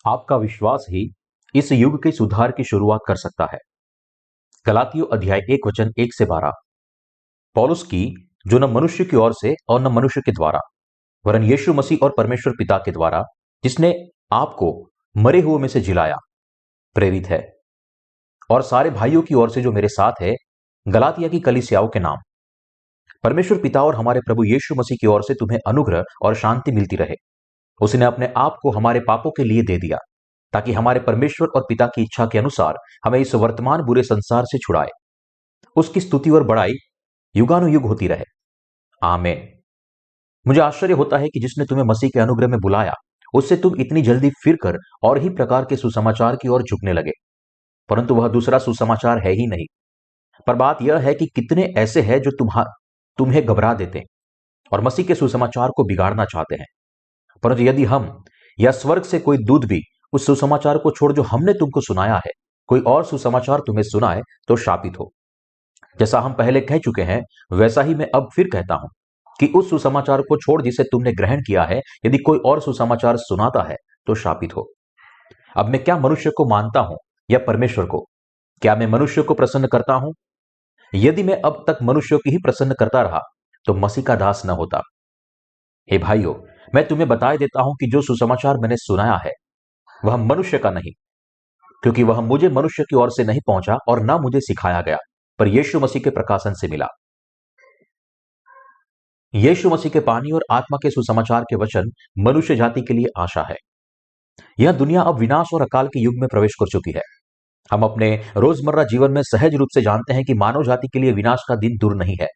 आपका विश्वास ही इस युग के सुधार की शुरुआत कर सकता है। गलातियों अध्याय 1 वचन 1 से 12। पौलुस की, जो न मनुष्य की ओर से और न मनुष्य के द्वारा वरन यीशु मसीह और परमेश्वर पिता के द्वारा, जिसने आपको मरे हुए में से जिलाया, प्रेरित है। और सारे भाइयों की ओर से जो मेरे साथ है, गलातिया की कलीसियाओं के नाम। परमेश्वर पिता और हमारे प्रभु यीशु मसीह की ओर से तुम्हें अनुग्रह और शांति मिलती रहे। उसने अपने आप को हमारे पापों के लिए दे दिया, ताकि हमारे परमेश्वर और पिता की इच्छा के अनुसार हमें इस वर्तमान बुरे संसार से छुड़ाए। उसकी स्तुति और बड़ाई युगानुयुग होती रहे। आमीन। मुझे आश्चर्य होता है कि जिसने तुम्हें मसीह के अनुग्रह में बुलाया, उससे तुम इतनी जल्दी फिरकर और ही प्रकार के सुसमाचार की ओर झुकने लगे, परंतु वह दूसरा सुसमाचार है ही नहीं। पर बात यह है कि कितने ऐसे हैं जो तुम्हें घबरा देते हैं और मसीह के सुसमाचार को बिगाड़ना चाहते हैं। परंतु यदि हम या स्वर्ग से कोई दूत भी उस सुसमाचार को छोड़ जो हमने तुमको सुनाया है, कोई और सुसमाचार तुम्हें सुनाए, तो शापित हो। जैसा हम पहले कह चुके हैं, वैसा ही मैं अब फिर कहता हूं कि उस सुसमाचार को छोड़ जिसे तुमने ग्रहण किया है, यदि कोई और सुसमाचार सुनाता है, तो शापित हो। अब मैं क्या मनुष्य को मानता हूं या परमेश्वर को? क्या मैं मनुष्य को प्रसन्न करता हूं? यदि मैं अब तक मनुष्य की ही प्रसन्न करता रहा, तो मसीह का दास न होता। हे भाइयों, मैं तुम्हें बताए देता हूं कि जो सुसमाचार मैंने सुनाया है, वह मनुष्य का नहीं, क्योंकि वह मुझे मनुष्य की ओर से नहीं पहुंचा और ना मुझे सिखाया गया, पर यीशु मसीह के प्रकाशन से मिला। यीशु मसीह के पानी और आत्मा के सुसमाचार के वचन मनुष्य जाति के लिए आशा है। यह दुनिया अब विनाश और अकाल के युग में प्रवेश कर चुकी है। हम अपने रोजमर्रा जीवन में सहज रूप से जानते हैं कि मानव जाति के लिए विनाश का दिन दूर नहीं है,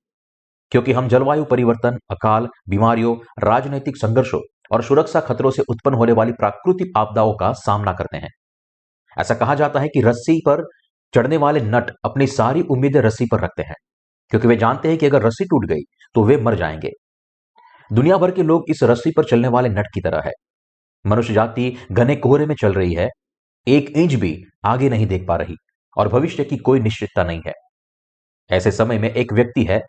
क्योंकि हम जलवायु परिवर्तन, अकाल, बीमारियों, राजनीतिक संघर्षों और सुरक्षा खतरों से उत्पन्न होने वाली प्राकृतिक आपदाओं का सामना करते हैं। ऐसा कहा जाता है कि रस्सी पर चढ़ने वाले नट अपनी सारी उम्मीदें रस्सी पर रखते हैं, क्योंकि वे जानते हैं कि अगर रस्सी टूट गई तो वे मर जाएंगे। दुनिया भर के लोग इस रस्सी पर चलने वाले नट की तरह है। मनुष्य जाति घने कोहरे में चल रही है, 1 इंच भी आगे नहीं देख पा रही और भविष्य की कोई निश्चितता नहीं है। ऐसे समय में एक व्यक्ति है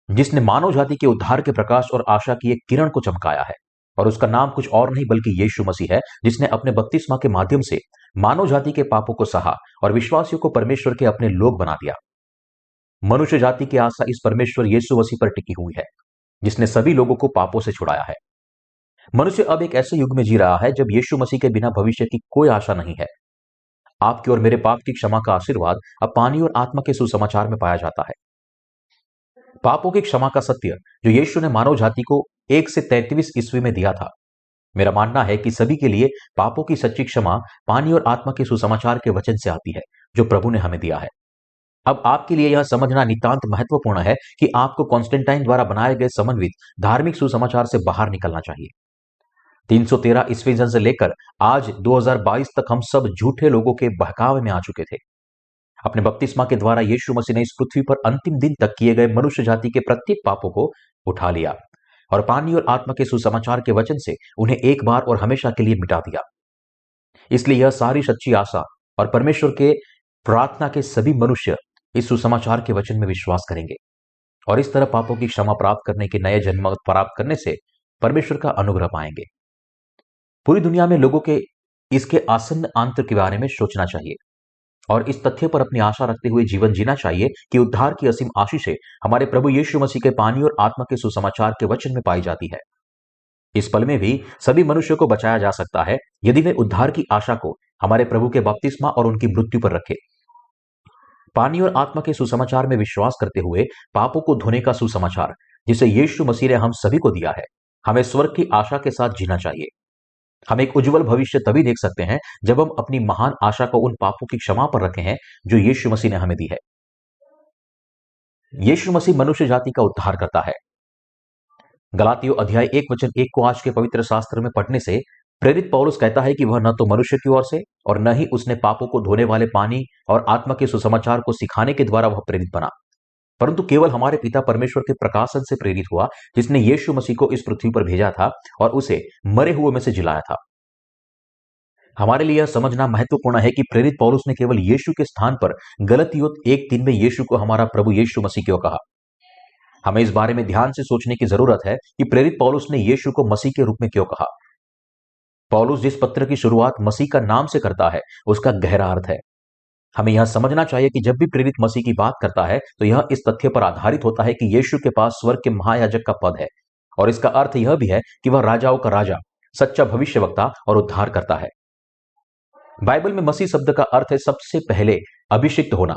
जिसने मानव जाति के उद्धार के प्रकाश और आशा की एक किरण को चमकाया है, और उसका नाम कुछ और नहीं बल्कि यीशु मसीह है, जिसने अपने बपतिस्मा के माध्यम से मानव जाति के पापों को सहा और विश्वासियों को परमेश्वर के अपने लोग बना दिया। मनुष्य जाति की आशा इस परमेश्वर यीशु मसीह पर टिकी हुई है, जिसने सभी लोगों को पापों से छुड़ाया है। मनुष्य अब एक ऐसे युग में जी रहा है जब यीशु मसीह के बिना भविष्य की कोई आशा नहीं है। आपके और मेरे पाप की क्षमा का आशीर्वाद अब पानी और आत्मा के सुसमाचार में पाया जाता है। पापों की क्षमा का सत्य जो यीशु ने मानव जाति को 1 से 33 ईस्वी में दिया था, मेरा मानना है कि सभी के लिए पापों की सच्ची क्षमा पानी और आत्मा के सुसमाचार के वचन से आती है, जो प्रभु ने हमें दिया है। अब आपके लिए यह समझना नितांत महत्वपूर्ण है कि आपको कॉन्स्टेंटाइन द्वारा बनाए गए समन्वित धार्मिक सुसमाचार से बाहर निकलना चाहिए। 313 ईस्वी सन से लेकर आज 2022 तक हम सब झूठे लोगों के बहकावे में आ चुके थे। अपने बपतिस्मा के द्वारा यीशु मसीह ने इस पृथ्वी पर अंतिम दिन तक किए गए मनुष्य जाति के प्रत्येक पापों को उठा लिया और पानी और आत्मा के सुसमाचार के वचन से उन्हें एक बार और हमेशा के लिए मिटा दिया। इसलिए यह सारी सच्ची आशा और परमेश्वर के प्रार्थना के सभी मनुष्य इस सुसमाचार के वचन में विश्वास करेंगे और इस तरह पापों की क्षमा प्राप्त करने के नए जन्म प्राप्त करने से परमेश्वर का अनुग्रह पाएंगे। पूरी दुनिया में लोगों के इसके आसन्न अंत के बारे में सोचना चाहिए और इस तथ्य पर अपनी आशा रखते हुए जीवन जीना चाहिए कि उद्धार की असीम आशीषें हमारे प्रभु यीशु मसीह के पानी और आत्मा के सुसमाचार के वचन में पाई जाती है। इस पल में भी सभी मनुष्यों को बचाया जा सकता है यदि वे उद्धार की आशा को हमारे प्रभु के बपतिस्मा और उनकी मृत्यु पर रखे। पानी और आत्मा के सुसमाचार में विश्वास करते हुए पापों को धोने का सुसमाचार जिसे यीशु मसीह ने हम सभी को दिया है, हमें स्वर्ग की आशा के साथ जीना चाहिए। हम एक उज्जवल भविष्य तभी देख सकते हैं जब हम अपनी महान आशा को उन पापों की क्षमा पर रखे हैं जो यीशु मसीह ने हमें दी है। यीशु मसीह मनुष्य जाति का उद्धार करता है। गलातियों अध्याय 1 वचन 1 को आज के पवित्र शास्त्र में पढ़ने से प्रेरित पौलुस कहता है कि वह न तो मनुष्य की ओर से और न ही उसने पापों को धोने वाले पानी और आत्मा के सुसमाचार को सिखाने के द्वारा वह प्रेरित बना, परंतु केवल हमारे पिता परमेश्वर के प्रकाशन से प्रेरित हुआ, जिसने यीशु मसीह को इस पृथ्वी पर भेजा था और उसे मरे हुए में से जिलाया था। हमारे लिए यह समझना महत्वपूर्ण है कि प्रेरित पौलुस ने केवल यीशु के स्थान पर गलतियों 1:3 में यीशु को हमारा प्रभु यीशु मसीह क्यों कहा। हमें इस बारे में ध्यान से सोचने की जरूरत है कि प्रेरित पौलुस ने यीशु को मसीह के रूप में क्यों कहा। पौलुस जिस पत्र की शुरुआत मसीह का नाम से करता है उसका गहरा अर्थ है। हमें यह समझना चाहिए कि जब भी प्रेरित मसीह की बात करता है तो यह इस तथ्य पर आधारित होता है कि यीशु के पास स्वर्ग के महायाजक का पद है, और इसका अर्थ यह भी है कि वह राजाओं का राजा, सच्चा भविष्यवक्ता और उद्धार करता है। बाइबल में मसीह शब्द का अर्थ है सबसे पहले अभिषिक्त होना।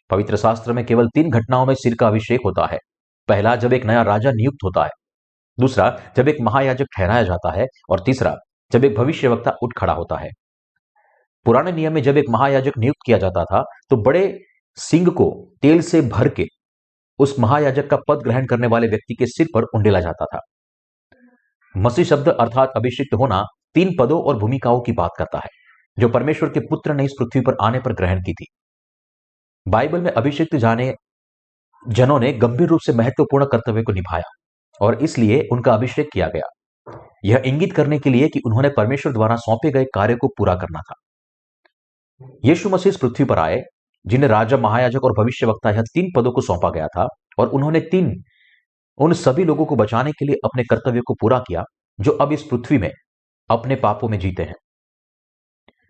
पवित्र शास्त्र में केवल 3 घटनाओं में सिर का अभिषेक होता है। पहला, जब एक नया राजा नियुक्त होता है। दूसरा, जब एक महायाजक ठहराया जाता है। और तीसरा, जब एक भविष्यवक्ता उठ खड़ा होता है। पुराने नियम में जब एक महायाजक नियुक्त किया जाता था तो बड़े सिंग को तेल से भर के उस महायाजक का पद ग्रहण करने वाले व्यक्ति के सिर पर उंडेला जाता था। मसीह शब्द अर्थात अभिषिक्त होना 3 पदों और भूमिकाओं की बात करता है जो परमेश्वर के पुत्र ने इस पृथ्वी पर आने पर ग्रहण की थी। बाइबल में अभिषिक्त जाने जनों ने गंभीर रूप से महत्वपूर्ण कर्तव्य को निभाया और इसलिए उनका अभिषेक किया गया, यह इंगित करने के लिए कि उन्होंने परमेश्वर द्वारा सौंपे गए कार्य को पूरा करना था। यीशु मसीह इस पृथ्वी पर आए जिन्हें राजा, महायाजक और भविष्यवक्ता, यह 3 पदों को सौंपा गया था, और उन्होंने उन सभी लोगों को बचाने के लिए अपने कर्तव्य को पूरा किया जो अब इस पृथ्वी में अपने पापों में जीते हैं।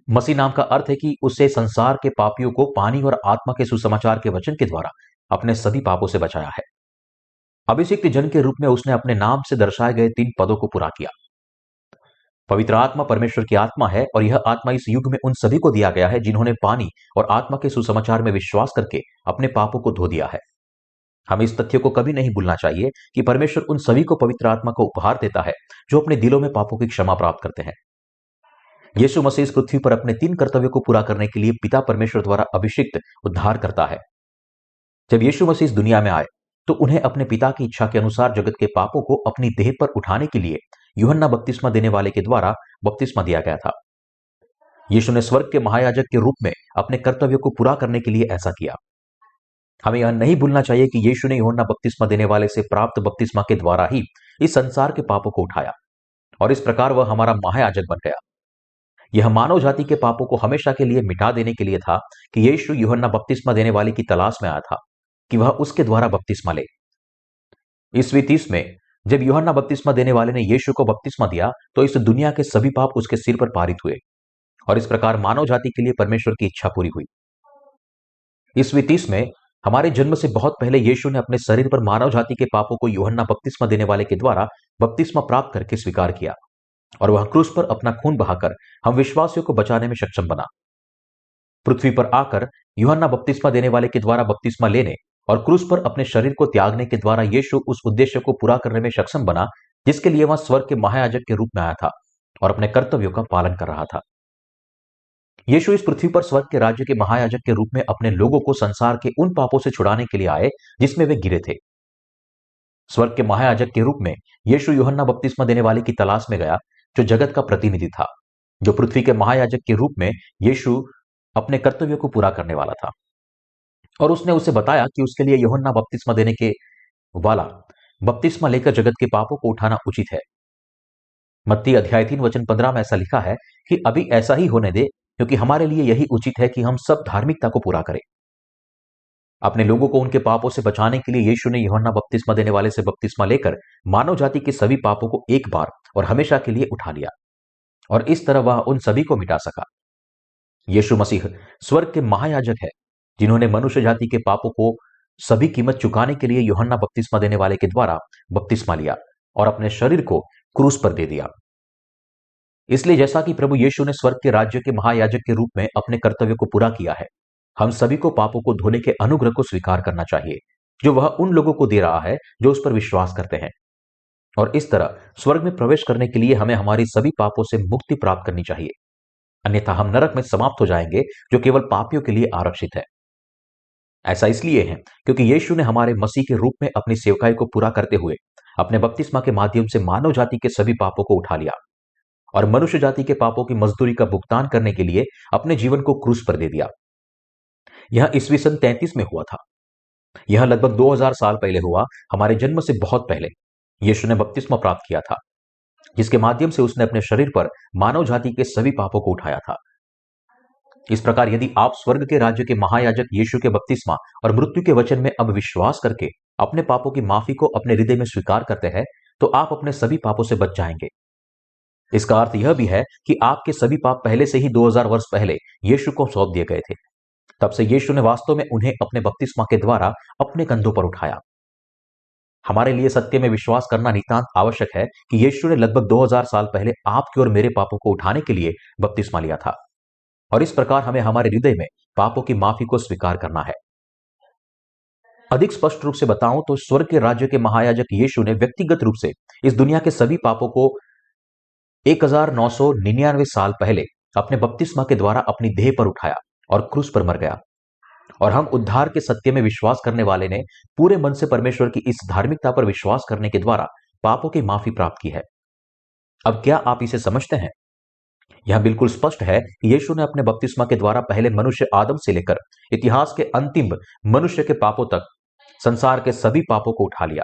मसीह नाम का अर्थ है कि उसे संसार के पापियों को पानी और आत्मा के सुसमाचार के वचन के द्वारा अपने सभी पापों से बचाया है। अभिषिक्त जन के रूप में उसने अपने नाम से दर्शाए गए 3 पदों को पूरा किया। पवित्र आत्मा परमेश्वर की आत्मा है और यह आत्मा इस युग में उन सभी को दिया गया है जिन्होंने पानी और आत्मा के सुसमाचार में विश्वास करके अपने पापों को धो दिया है। हमें इस तथ्य को कभी नहीं भूलना चाहिए कि परमेश्वर उन सभी को पवित्र आत्मा को उपहार देता है जो अपने दिलों में पापों की क्षमा प्राप्त करते हैं। यीशु मसीह इस पृथ्वी पर अपने 3 कर्तव्यों को पूरा करने के लिए पिता परमेश्वर द्वारा अभिषिक्त उद्धार करता है। जब यीशु मसीह इस दुनिया में आए तो उन्हें अपने पिता की इच्छा के अनुसार जगत के पापों को अपनी देह पर उठाने के लिए यूहन्ना बपतिस्मा देने वाले के द्वारा बपतिस्मा दिया गया था। यीशु ने स्वर्ग के महायाजक के रूप में अपने कर्तव्य को पूरा करने के लिए ऐसा किया। हमें यह नहीं भूलना चाहिए कि यीशु ने यूहन्ना बपतिस्मा देने वाले से प्राप्त बपतिस्मा के द्वारा ही इस संसार के पापों को उठाया, और इस प्रकार वह हमारा महायाजक बन गया। यह मानव जाति के पापों को हमेशा के लिए मिटा देने के लिए था कि यीशु यूहन्ना बपतिस्मा देने वाले की तलाश में आया था कि वह उसके द्वारा बपतिस्मा ले। ईस्वी 30 में जब यूहन्ना बपतिस्मा देने वाले ने यीशु को बपतिस्मा दिया तो इस दुनिया के सभी पाप उसके सिर पर पारित हुए, और इस प्रकार मानव जाति के लिए परमेश्वर की इच्छा पूरी हुई। ईस्वी 30 में हमारे जन्म से बहुत पहले यीशु ने अपने शरीर पर मानव जाति के पापों को यूहन्ना बपतिस्मा देने वाले के द्वारा बपतिस्मा प्राप्त करके स्वीकार किया, और वह क्रूस पर अपना खून बहाकर हम विश्वासियों को बचाने में सक्षम बना। पृथ्वी पर आकर यूहन्ना बपतिस्मा देने वाले के द्वारा बपतिस्मा लेने और क्रूस पर अपने शरीर को त्यागने के द्वारा यीशु उस उद्देश्य को पूरा करने में सक्षम बना जिसके लिए वह स्वर्ग के महायाजक के रूप में आया था और अपने कर्तव्यों का पालन कर रहा था। यीशु इस पृथ्वी पर स्वर्ग के राज्य के महायाजक के रूप में अपने लोगों को संसार के उन पापों से छुड़ाने के लिए आए जिसमें वे गिरे थे। स्वर्ग के महायाजक के रूप में यीशु यूहन्ना बपतिस्मा देने वाले की तलाश में गया जो जगत का प्रतिनिधि था, जो पृथ्वी के महायाजक के रूप में यीशु अपने कर्तव्यों को पूरा करने वाला था, और उसने उसे बताया कि उसके लिए यूहन्ना बपतिस्मा देने के वाला बपतिस्मा लेकर जगत के पापों को उठाना उचित है। मत्ती अध्याय 3 वचन 15 में ऐसा लिखा है कि अभी ऐसा ही होने दे क्योंकि हमारे लिए यही उचित है कि हम सब धार्मिकता को पूरा करें। अपने लोगों को उनके पापों से बचाने के लिए यीशु ने यूहन्ना बपतिस्मा देने वाले से बपतिस्मा लेकर मानव जाति के सभी पापों को एक बार और हमेशा के लिए उठा लिया, और इस तरह वह उन सभी को मिटा सका। यीशु मसीह स्वर्ग के महायाजक है जिन्होंने मनुष्य जाति के पापों को सभी कीमत चुकाने के लिए यूहन्ना बपतिस्मा देने वाले के द्वारा बपतिस्मा लिया और अपने शरीर को क्रूस पर दे दिया। इसलिए जैसा कि प्रभु यीशु ने स्वर्ग के राज्य के महायाजक के रूप में अपने कर्तव्य को पूरा किया है, हम सभी को पापों को धोने के अनुग्रह को स्वीकार करना चाहिए जो वह उन लोगों को दे रहा है जो उस पर विश्वास करते हैं, और इस तरह स्वर्ग में प्रवेश करने के लिए हमें हमारी सभी पापों से मुक्ति प्राप्त करनी चाहिए, अन्यथा हम नरक में समाप्त हो जाएंगे जो केवल पापियों के लिए आरक्षित है। ऐसा इसलिए है क्योंकि यीशु ने हमारे मसीह के रूप में अपनी सेवकाई को पूरा करते हुए अपने बपतिस्मा के माध्यम से मानव जाति के सभी पापों को उठा लिया और मनुष्य जाति के पापों की मजदूरी का भुगतान करने के लिए अपने जीवन को क्रूस पर दे दिया। यह ईस्वी सन 33 में हुआ था। यह लगभग 2000 साल पहले हुआ, हमारे जन्म से बहुत पहले यीशु ने बपतिस्मा प्राप्त किया था जिसके माध्यम से उसने अपने शरीर पर मानव जाति के सभी पापों को उठाया था। इस प्रकार यदि आप स्वर्ग के राज्य के महायाजक यीशु के बपतिस्मा और मृत्यु के वचन में अब विश्वास करके अपने पापों की माफी को अपने हृदय में स्वीकार करते हैं तो आप अपने सभी पापों से बच जाएंगे। इसका अर्थ यह भी है कि आपके सभी पाप पहले से ही 2000 वर्ष पहले यीशु को सौंप दिए गए थे। तब से यीशु ने वास्तव में उन्हें अपने बपतिस्मा के द्वारा अपने कंधों पर उठाया। हमारे लिए सत्य में विश्वास करना नितांत आवश्यक है कि यीशु ने लगभग 2000 साल पहले आपके और मेरे पापों को उठाने के लिए बपतिस्मा लिया था, और इस प्रकार हमें हमारे हृदय में पापों की माफी को स्वीकार करना है। अधिक स्पष्ट रूप से बताऊं तो स्वर्ग के राज्य के महायाजक यीशु ने व्यक्तिगत रूप से इस दुनिया के सभी पापों को 1999 साल पहले अपने बपतिस्मा के द्वारा अपनी देह पर उठाया और क्रूस पर मर गया। और हम उद्धार के सत्य में विश्वास करने वाले ने पूरे मन से परमेश्वर की इस धार्मिकता पर विश्वास करने के द्वारा पापों की माफी प्राप्त की है। अब क्या आप इसे समझते हैं? यह बिल्कुल स्पष्ट है कि यीशु ने अपने बपतिस्मा के द्वारा पहले मनुष्य आदम से लेकर इतिहास के अंतिम मनुष्य के पापों तक संसार के सभी पापों को उठा लिया,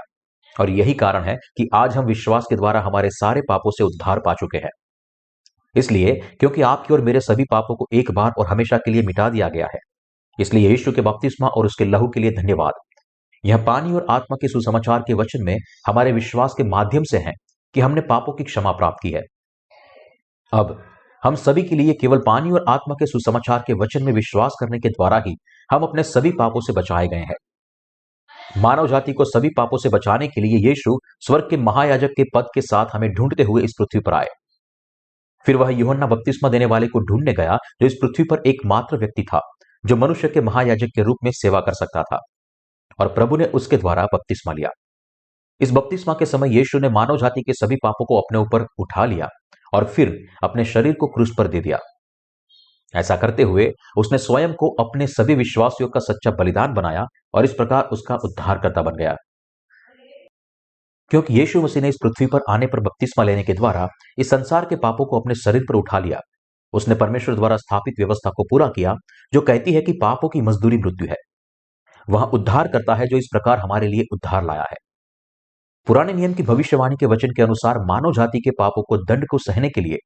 और यही कारण है कि आज हम विश्वास के द्वारा हमारे सारे पापों से उद्धार पा चुके हैं। इसलिए क्योंकि आपके और मेरे सभी पापों को एक बार और हमेशा के लिए मिटा दिया गया है, इसलिए यीशु के बपतिस्मा और उसके लहू के लिए धन्यवाद। यह पानी और आत्मा के सुसमाचार के वचन में हमारे विश्वास के माध्यम से है कि हमने पापों की क्षमा प्राप्त की है। अब हम सभी के लिए केवल पानी और आत्मा के सुसमाचार के वचन में विश्वास करने के द्वारा ही हम अपने सभी पापों से बचाए गए हैं। मानव जाति को सभी पापों से बचाने के लिए यीशु स्वर्ग के महायाजक के पद के साथ हमें ढूंढते हुए इस पृथ्वी पर आए। फिर वह यूहन्ना बपतिस्मा देने वाले को ढूंढने गया, जो इस पृथ्वी पर एकमात्र व्यक्ति था जो मनुष्य के महायाजक के रूप में सेवा कर सकता था, और प्रभु ने उसके द्वारा बपतिस्मा लिया। इस बपतिस्मा के समय यीशु ने मानव जाति के सभी पापों को अपने ऊपर उठा लिया और फिर अपने शरीर को क्रूस पर दे दिया। ऐसा करते हुए उसने स्वयं को अपने सभी विश्वासियों का सच्चा बलिदान बनाया और इस प्रकार उसका उद्धारकर्ता बन गया। क्योंकि यीशु मसीह ने इस पृथ्वी पर आने पर बपतिस्मा लेने के द्वारा इस संसार के पापों को अपने शरीर पर उठा लिया, उसने परमेश्वर द्वारा स्थापित व्यवस्था को पूरा किया जो कहती है कि पापों की मजदूरी मृत्यु है। वह उद्धार करता है जो इस प्रकार हमारे लिए उद्धार लाया है। पुराने नियम की भविष्यवाणी के वचन के अनुसार मानव जाति के पापों को दंड को सहने के लिए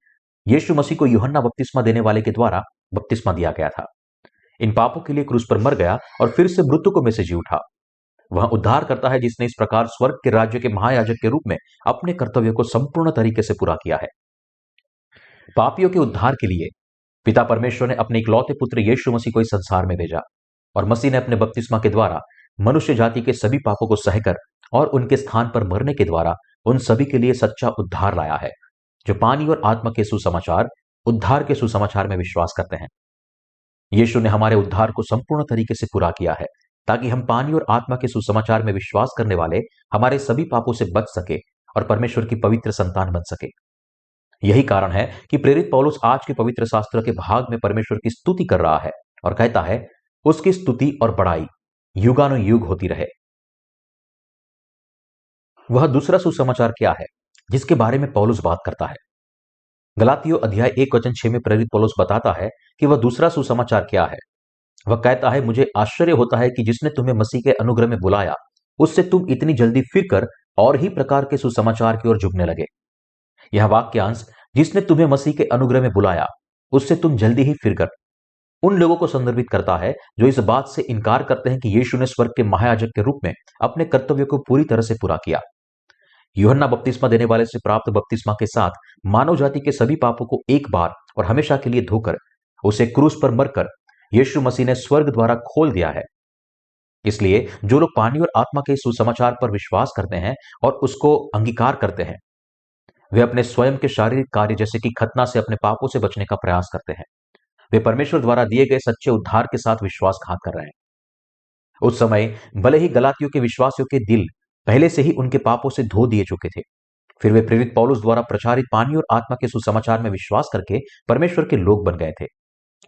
यीशु मसीह को यूहन्ना बपतिस्मा देने वाले के द्वारा बपतिस्मा दिया गया था। इन पापों के लिए क्रूस पर मर गया और फिर से मृतकों में से जी उठा। वह उद्धार करता है जिसने इस प्रकार स्वर्ग के राज्य के महायाजक के रूप में अपने कर्तव्य को संपूर्ण तरीके से पूरा किया है। पापियों के उद्धार के लिए पिता परमेश्वर ने अपने इकलौते पुत्र यीशु मसीह को इस संसार में भेजा, और मसीह ने अपने बपतिस्मा के द्वारा मनुष्य जाति के सभी पापों को सहकर और उनके स्थान पर मरने के द्वारा उन सभी के लिए सच्चा उद्धार लाया है जो पानी और आत्मा के सुसमाचार उद्धार के सुसमाचार में विश्वास करते हैं। यीशु ने हमारे उद्धार को संपूर्ण तरीके से पूरा किया है ताकि हम पानी और आत्मा के सुसमाचार में विश्वास करने वाले हमारे सभी पापों से बच सके और परमेश्वर की पवित्र संतान बन सके। यही कारण है कि प्रेरित पौलुस आज के पवित्र शास्त्र के भाग में परमेश्वर की स्तुति कर रहा है और कहता है, उसकी स्तुति और बड़ाई युगानुयुग होती रहे। वह दूसरा सुसमाचार क्या है जिसके बारे में पौलुस बात करता है? गलातियों अध्याय 1 वचन 6 में प्रेरित पौलुस बताता है कि वह दूसरा सुसमाचार क्या है। वह कहता है, मुझे आश्चर्य होता है कि जिसने तुम्हें मसीह के अनुग्रह में बुलाया उससे तुम इतनी जल्दी फिरकर और ही प्रकार के सुसमाचार की ओर झुकने लगे। यह वाक्यांश जिसने तुम्हें मसीह के अनुग्रह में बुलाया उससे तुम जल्दी ही फिरकर उन लोगों को संदर्भित करता है जो इस बात से इनकार करते हैं कि यीशु ने स्वर्ग के महायाजक के रूप में अपने कर्तव्य को पूरी तरह से पूरा किया। यूहन्ना बपतिस्मा देने वाले से प्राप्त बपतिस्मा के साथ मानव जाति के सभी पापों को एक बार और हमेशा के लिए धोकर उसे क्रूस पर मरकर यीशु मसीह ने स्वर्ग द्वारा खोल दिया है। इसलिए जो लोग पानी और आत्मा के सुसमाचार पर विश्वास करते हैं और उसको अंगीकार करते हैं, वे अपने स्वयं के शारीरिक कार्य जैसे कि खतना से अपने पापों से बचने का प्रयास करते हैं। वे परमेश्वर द्वारा दिए गए सच्चे उद्धार के साथ विश्वासघात कर रहे हैं। उस समय भले ही गलातियों के विश्वासियों के दिल पहले से ही उनके पापों से धो दिए चुके थे, फिर वे प्रेरित पौलुस द्वारा प्रचारित पानी और आत्मा के सुसमाचार में विश्वास करके परमेश्वर के लोग बन गए थे।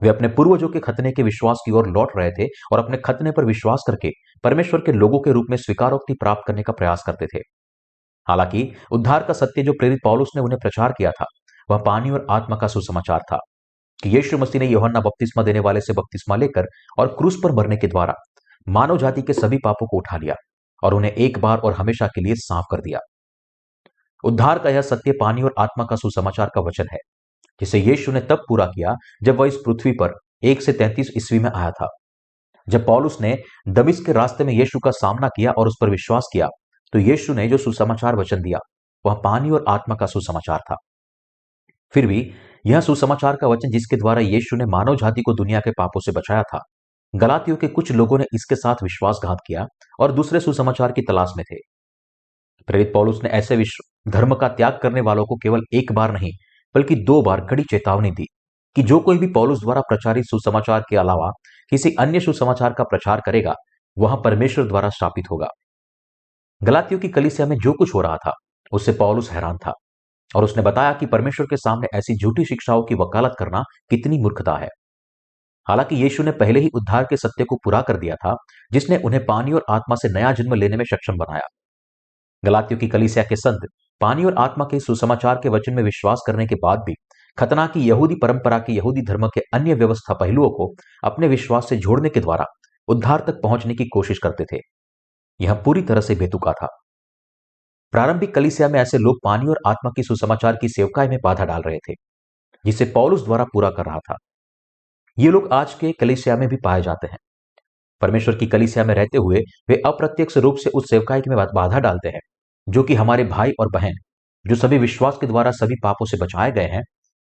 वे अपने पूर्वजों के खतने के विश्वास की ओर लौट रहे थे और अपने खतने पर विश्वास करके परमेश्वर के लोगों के रूप में स्वीकारोक्ति प्राप्त करने का प्रयास करते थे। हालांकि उद्धार का सत्य जो प्रेरित पौलुस ने उन्हें प्रचार किया था वह पानी और आत्मा का सुसमाचार था कि यीशु मसीह ने यूहन्ना बपतिस्मा देने वाले से बपतिस्मा लेकर और क्रूस पर मरने के द्वारा मानव जाति के सभी पापों को उठा लिया और उन्हें एक बार और हमेशा के लिए साफ कर दिया। उद्धार का यह सत्य पानी और आत्मा का सुसमाचार का वचन है जिसे यीशु ने तब पूरा किया जब वह इस पृथ्वी पर 1 से 33 ईस्वी में आया था। जब पौलुस ने दमिश्क के रास्ते में यीशु का सामना किया और उस पर विश्वास किया तो यीशु ने जो सुसमाचार वचन दिया वह पानी और आत्मा का सुसमाचार था। फिर भी यह सुसमाचार का वचन जिसके द्वारा यीशु ने मानव जाति को दुनिया के पापों से बचाया था, गलातियों के कुछ लोगों ने इसके साथ विश्वासघात किया और दूसरे सुसमाचार की तलाश में थे। प्रेरित पौलुस ने ऐसे विश्व धर्म का त्याग करने वालों को केवल एक बार नहीं बल्कि 2 बार कड़ी चेतावनी दी कि जो कोई भी पौलुस द्वारा प्रचारित सुसमाचार के अलावा किसी अन्य सुसमाचार का प्रचार करेगा, वह परमेश्वर द्वारा शापित होगा। गलातियों की कलीसिया में जो कुछ हो रहा था उससे पौलुस हैरान था और उसने बताया कि परमेश्वर के सामने ऐसी झूठी शिक्षाओं की वकालत करना कितनी मूर्खता है। हालांकि यीशु ने पहले ही उद्धार के सत्य को पूरा कर दिया था, जिसने उन्हें पानी और आत्मा से नया जन्म लेने में सक्षम बनाया। गलातियों की कलीसिया के संत पानी और आत्मा के सुसमाचार के वचन में विश्वास करने के बाद भी खतना की यहूदी परंपरा के यहूदी धर्म के अन्य व्यवस्था पहलुओं को अपने विश्वास से जोड़ने के द्वारा उद्धार तक पहुंचने की कोशिश करते थे। यह पूरी तरह से बेतुका था। प्रारंभिक कलीसिया में ऐसे लोग पानी और आत्मा की सुसमाचार की सेवकाई में बाधा डाल रहे थे, जिसे पौलुस द्वारा पूरा कर रहा था। ये लोग आज के कलीसिया में भी पाए जाते हैं। परमेश्वर की कलीसिया में रहते हुए वे अप्रत्यक्ष रूप से उस सेवकाई में बाधा डालते हैं, जो कि हमारे भाई और बहन जो सभी विश्वास के द्वारा सभी पापों से बचाए गए हैं,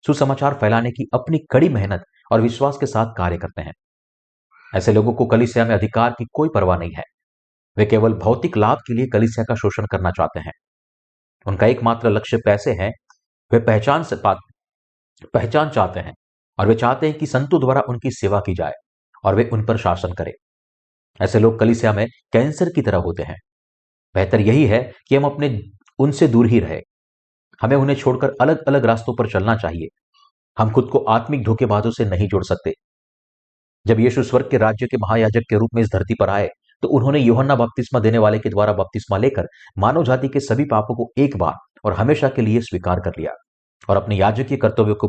सुसमाचार फैलाने की अपनी कड़ी मेहनत और विश्वास के साथ कार्य करते हैं। ऐसे लोगों को कलीसिया में अधिकार की कोई परवाह नहीं है। वे केवल भौतिक लाभ के लिए कलीसिया का शोषण करना चाहते हैं। उनका एकमात्र लक्ष्य पैसे है। वे पहचान चाहते हैं और वे चाहते हैं कि संतों द्वारा उनकी सेवा की जाए और वे उन पर शासन करें। ऐसे लोग कलीसिया में कैंसर की तरह होते हैं। बेहतर यही है कि हम अपने उनसे दूर ही रहे। हमें उन्हें छोड़कर अलग अलग रास्तों पर चलना चाहिए। हम खुद को आत्मिक धोखेबाजों से नहीं जोड़ सकते। जब यीशु स्वर्ग के राज्य के महायाजक के रूप में इस धरती पर आए, तो उन्होंने यूहन्ना बपतिस्मा देने वाले के द्वारा बपतिस्मा लेकर मानव जाति के सभी पापों को एक बार और हमेशा के लिए स्वीकार कर लिया और अपने याजकीय कर्तव्यों को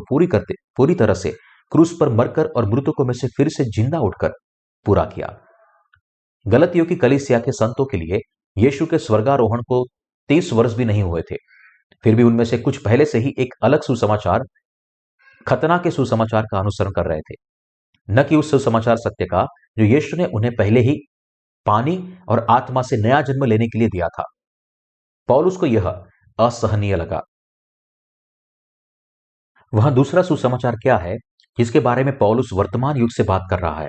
पूरी तरह से क्रूस पर मरकर और मृतकों में से फिर से जिंदा उठकर पूरा किया। गलातियों की कलीसिया के संतों के लिए यीशु के स्वर्गारोहण को 30 वर्ष भी नहीं हुए थे। फिर भी उनमें से कुछ पहले से ही एक अलग सुसमाचार, खतना के सुसमाचार का अनुसरण कर रहे थे, न कि उस सुसमाचार सत्य का जो यीशु ने उन्हें पहले ही पानी और आत्मा से नया जन्म लेने के लिए दिया था। पौलुस को यह असहनीय लगा। वह दूसरा सुसमाचार क्या है जिसके बारे में पौलुस वर्तमान युग से बात कर रहा है?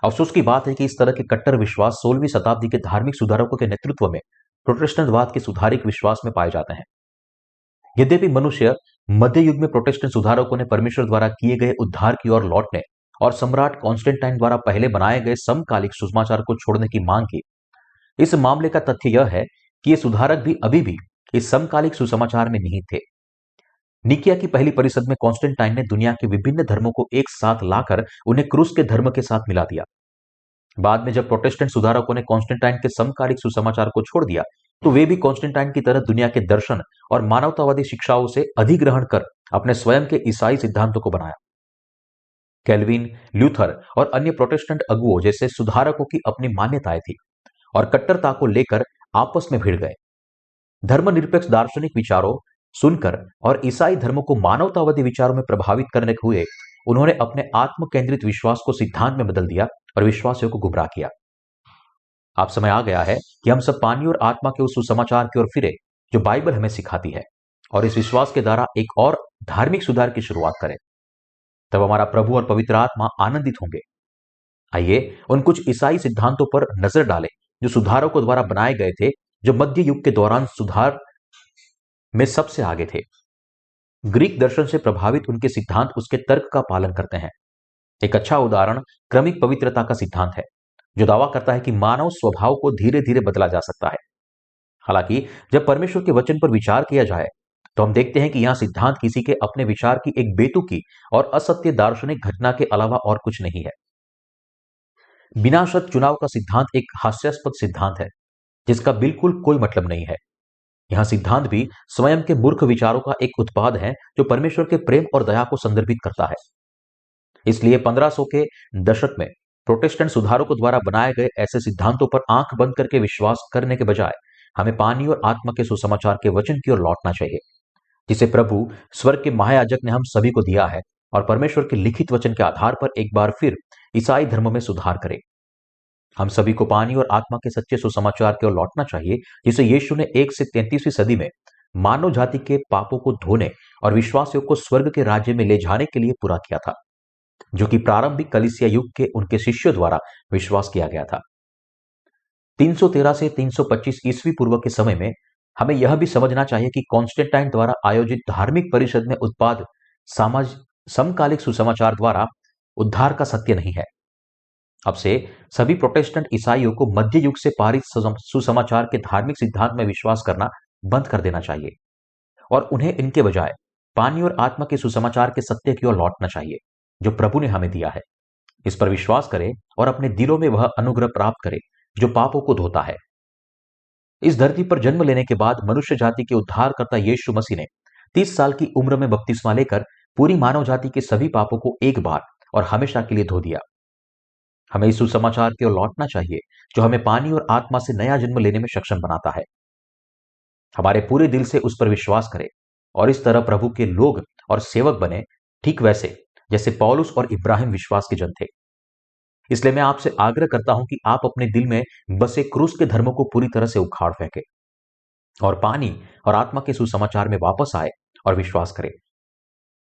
अफसोस की बात है कि इस तरह के कट्टर विश्वास 16वीं शताब्दी के धार्मिक सुधारकों के नेतृत्व में प्रोटेस्टेंटवाद के सुधारिक विश्वास में पाए जाते हैं। यद्यपि मनुष्य मध्य युग में प्रोटेस्टेंट सुधारकों ने परमेश्वर द्वारा किए गए उद्धार की ओर लौटने और सम्राट कॉन्स्टेंटाइन द्वारा पहले बनाए गए समकालिक सुसमाचार को छोड़ने की मांग की, इस मामले का तथ्य यह है कि ये सुधारक भी अभी भी इस समकालिक सुसमाचार में निहित थे। निकिया की पहली परिषद में कॉन्स्टेंटाइन ने दुनिया के विभिन्न धर्मों को एक साथ लाकर उन्हें क्रूस के धर्म के साथ मिला दिया। बाद में जब प्रोटेस्टेंट सुधारकों ने कॉन्स्टेंटाइन के समकालिक सुसमाचार को छोड़ दिया, तो वे भी कॉन्स्टेंटाइन की तरह दुनिया के दर्शन और मानवतावादी शिक्षाओं से अधिग्रहण कर अपने स्वयं के ईसाई सिद्धांतों को बनाया। कैल्विन, ल्यूथर और अन्य प्रोटेस्टेंट अगुओं जैसे सुधारकों की अपनी मान्यताएं थी और कट्टरता को लेकर आपस में भिड़ गए। धर्मनिरपेक्ष दार्शनिक विचारों सुनकर और ईसाई धर्म को मानवतावादी विचारों में प्रभावित करने हुए उन्होंने अपने आत्म केंद्रित विश्वास को सिद्धांत में बदल दिया और विश्वासियों को गुमराह किया। अब समय आ गया है कि हम सब पानी और आत्मा के उस सुसमाचार की ओर फिरे जो बाइबल हमें सिखाती है और इस विश्वास के द्वारा एक और धार्मिक सुधार की शुरुआत करें। तब हमारा प्रभु और पवित्र आत्मा आनंदित होंगे। आइए उन कुछ ईसाई सिद्धांतों पर नजर डालें जो सुधारकों द्वारा बनाए गए थे, जो मध्य युग के दौरान सुधार में सबसे आगे थे। ग्रीक दर्शन से प्रभावित उनके सिद्धांत उसके तर्क का पालन करते हैं। एक अच्छा उदाहरण क्रमिक पवित्रता का सिद्धांत है, जो दावा करता है कि मानव स्वभाव को धीरे धीरे बदला जा सकता है। हालांकि जब परमेश्वर के वचन पर विचार किया जाए तो हम देखते हैं कि यह सिद्धांत किसी के अपने विचार की एक बेतुकी और असत्य दार्शनिक घटना के अलावा और कुछ नहीं है। बिना शर्त चुनाव का सिद्धांत एक हास्यास्पद सिद्धांत है जिसका बिल्कुल कोई मतलब नहीं है। यह सिद्धांत भी स्वयं के मूर्ख विचारों का एक उत्पाद है जो परमेश्वर के प्रेम और दया को संदर्भित करता है। इसलिए 1500 के दशक में प्रोटेस्टेंट सुधारकों द्वारा बनाए गए ऐसे सिद्धांतों पर आंख बंद करके विश्वास करने के बजाय हमें पानी और आत्मा के सुसमाचार के वचन की ओर लौटना चाहिए, जिसे प्रभु स्वर्ग के महायाजक ने हम सभी को दिया है, और परमेश्वर के लिखित वचन के आधार पर एक बार फिर ईसाई धर्म में सुधार करें। हम सभी को पानी और आत्मा के सच्चे सुसमाचार की ओर लौटना चाहिए, जिसे यीशु ने 1 से 33वीं सदी में मानव जाति के पापों को धोने और विश्वासियों को स्वर्ग के राज्य में ले जाने के लिए पूरा किया था, जो कि प्रारंभिक कलीसिया युग के उनके शिष्यों द्वारा विश्वास किया गया था। 313 से 325 ईस्वी पूर्व के समय में हमें यह भी समझना चाहिए कि कॉन्स्टेंटाइन द्वारा आयोजित धार्मिक परिषद में उत्पाद समाज समकालिक सुसमाचार द्वारा उद्धार का सत्य नहीं है। अब से सभी प्रोटेस्टेंट ईसाइयों को मध्य युग से पारित सुसमाचार के धार्मिक सिद्धांत में विश्वास करना बंद कर देना चाहिए और उन्हें इनके बजाय पानी और आत्मा के सुसमाचार के सत्य की ओर लौटना चाहिए जो प्रभु ने हमें दिया है। इस पर विश्वास करें और अपने दिलों में वह अनुग्रह प्राप्त करें जो पापों को धोता है। इस धरती पर जन्म लेने के बाद मनुष्य जाति के उद्धारकर्ता यीशु मसीह ने 30 साल की उम्र में बपतिस्मा लेकर पूरी मानव जाति के सभी पापों को एक बार और हमेशा के लिए धो दिया। हमें इस सुसमाचार की ओर लौटना चाहिए जो हमें पानी और आत्मा से नया जन्म लेने में सक्षम बनाता है। हमारे पूरे दिल से उस पर विश्वास करें और इस तरह प्रभु के लोग और सेवक बने, ठीक वैसे जैसे पौलुस और इब्राहिम विश्वास के जन थे। इसलिए मैं आपसे आग्रह करता हूं कि आप अपने दिल में बसे क्रूस के धर्मों को पूरी तरह से उखाड़ फेंकें और पानी और आत्मा के सुसमाचार में वापस आए और विश्वास करें।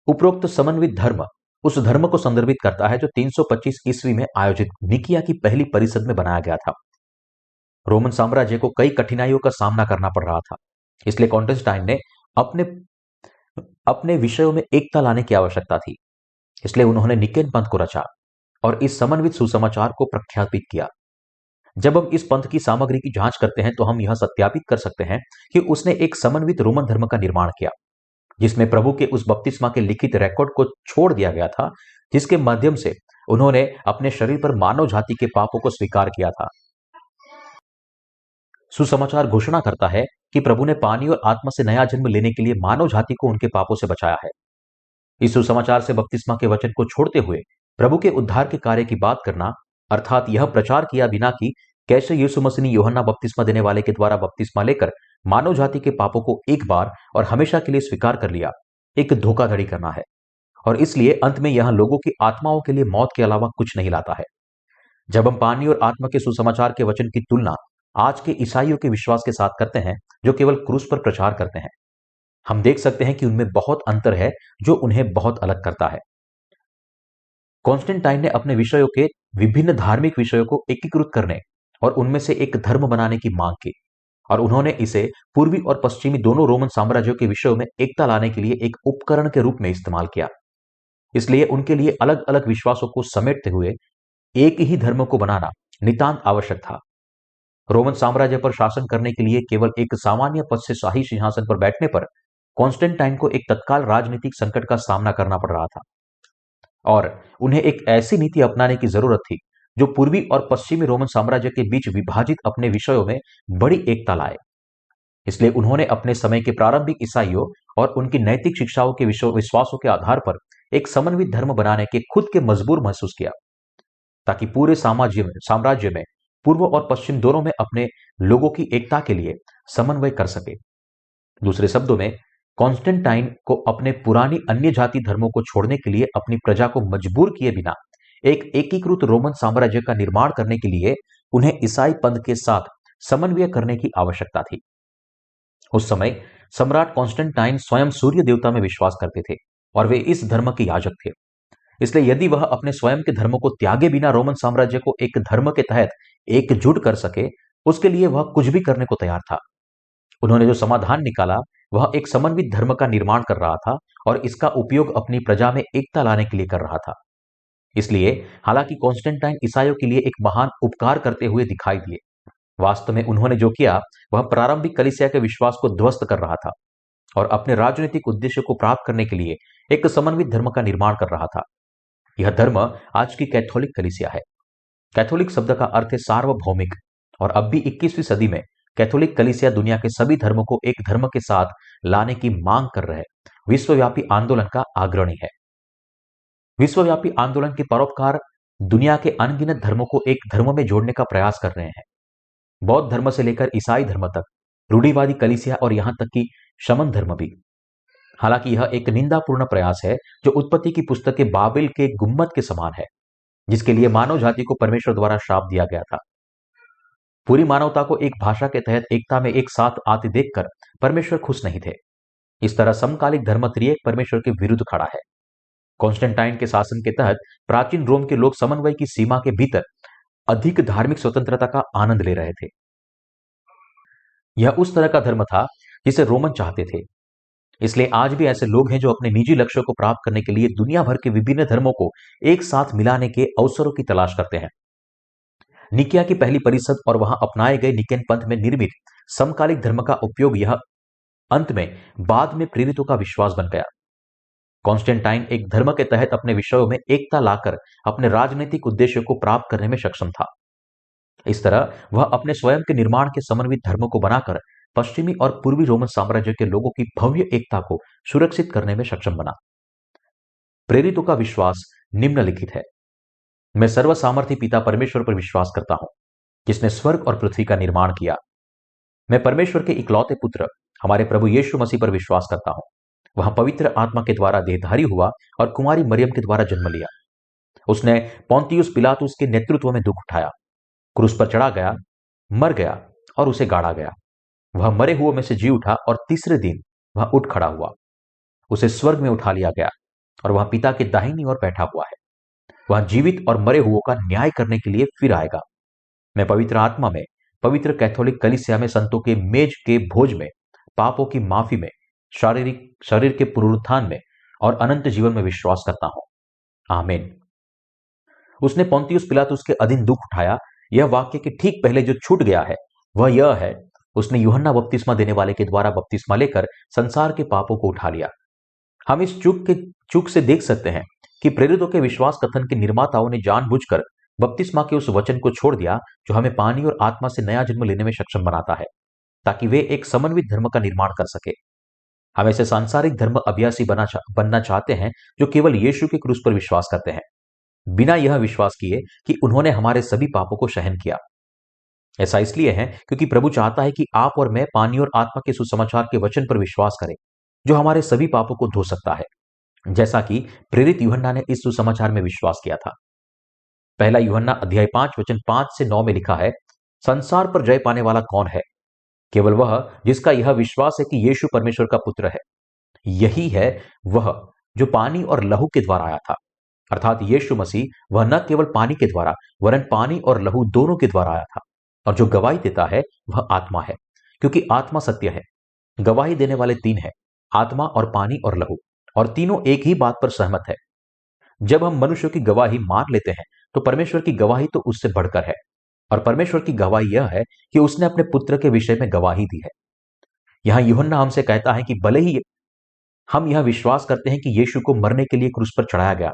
उपरोक्त समन्वित धर्म उस धर्म को संदर्भित करता है जो 325 ईस्वी में आयोजित निकिया की पहली परिषद में बनाया गया था। रोमन साम्राज्य को कई कठिनाइयों का सामना करना पड़ रहा था, इसलिए कॉन्स्टेंटाइन ने अपने अपने विषयों में एकता लाने की आवश्यकता थी। इसलिए उन्होंने निकेन पंथ को रचा और इस समन्वित सुसमाचार को प्रख्यापित किया। जब हम इस पंथ की सामग्री की जांच करते हैं तो हम यह सत्यापित कर सकते हैं कि उसने एक समन्वित रोमन धर्म का निर्माण किया जिसमें प्रभु के उस बपतिस्मा के लिखित रिकॉर्ड को छोड़ दिया गया था जिसके माध्यम से उन्होंने अपने शरीर पर मानव जाति के पापों को स्वीकार किया था। सुसमाचार घोषणा करता है कि प्रभु ने पानी और आत्मा से नया जन्म लेने के लिए मानव जाति को उनके पापों से बचाया है। इस सुसमाचार से बपतिस्मा के वचन को छोड़ते हुए प्रभु के उद्धार के कार्य की बात करना, अर्थात यह प्रचार किया बिना कि कैसे यीशु मसीह ने यूहन्ना बपतिस्मा देने वाले के द्वारा बपतिस्मा लेकर मानव जाति के पापों को एक बार और हमेशा के लिए स्वीकार कर लिया, एक धोखाधड़ी करना है और इसलिए अंत में यह लोगों की आत्माओं के लिए मौत के अलावा कुछ नहीं लाता है। जब हम पानी और आत्मा के सुसमाचार के वचन की तुलना आज के ईसाइयों के विश्वास के साथ करते हैं जो केवल क्रूस पर प्रचार करते हैं, हम देख सकते हैं कि उनमें बहुत अंतर है जो उन्हें बहुत अलग करता है। कॉन्स्टेंटाइन ने अपने विषयों के विभिन्न धार्मिक विषयों को एकीकृत करने और उनमें से एक धर्म बनाने की मांग की और उन्होंने इसे पूर्वी और पश्चिमी दोनों रोमन साम्राज्यों के विषयों में एकता लाने के लिए एक उपकरण के रूप में इस्तेमाल किया। इसलिए उनके लिए अलग अलग विश्वासों को समेटते हुए एक ही धर्म को बनाना नितांत आवश्यक था। रोमन साम्राज्य पर शासन करने के लिए केवल एक सामान्य पद से शाही सिंहासन पर बैठने पर कॉन्स्टेंटाइन को एक तत्काल राजनीतिक संकट का सामना करना पड़ रहा था और उन्हें एक ऐसी नीति अपनाने की जरूरत थी जो पूर्वी और पश्चिमी रोमन साम्राज्य के बीच विभाजित अपने विषयों में बड़ी एकता लाए। इसलिए उन्होंने अपने समय के प्रारंभिक ईसाइयों और उनकी नैतिक शिक्षाओं के विश्वासों के आधार पर एक समन्वित धर्म बनाने के खुद के मजबूर महसूस किया ताकि पूरे साम्राज्य में पूर्व और पश्चिम दोनों में अपने लोगों की एकता के लिए समन्वय कर सके। दूसरे शब्दों में, कॉन्स्टेंटाइन को अपने पुरानी अन्य जाति धर्मों को छोड़ने के लिए अपनी प्रजा को मजबूर किए बिना एक एकीकृत रोमन साम्राज्य का निर्माण करने के लिए उन्हें ईसाई पंथ के साथ समन्वय करने की आवश्यकता थी। उस समय सम्राट कॉन्स्टेंटाइन स्वयं सूर्य देवता में विश्वास करते थे और वे इस धर्म के याजक थे। इसलिए यदि वह अपने स्वयं के धर्म को त्यागे बिना रोमन साम्राज्य को एक धर्म के तहत एकजुट कर सके, उसके लिए वह कुछ भी करने को तैयार था। उन्होंने जो समाधान निकाला वह एक समन्वित धर्म का निर्माण कर रहा था और इसका उपयोग अपनी प्रजा में एकता लाने के लिए कर रहा था। इसलिए हालांकि कॉन्स्टेंटाइन ईसाइयों के लिए एक महान उपकार करते हुए दिखाई दिए, वास्तव में उन्होंने जो किया वह प्रारंभिक कलीसिया के विश्वास को ध्वस्त कर रहा था और अपने राजनीतिक उद्देश्य को प्राप्त करने के लिए एक समन्वित धर्म का निर्माण कर रहा था। यह धर्म आज की कैथोलिक कलीसिया है। कैथोलिक शब्द का अर्थ है सार्वभौमिक और अब भी 21वीं सदी में कैथोलिक कलीसिया दुनिया के सभी धर्मों को एक धर्म के साथ लाने की मांग कर रहे विश्वव्यापी आंदोलन का अग्रणी है। विश्वव्यापी आंदोलन के परोपकार दुनिया के अनगिनत धर्मों को एक धर्म में जोड़ने का प्रयास कर रहे हैं। बौद्ध धर्म से लेकर ईसाई धर्म तक, रूढ़िवादी कलीसिया और यहां तक कि शमन धर्म भी। हालांकि यह एक निंदापूर्ण प्रयास है जो उत्पत्ति की पुस्तक के बाबिल के गुम्मद के समान है जिसके लिए मानव जाति को परमेश्वर द्वारा श्राप दिया गया था। पूरी मानवता को एक भाषा के तहत एकता में एक साथ आते देखकर परमेश्वर खुश नहीं थे। इस तरह समकालिक धर्म त्रिएक परमेश्वर के विरुद्ध खड़ा है। कॉन्स्टेंटाइन के शासन के तहत प्राचीन रोम के लोग समन्वय की सीमा के भीतर अधिक धार्मिक स्वतंत्रता का आनंद ले रहे थे। यह उस तरह का धर्म था जिसे रोमन चाहते थे। इसलिए आज भी ऐसे लोग हैं जो अपने निजी लक्ष्यों को प्राप्त करने के लिए दुनिया भर के विभिन्न धर्मों को एक साथ मिलाने के अवसरों की तलाश करते हैं। निकिया की पहली परिषद और वहां अपनाए गए निकेन पंथ में निर्मित समकालिक धर्म का उपयोग यह अंत में बाद में प्रेरितों का विश्वास बन गया। कॉन्स्टेंटाइन एक धर्म के तहत अपने विषयों में एकता लाकर अपने राजनीतिक उद्देश्यों को प्राप्त करने में सक्षम था। इस तरह वह अपने स्वयं के निर्माण के समन्वित धर्मों को बनाकर पश्चिमी और पूर्वी रोमन साम्राज्य के लोगों की भव्य एकता को सुरक्षित करने में सक्षम बना। प्रेरितों का विश्वास निम्नलिखित है। मैं सर्वसामर्थी पिता परमेश्वर पर विश्वास करता हूं, जिसने स्वर्ग और पृथ्वी का निर्माण किया। मैं परमेश्वर के इकलौते पुत्र हमारे प्रभु यीशु मसीह पर विश्वास करता हूं। वह पवित्र आत्मा के द्वारा देहधारी हुआ और कुमारी मरियम के द्वारा जन्म लिया। उसने पोंतियुस पिलातुस के नेतृत्व में दुख उठाया, क्रूस पर चढ़ा गया, मर गया और उसे गाड़ा गया। वह मरे हुओं में से जी उठा और तीसरे दिन वह उठ खड़ा हुआ। उसे स्वर्ग में उठा लिया गया और वह पिता के दाहिनी ओर बैठा हुआ है। वह जीवित और मरे हुओं का न्याय करने के लिए फिर आएगा। मैं पवित्र आत्मा में, पवित्र कैथोलिक कलीसिया में, संतों के मेज के भोज में, पापों की माफी में, शरीर के पुनरुत्थान में और अनंत जीवन में विश्वास करता हूं। आमीन। उसने पोंतियुस पिलातुस के अधीन दुख उठाया। यह वाक्य के ठीक पहले जो छूट गया है वह यह है, उसने यूहन्ना बपतिस्मा देने वाले के द्वारा बपतिस्मा लेकर संसार के पापों को उठा लिया। हम इस चूक से देख सकते हैं कि प्रेरितों के विश्वास कथन के निर्माताओं ने जानबूझकर बपतिस्मा के उस वचन को छोड़ दिया जो हमें पानी और आत्मा से नया जन्म लेने में सक्षम बनाता है, ताकि वे एक समन्वित धर्म का निर्माण कर सके। हम ऐसे सांसारिक धर्म अभ्यासी बनना चाहते हैं जो केवल यीशु के क्रूस पर विश्वास करते हैं, बिना यह विश्वास किए कि उन्होंने हमारे सभी पापों को सहन किया। ऐसा इसलिए है क्योंकि प्रभु चाहता है कि आप और मैं पानी और आत्मा के सुसमाचार के वचन पर विश्वास करें, जो हमारे सभी पापों को धो सकता है, जैसा कि प्रेरित यूहन्ना ने इस सुसमाचार में विश्वास किया था। पहला यूहन्ना अध्याय 5 वचन 5 से 9 में लिखा है, संसार पर जय पाने वाला कौन है? केवल वह जिसका यह विश्वास है कि यीशु परमेश्वर का पुत्र है। यही है वह जो पानी और लहू के द्वारा आया था, अर्थात यीशु मसीह। वह न केवल पानी के द्वारा वरन पानी और लहू दोनों के द्वारा आया था। और जो गवाही देता है वह आत्मा है, क्योंकि आत्मा सत्य है। गवाही देने वाले तीन हैं, आत्मा और पानी और लहू, और तीनों एक ही बात पर सहमत है। जब हम मनुष्यों की गवाही मान लेते हैं तो परमेश्वर की गवाही तो उससे बढ़कर है, और परमेश्वर की गवाही यह है कि उसने अपने पुत्र के विषय में गवाही दी है। यहां यूहन्ना हमसे कहता है कि भले ही हम यह विश्वास करते हैं कि यीशु को मरने के लिए क्रूस पर चढ़ाया गया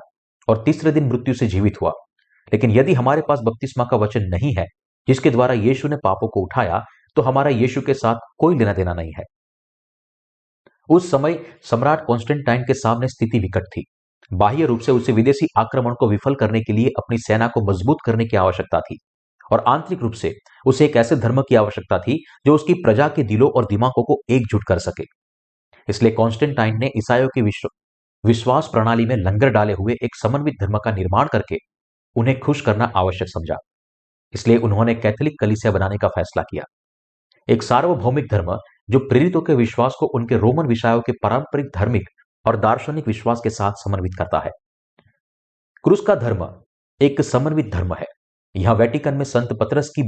और तीसरे दिन मृत्यु से जीवित हुआ, लेकिन यदि हमारे पास बपतिस्मा का वचन नहीं है जिसके द्वारा यीशु ने पापों को उठाया, तो हमारा यीशु के साथ कोई लेना देना नहीं है। उस समय सम्राट कॉन्स्टेंटाइन के सामने स्थिति विकट थी। बाह्य रूप से उसे विदेशी आक्रमण को विफल करने के लिए अपनी सेना को मजबूत करने की आवश्यकता थी, और आंतरिक रूप से उसे एक ऐसे धर्म की आवश्यकता थी जो उसकी प्रजा के दिलों और दिमागों को एकजुट कर सके। इसलिए कॉन्स्टेंटाइन ने ईसाइयों की विश्वास प्रणाली में लंगर डाले हुए एक समन्वित धर्म का निर्माण करके उन्हें खुश करना आवश्यक समझा। इसलिए उन्होंने कैथोलिक कलीसिया बनाने का फैसला किया, एक सार्वभौमिक धर्म जो प्रेरितों के विश्वास को उनके रोमन विषयों के पारंपरिक धार्मिक और दार्शनिक विश्वास के साथ समन्वित करता है। क्रूस का धर्म एक समन्वित धर्म है। यहां वेटिकन में संत पतरस की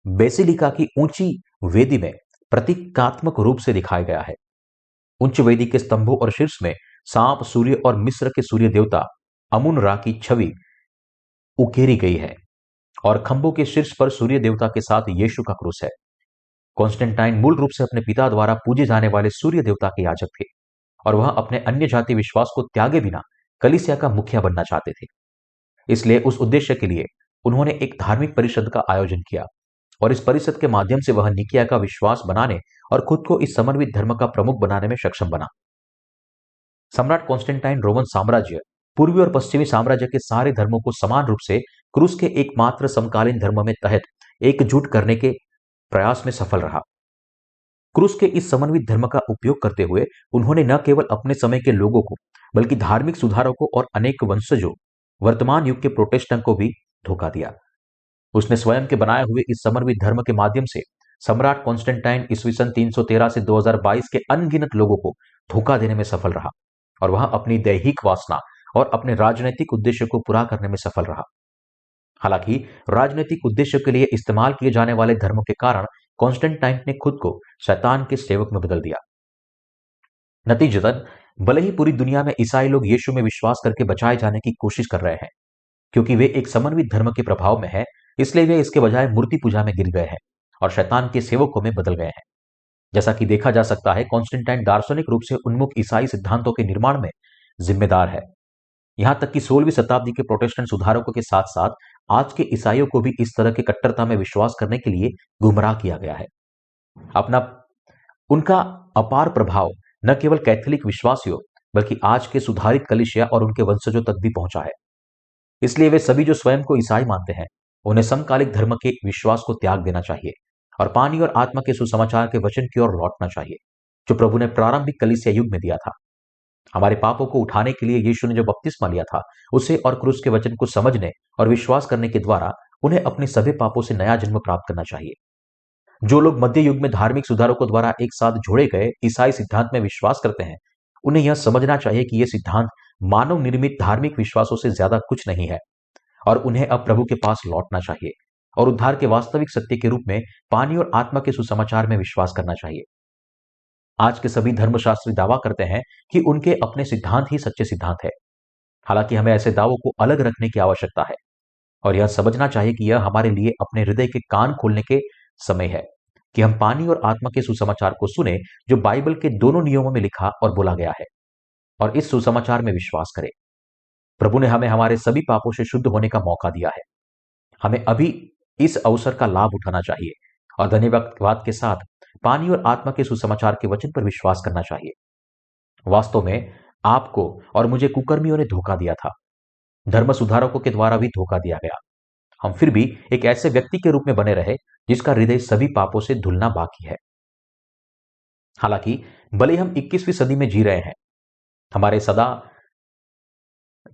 बेसिलिका की ऊंची वेदी में प्रतीकात्मक रूप से दिखाया गया है। उच्च वेदी के स्तंभों और शीर्ष में सांप, सूर्य और मिस्र के सूर्य देवता अमुन रा की छवि उकेरी गई है, और खंभों के शीर्ष पर सूर्य देवता के साथ यीशु का क्रूस है। कॉन्स्टेंटाइन मूल रूप से अपने पिता द्वारा पूजे जाने वाले सूर्य देवता के याजक थे, और वह अपने अन्य जाति विश्वास को त्यागे बिना कलीसिया का मुखिया बनना चाहते थे। इसलिए उस उद्देश्य के लिए उन्होंने एक धार्मिक परिषद का आयोजन किया, और इस परिषद के माध्यम से वह निकिया का विश्वास बनाने और खुद को इस समन्वित धर्म का प्रमुख बनाने में सक्षम बना। सम्राट कॉन्स्टेंटाइन रोमन साम्राज्य, पूर्वी और पश्चिमी साम्राज्य के सारे धर्मों को समान रूप से क्रूस के एकमात्र समकालीन धर्म में तहत एकजुट करने के प्रयास में सफल रहा। क्रूस के इस समन्वित धर्म का उपयोग करते हुए उन्होंने न केवल अपने समय के लोगों को, बल्कि धार्मिक सुधारकों और अनेक वंशजों, वर्तमान युग के प्रोटेस्टेंट को भी धोखा दिया। उसने स्वयं के बनाए हुए इस समर्पित धर्म के माध्यम से सम्राट कॉन्स्टेंटाइन ईस्वी सन 313 से 2022 के अनगिनत लोगों को धोखा देने में सफल रहा और वह अपनी दैहिक वासना और अपने राजनीतिक उद्देश्य को पूरा करने में सफल रहा। हालांकि राजनीतिक उद्देश्य के लिए इस्तेमाल किए जाने वाले धर्मों के कारण कॉन्स्टेंटाइन ने खुद को शैतान के सेवक में बदल दिया। नतीजतन भले ही पूरी दुनिया में ईसाई लोग यीशु में विश्वास करके बचाए जाने की कोशिश कर रहे हैं, क्योंकि वे एक समन्वित धर्म के प्रभाव में है, इसलिए वे इसके बजाय मूर्ति पूजा में गिर गए हैं और शैतान के सेवकों में बदल गए हैं। जैसा कि देखा जा सकता है, कॉन्स्टेंटाइन दार्शनिक रूप से उन्मुख ईसाई सिद्धांतों के निर्माण में जिम्मेदार है। यहां तक कि 16वीं शताब्दी के प्रोटेस्टेंट सुधारकों के साथ साथ आज के ईसाइयों को भी इस तरह की कट्टरता में विश्वास करने के लिए गुमराह किया गया है। अपना उनका अपार प्रभाव न केवल कैथोलिक विश्वासियों बल्कि आज के सुधारित कलीसिया और उनके वंशजों तक भी पहुंचा है। इसलिए वे सभी जो स्वयं को ईसाई मानते हैं, उन्हें समकालिक धर्म के विश्वास को त्याग देना चाहिए और पानी और आत्मा के सुसमाचार के वचन की ओर लौटना चाहिए, जो प्रभु ने प्रारंभिक कलीसिया युग में दिया था। हमारे पापों को उठाने के लिए यीशु ने जो बपतिस्मा लिया था, उसे और क्रूस के वचन को समझने और विश्वास करने के द्वारा उन्हें अपने सभी पापों से नया जन्म प्राप्त करना चाहिए। जो लोग मध्य युग में धार्मिक सुधारकों द्वारा एक साथ जोड़े गए ईसाई सिद्धांत में विश्वास करते हैं, उन्हें यह समझना चाहिए कि यह सिद्धांत मानव निर्मित धार्मिक विश्वासों से ज्यादा कुछ नहीं है और उन्हें अब प्रभु के पास लौटना चाहिए और उद्धार के वास्तविक सत्य के रूप में पानी और आत्मा के सुसमाचार में विश्वास करना चाहिए। आज के सभी धर्मशास्त्री दावा करते हैं कि उनके अपने सिद्धांत ही सच्चे सिद्धांत है। हालांकि हमें ऐसे दावों को अलग रखने की आवश्यकता है और यह समझना चाहिए कि यह हमारे लिए अपने हृदय के कान खोलने के समय है कि हम पानी और आत्मा के सुसमाचार को सुने, जो बाइबल के दोनों नियमों में लिखा और बोला गया है, और इस सुसमाचार में विश्वास करें। प्रभु ने हमें हमारे सभी पापों से शुद्ध होने का मौका दिया है। हमें अभी इस अवसर का लाभ उठाना चाहिए और धन्यवाद के साथ पानी और आत्मा के सुसमाचार के वचन पर विश्वास करना चाहिए। वास्तव में आपको और मुझे कुकर्मियों ने धोखा दिया था, धर्म सुधारकों के द्वारा भी धोखा दिया गया। हम फिर भी एक ऐसे व्यक्ति के रूप में बने रहे जिसका हृदय सभी पापों से धुलना बाकी है। हालांकि भले हम 21वीं सदी में जी रहे हैं, हमारे सदा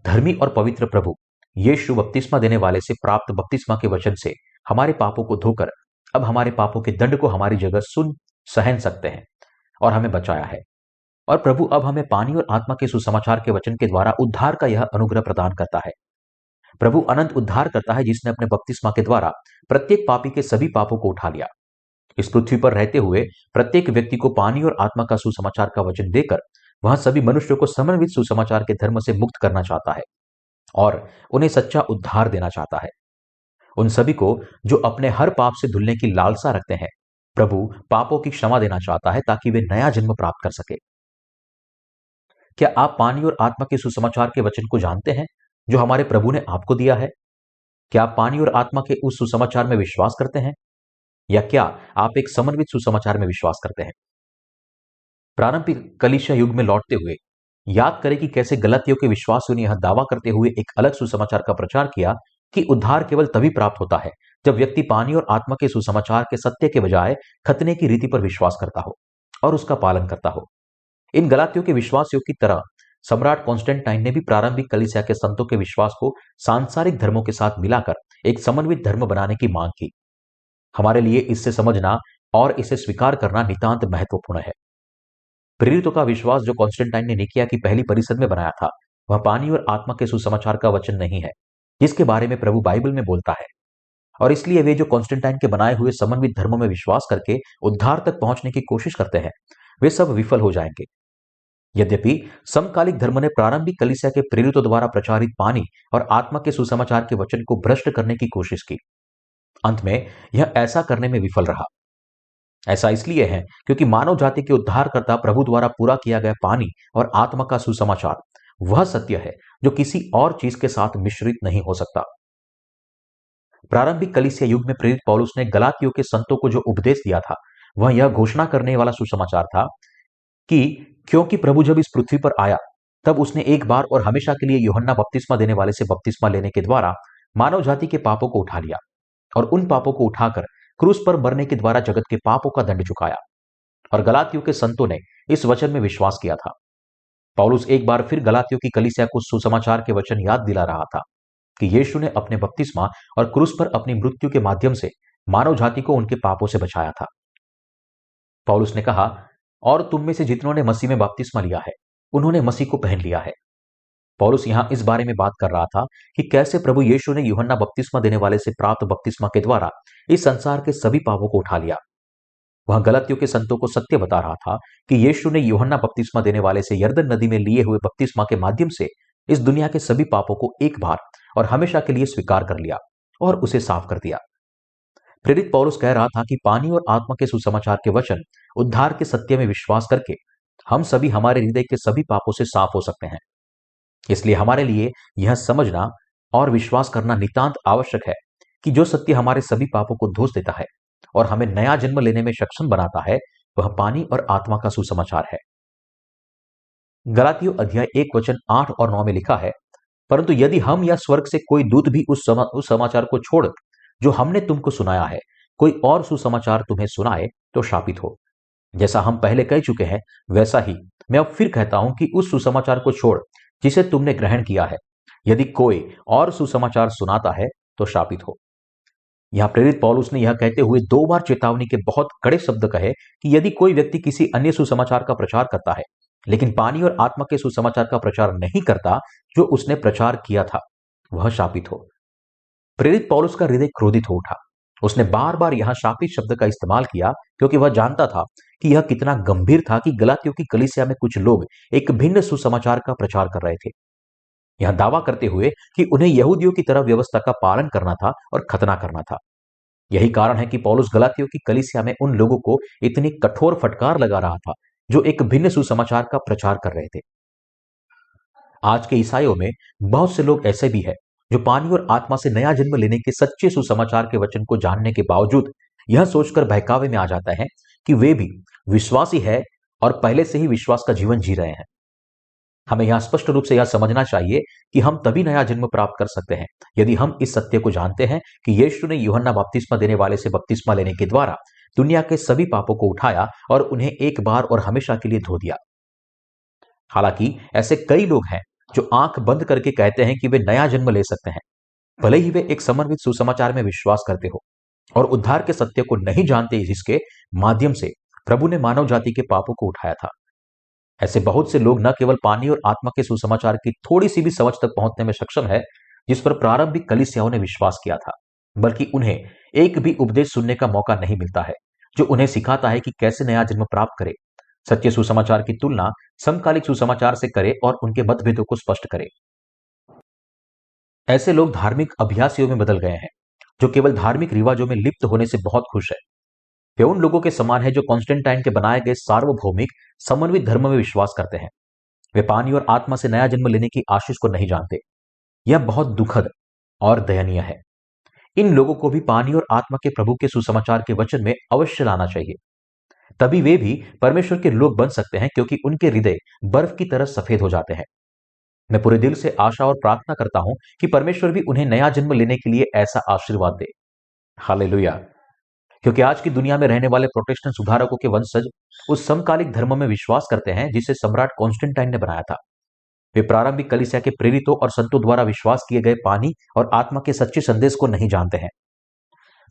धर्मी और पवित्र प्रभु यीशु बपतिस्मा देने वाले से प्राप्त बपतिस्मा के वचन से हमारे पापों को धोकर अब हमारे पापों के दंड को हमारी जगह सहन सकते हैं और हमें बचाया है। और प्रभु अब हमें पानी और आत्मा के सुसमाचार के वचन के द्वारा उद्धार का यह अनुग्रह प्रदान करता है। प्रभु अनंत उद्धार करता है, जिसने अपने बपतिस्मा के द्वारा प्रत्येक पापी के सभी पापों को उठा लिया। इस पृथ्वी पर रहते हुए प्रत्येक व्यक्ति को पानी और आत्मा का सुसमाचार का वचन देकर वह सभी मनुष्यों को समन्वित सुसमाचार के धर्म से मुक्त करना चाहता है और उन्हें सच्चा उद्धार देना चाहता है। उन सभी को जो अपने हर पाप से धुलने की लालसा रखते हैं, प्रभु पापों की क्षमा देना चाहता है ताकि वे नया जन्म प्राप्त कर सके। क्या आप पानी और आत्मा के सुसमाचार के वचन को जानते हैं जो हमारे प्रभु ने आपको दिया है? क्या आप पानी और आत्मा के उस सुसमाचार में विश्वास करते हैं, या क्या आप एक समन्वित सुसमाचार में विश्वास करते हैं? प्रारंभिक कलीसिया युग में लौटते हुए याद करें कि कैसे गलातियों के विश्वासियों ने यह दावा करते हुए एक अलग सुसमाचार का प्रचार किया कि उद्धार केवल तभी प्राप्त होता है जब व्यक्ति पानी और आत्मा के सुसमाचार के सत्य के बजाय खतने की रीति पर विश्वास करता हो और उसका पालन करता हो। इन गलातियों के विश्वासियों की तरह सम्राट कॉन्स्टेंटाइन ने भी प्रारंभिक कलीसिया के संतों के विश्वास को सांसारिक धर्मों के साथ मिलाकर एक समन्वित धर्म बनाने की मांग की। हमारे लिए इससे समझना और इसे स्वीकार करना नितांत महत्वपूर्ण है। प्रेरितों का विश्वास जो कॉन्स्टेंटाइन ने निकिया की पहली परिषद में बनाया था, वह पानी और आत्मा के सुसमाचार का वचन नहीं है जिसके बारे में प्रभु बाइबल में बोलता है, और इसलिए वे जो कॉन्स्टेंटाइन के बनाए हुए समन्वित धर्मों में विश्वास करके उद्धार तक पहुंचने की कोशिश करते हैं, वे सब विफल हो जाएंगे। यद्यपि समकालिक धर्म ने प्रारंभिक कलीसिया के प्रेरितों द्वारा प्रचारित पानी और आत्मा के सुसमाचार के वचन को भ्रष्ट करने की कोशिश की, अंत में यह ऐसा करने में विफल रहा। ऐसा इसलिए है क्योंकि मानव जाति के उद्धारकर्ता प्रभु द्वारा पूरा किया गया पानी और आत्मा का सुसमाचार वह सत्य है जो किसी और चीज के साथ मिश्रित नहीं हो सकता। प्रारंभिक कलीसिया युग में प्रेरित पौलुस ने गलातियों के संतों को जो उपदेश दिया था, वह यह घोषणा करने वाला सुसमाचार था कि क्योंकि प्रभु जब इस पृथ्वी पर आया, तब उसने एक बार और हमेशा के लिए यूहन्ना बपतिस्मा देने वाले से बपतिस्मा लेने के द्वारा मानव जाति के पापों को उठा लिया और उन पापों को उठाकर क्रूस पर मरने के द्वारा जगत के पापों का दंड चुकाया। और गलातियों के संतों ने इस वचन में विश्वास किया था। पौलुस एक बार फिर गलातियों की कलीसिया को सुसमाचार के वचन याद दिला रहा था कि यीशु ने अपने बपतिस्मा और क्रूस पर अपनी मृत्यु के माध्यम से मानव जाति को उनके पापों से बचाया था। पौलुस ने कहा, और तुम में से जितनों ने मसीह में बपतिस्मा लिया है उन्होंने मसीह को पहन लिया है। पौलुस यहां इस बारे में बात कर रहा था कि कैसे प्रभु यीशु ने यूहन्ना बपतिस्मा देने वाले से प्राप्त बपतिस्मा के द्वारा इस संसार के सभी पापों को उठा लिया। वह गलतियों के संतों को सत्य बता रहा था कि यीशु ने यूहन्ना बपतिस्मा देने वाले से यरदन नदी में लिए हुए बपतिस्मा के माध्यम से इस दुनिया के सभी पापों को एक बार और हमेशा के लिए स्वीकार कर लिया और उसे साफ कर दिया। प्रेरित पौलुस कह रहा था कि पानी और आत्मा के सुसमाचार के वचन उद्धार के सत्य में विश्वास करके हम सभी हमारे हृदय के सभी पापों से साफ हो सकते हैं। इसलिए हमारे लिए यह समझना और विश्वास करना नितांत आवश्यक है कि जो सत्य हमारे सभी पापों को धोस देता है और हमें नया जन्म लेने में सक्षम बनाता है वह पानी और आत्मा का सुसमाचार है। गलातियों अध्याय 1 वचन 8 और 9 में लिखा है, परंतु यदि हम या स्वर्ग से कोई दूत भी उस समाचार को छोड़ जो हमने तुमको सुनाया है कोई और सुसमाचार तुम्हें सुनाए तो शापित हो। जैसा हम पहले कह चुके हैं वैसा ही मैं अब फिर कहता हूं कि उस सुसमाचार को छोड़ जिसे तुमने ग्रहण किया है, यदि कोई और सुसमाचार सुनाता है तो शापित हो। यहां प्रेरित पौलुस ने यह कहते हुए 2 बार चेतावनी के बहुत कड़े शब्द कहे कि यदि कोई व्यक्ति किसी अन्य सुसमाचार का प्रचार करता है लेकिन पानी और आत्मा के सुसमाचार का प्रचार नहीं करता जो उसने प्रचार किया था वह शापित हो। प्रेरित पौलुस का हृदय क्रोधित हो उठा। उसने बार बार यहां शापित शब्द का इस्तेमाल किया क्योंकि वह जानता था कि यह कितना गंभीर था कि गलातियों की कलीसिया में कुछ लोग एक भिन्न सुसमाचार का प्रचार कर रहे थे, यह दावा करते हुए कि उन्हें यहूदियों की तरह व्यवस्था का पालन करना था और खतना करना था। यही कारण है कि पौलुस गलातियों की कलीसिया में उन लोगों को इतनी कठोर फटकार लगा रहा था जो एक भिन्न सुसमाचार का प्रचार कर रहे थे। आज के ईसाइयों में बहुत से लोग ऐसे भी हैं जो पानी और आत्मा से नया जन्म लेने के सच्चे सुसमाचार के वचन को जानने के बावजूद यह सोचकर बहकावे में आ जाता है कि वे भी विश्वासी है और पहले से ही विश्वास का जीवन जी रहे हैं। हमें यहां स्पष्ट रूप से यह समझना चाहिए कि हम तभी नया जन्म प्राप्त कर सकते हैं यदि हम इस सत्य को जानते हैं कि यीशु ने यूहन्ना बपतिस्मा देने वाले से बपतिस्मा लेने के द्वारा दुनिया के सभी पापों को उठाया और उन्हें एक बार और हमेशा के लिए धो दिया। हालांकि ऐसे कई लोग हैं जो आंख बंद करके कहते हैं कि वे नया जन्म ले सकते हैं, भले ही वे एक समर्पित सुसमाचार में विश्वास करते हो और उद्धार के सत्य को नहीं जानते जिसके माध्यम से प्रभु ने मानव जाति के पापों को उठाया था। ऐसे बहुत से लोग न केवल पानी और आत्मा के सुसमाचार की थोड़ी सी भी समझ तक पहुंचने में सक्षम है जिस पर प्रारंभिक कलीसियाओं ने विश्वास किया था, बल्कि उन्हें एक भी उपदेश सुनने का मौका नहीं मिलता है जो उन्हें सिखाता है कि कैसे नया जन्म प्राप्त करे, सच्चे सुसमाचार की तुलना समकालिक सुसमाचार से करे और उनके मतभेदों को स्पष्ट करे। ऐसे लोग धार्मिक अभ्यासियों में बदल गए हैं जो केवल धार्मिक रिवाजों में लिप्त होने से बहुत खुश है। वे उन लोगों के समान है जो कॉन्स्टेंटाइन के बनाए गए सार्वभौमिक समन्वित धर्म में विश्वास करते हैं। वे पानी और आत्मा से नया जन्म लेने की आशीष को नहीं जानते। यह बहुत दुखद और दयनीय है। इन लोगों को भी पानी और आत्मा के प्रभु के सुसमाचार के वचन में अवश्य लाना चाहिए, तभी वे भी परमेश्वर के लोग बन सकते हैं क्योंकि उनके हृदय बर्फ की तरह सफेद हो जाते हैं। मैं पूरे दिल से आशा और प्रार्थना करता हूं कि परमेश्वर भी उन्हें नया जन्म लेने के लिए ऐसा आशीर्वाद दे। हालेलुया। क्योंकि आज की दुनिया में रहने वाले प्रोटेस्टेंट सुधारकों के वंशज उस समकालिक धर्म में विश्वास करते हैं जिसे सम्राट कॉन्स्टेंटाइन ने बनाया था। वे प्रारंभिक कलीसिया के प्रेरितों और संतों द्वारा विश्वास किए गए पानी और आत्मा के सच्चे संदेश को नहीं जानते हैं।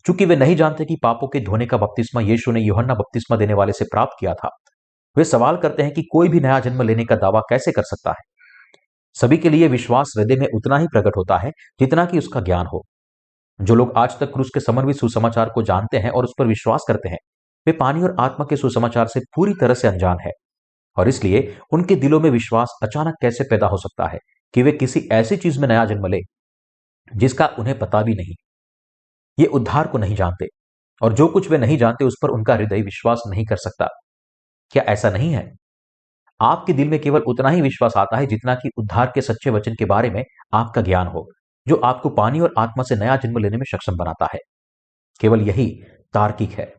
चूंकि वे नहीं जानते कि पापों के धोने का बपतिस्मा यीशु ने यूहन्ना बपतिस्मा देने वाले से प्राप्त किया था, वे सवाल करते हैं कि कोई भी नया जन्म लेने का दावा कैसे कर सकता है। सभी के लिए विश्वास हृदय में उतना ही प्रकट होता है जितना कि उसका ज्ञान हो। जो लोग आज तक क्रूस के समर्पित सुसमाचार को जानते हैं और उस पर विश्वास करते हैं, वे पानी और आत्मा के सुसमाचार से पूरी तरह से अनजान है और इसलिए उनके दिलों में विश्वास अचानक कैसे पैदा हो सकता है कि वे किसी ऐसी चीज में नया जन्म ले जिसका उन्हें पता भी नहीं। ये उद्धार को नहीं जानते और जो कुछ वे नहीं जानते उस पर उनका हृदय विश्वास नहीं कर सकता। क्या ऐसा नहीं है? आपके दिल में केवल उतना ही विश्वास आता है जितना कि उद्धार के सच्चे वचन के बारे में आपका ज्ञान हो, जो आपको पानी और आत्मा से नया जन्म लेने में सक्षम बनाता है। केवल यही तार्किक है।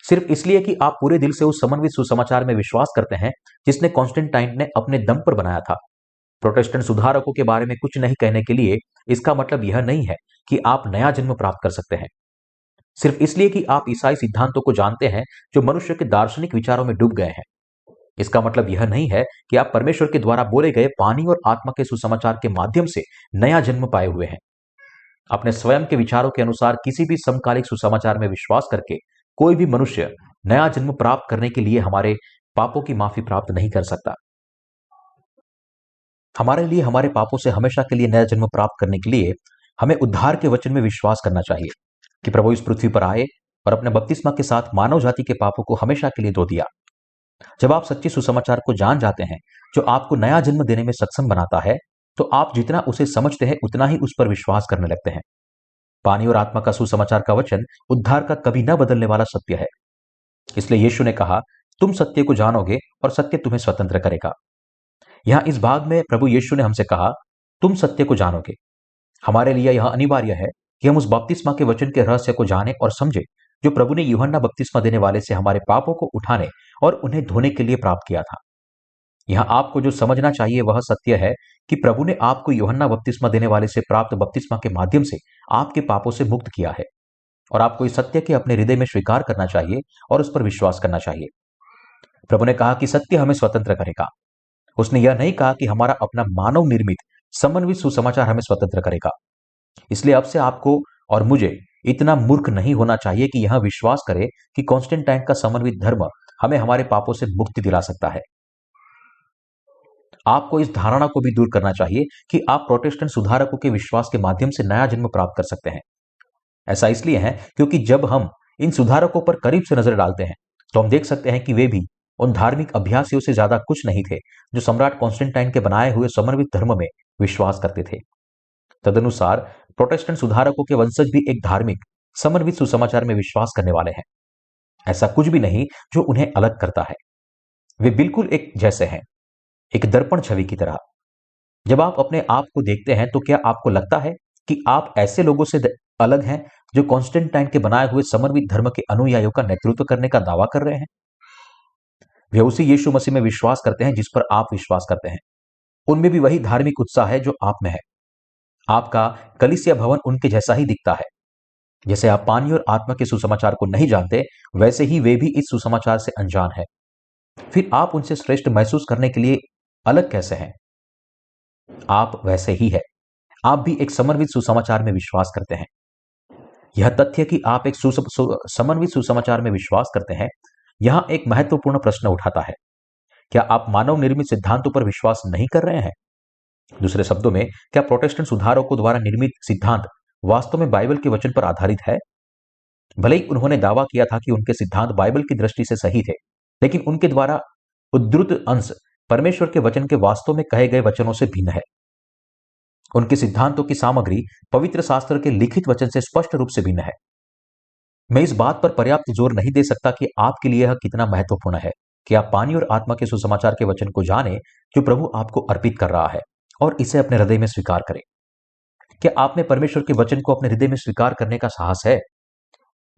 सिर्फ इसलिए कि आप पूरे दिल से उस समन्वित सुसमाचार में विश्वास करते हैं जिसने कॉन्स्टेंटाइन ने अपने दम पर बनाया था। प्रोटेस्टेंट सुधारकों के बारे में कुछ नहीं कहने के लिए इसका मतलब यह नहीं है कि आप नया जन्म प्राप्त कर सकते हैं। सिर्फ इसलिए कि आप ईसाई सिद्धांतों को जानते हैं जो मनुष्य के दार्शनिक विचारों में डूब गए हैं। इसका मतलब यह नहीं है कि आप परमेश्वर के द्वारा बोले गए पानी और आत्मा के सुसमाचार के माध्यम से नया जन्म पाए हुए हैं। अपने स्वयं के विचारों के अनुसार किसी भी समकालिक सुसमाचार में विश्वास करके कोई भी मनुष्य नया जन्म प्राप्त करने के लिए हमारे पापों की माफी प्राप्त नहीं कर सकता। हमारे लिए हमारे पापों से हमेशा के लिए नया जन्म प्राप्त करने के लिए हमें उद्धार के वचन में विश्वास करना चाहिए कि प्रभु इस पृथ्वी पर आए और अपने बपतिस्मा के साथ मानव जाति के पापों को हमेशा के लिए धो दिया। जब आप सच्चे सुसमाचार को जान जाते हैं जो आपको नया जन्म देने में सक्षम बनाता है, तो आप जितना उसे समझते हैं उतना ही उस पर विश्वास करने लगते हैं। पानी और आत्मा का सुसमाचार का वचन उद्धार का कभी न बदलने वाला सत्य है। इसलिए यीशु ने कहा, तुम सत्य को जानोगे और सत्य तुम्हें स्वतंत्र करेगा। यहां इस भाग में प्रभु यीशु ने हमसे कहा, तुम सत्य को जानोगे। हमारे लिए यह अनिवार्य है कि हम उस बपतिस्मा के वचन के रहस्य को जानें और समझें जो प्रभु ने यूहन्ना बपतिस्मा देने वाले से हमारे पापों को उठाने और उन्हें धोने के लिए प्राप्त किया था। यहां आपको जो समझना चाहिए वह सत्य है कि प्रभु ने आपको यूहन्ना बपतिस्मा देने वाले से प्राप्त बपतिस्मा के माध्यम से आपके पापों से मुक्त किया है, और आपको इस सत्य के अपने हृदय में स्वीकार करना चाहिए और उस पर विश्वास करना चाहिए। प्रभु ने कहा कि सत्य हमें स्वतंत्र करेगा। उसने यह नहीं कहा कि हमारा अपना मानव निर्मित समन्वित सुसमाचार हमें स्वतंत्र करेगा। इसलिए अब से आपको और मुझे इतना मूर्ख नहीं होना चाहिए कि यह विश्वास करे कि कॉन्स्टेंटाइन का समन्वित धर्म हमें हमारे पापों से मुक्ति दिला सकता है। आपको इस धारणा को भी दूर करना चाहिए कि आप प्रोटेस्टेंट सुधारकों के विश्वास के माध्यम से नया जन्म प्राप्त कर सकते हैं। ऐसा इसलिए है क्योंकि जब हम इन सुधारकों पर करीब से नजर डालते हैं तो हम देख सकते हैं कि वे भी उन धार्मिक अभ्यासियों से ज्यादा कुछ नहीं थे जो सम्राट कॉन्स्टेंटाइन के बनाए हुए समन्वित धर्म में विश्वास करते थे। तदनुसार प्रोटेस्टेंट सुधारकों के वंशज भी एक धार्मिक समन्वित सुसमाचार में विश्वास करने वाले हैं। ऐसा कुछ भी नहीं जो उन्हें अलग करता है। वे बिल्कुल एक जैसे हैं, एक दर्पण छवि की तरह। जब आप अपने आप को देखते हैं तो क्या आपको लगता है कि आप ऐसे लोगों से अलग हैं जो कॉन्स्टेंटाइन के बनाए हुए समन्वित धर्म के अनुयायियों का नेतृत्व करने का दावा कर रहे हैं? वे उसी यीशु मसीह में विश्वास करते हैं जिस पर आप विश्वास करते हैं। उनमें भी वही धार्मिक उत्साह है जो आप में है। आपका कलीसिया भवन उनके जैसा ही दिखता है। जैसे आप पानी और आत्मा के सुसमाचार को नहीं जानते, वैसे ही वे भी इस सुसमाचार से अनजान है। फिर आप उनसे श्रेष्ठ महसूस करने के लिए अलग कैसे हैं? आप वैसे ही है। आप भी एक समन्वित सुसमाचार में विश्वास करते हैं। यह तथ्य कि आप एक समन्वित सुसमाचार में विश्वास करते हैं, यहां एक महत्वपूर्ण प्रश्न उठाता है। क्या आप मानव निर्मित सिद्धांतों पर विश्वास नहीं कर रहे हैं? दूसरे शब्दों में, क्या प्रोटेस्टेंट सुधारकों द्वारा निर्मित सिद्धांत वास्तव में बाइबल के वचन पर आधारित है? भले ही उन्होंने दावा किया था कि उनके सिद्धांत बाइबल की दृष्टि से सही थे, लेकिन उनके द्वारा उद्धृत अंश परमेश्वर के वचन के वास्तव में कहे गए वचनों से भिन्न है। उनके सिद्धांतों की सामग्री पवित्र शास्त्र के लिखित वचन से स्पष्ट रूप से भिन्न है। मैं इस बात पर पर्याप्त जोर नहीं दे सकता कि आपके लिए यह कितना महत्वपूर्ण है कि आप पानी और आत्मा के सुसमाचार के वचन को जानें जो प्रभु आपको अर्पित कर रहा है, और इसे अपने हृदय में स्वीकार करें। क्या आप में परमेश्वर के वचन को अपने हृदय में स्वीकार करने का साहस है?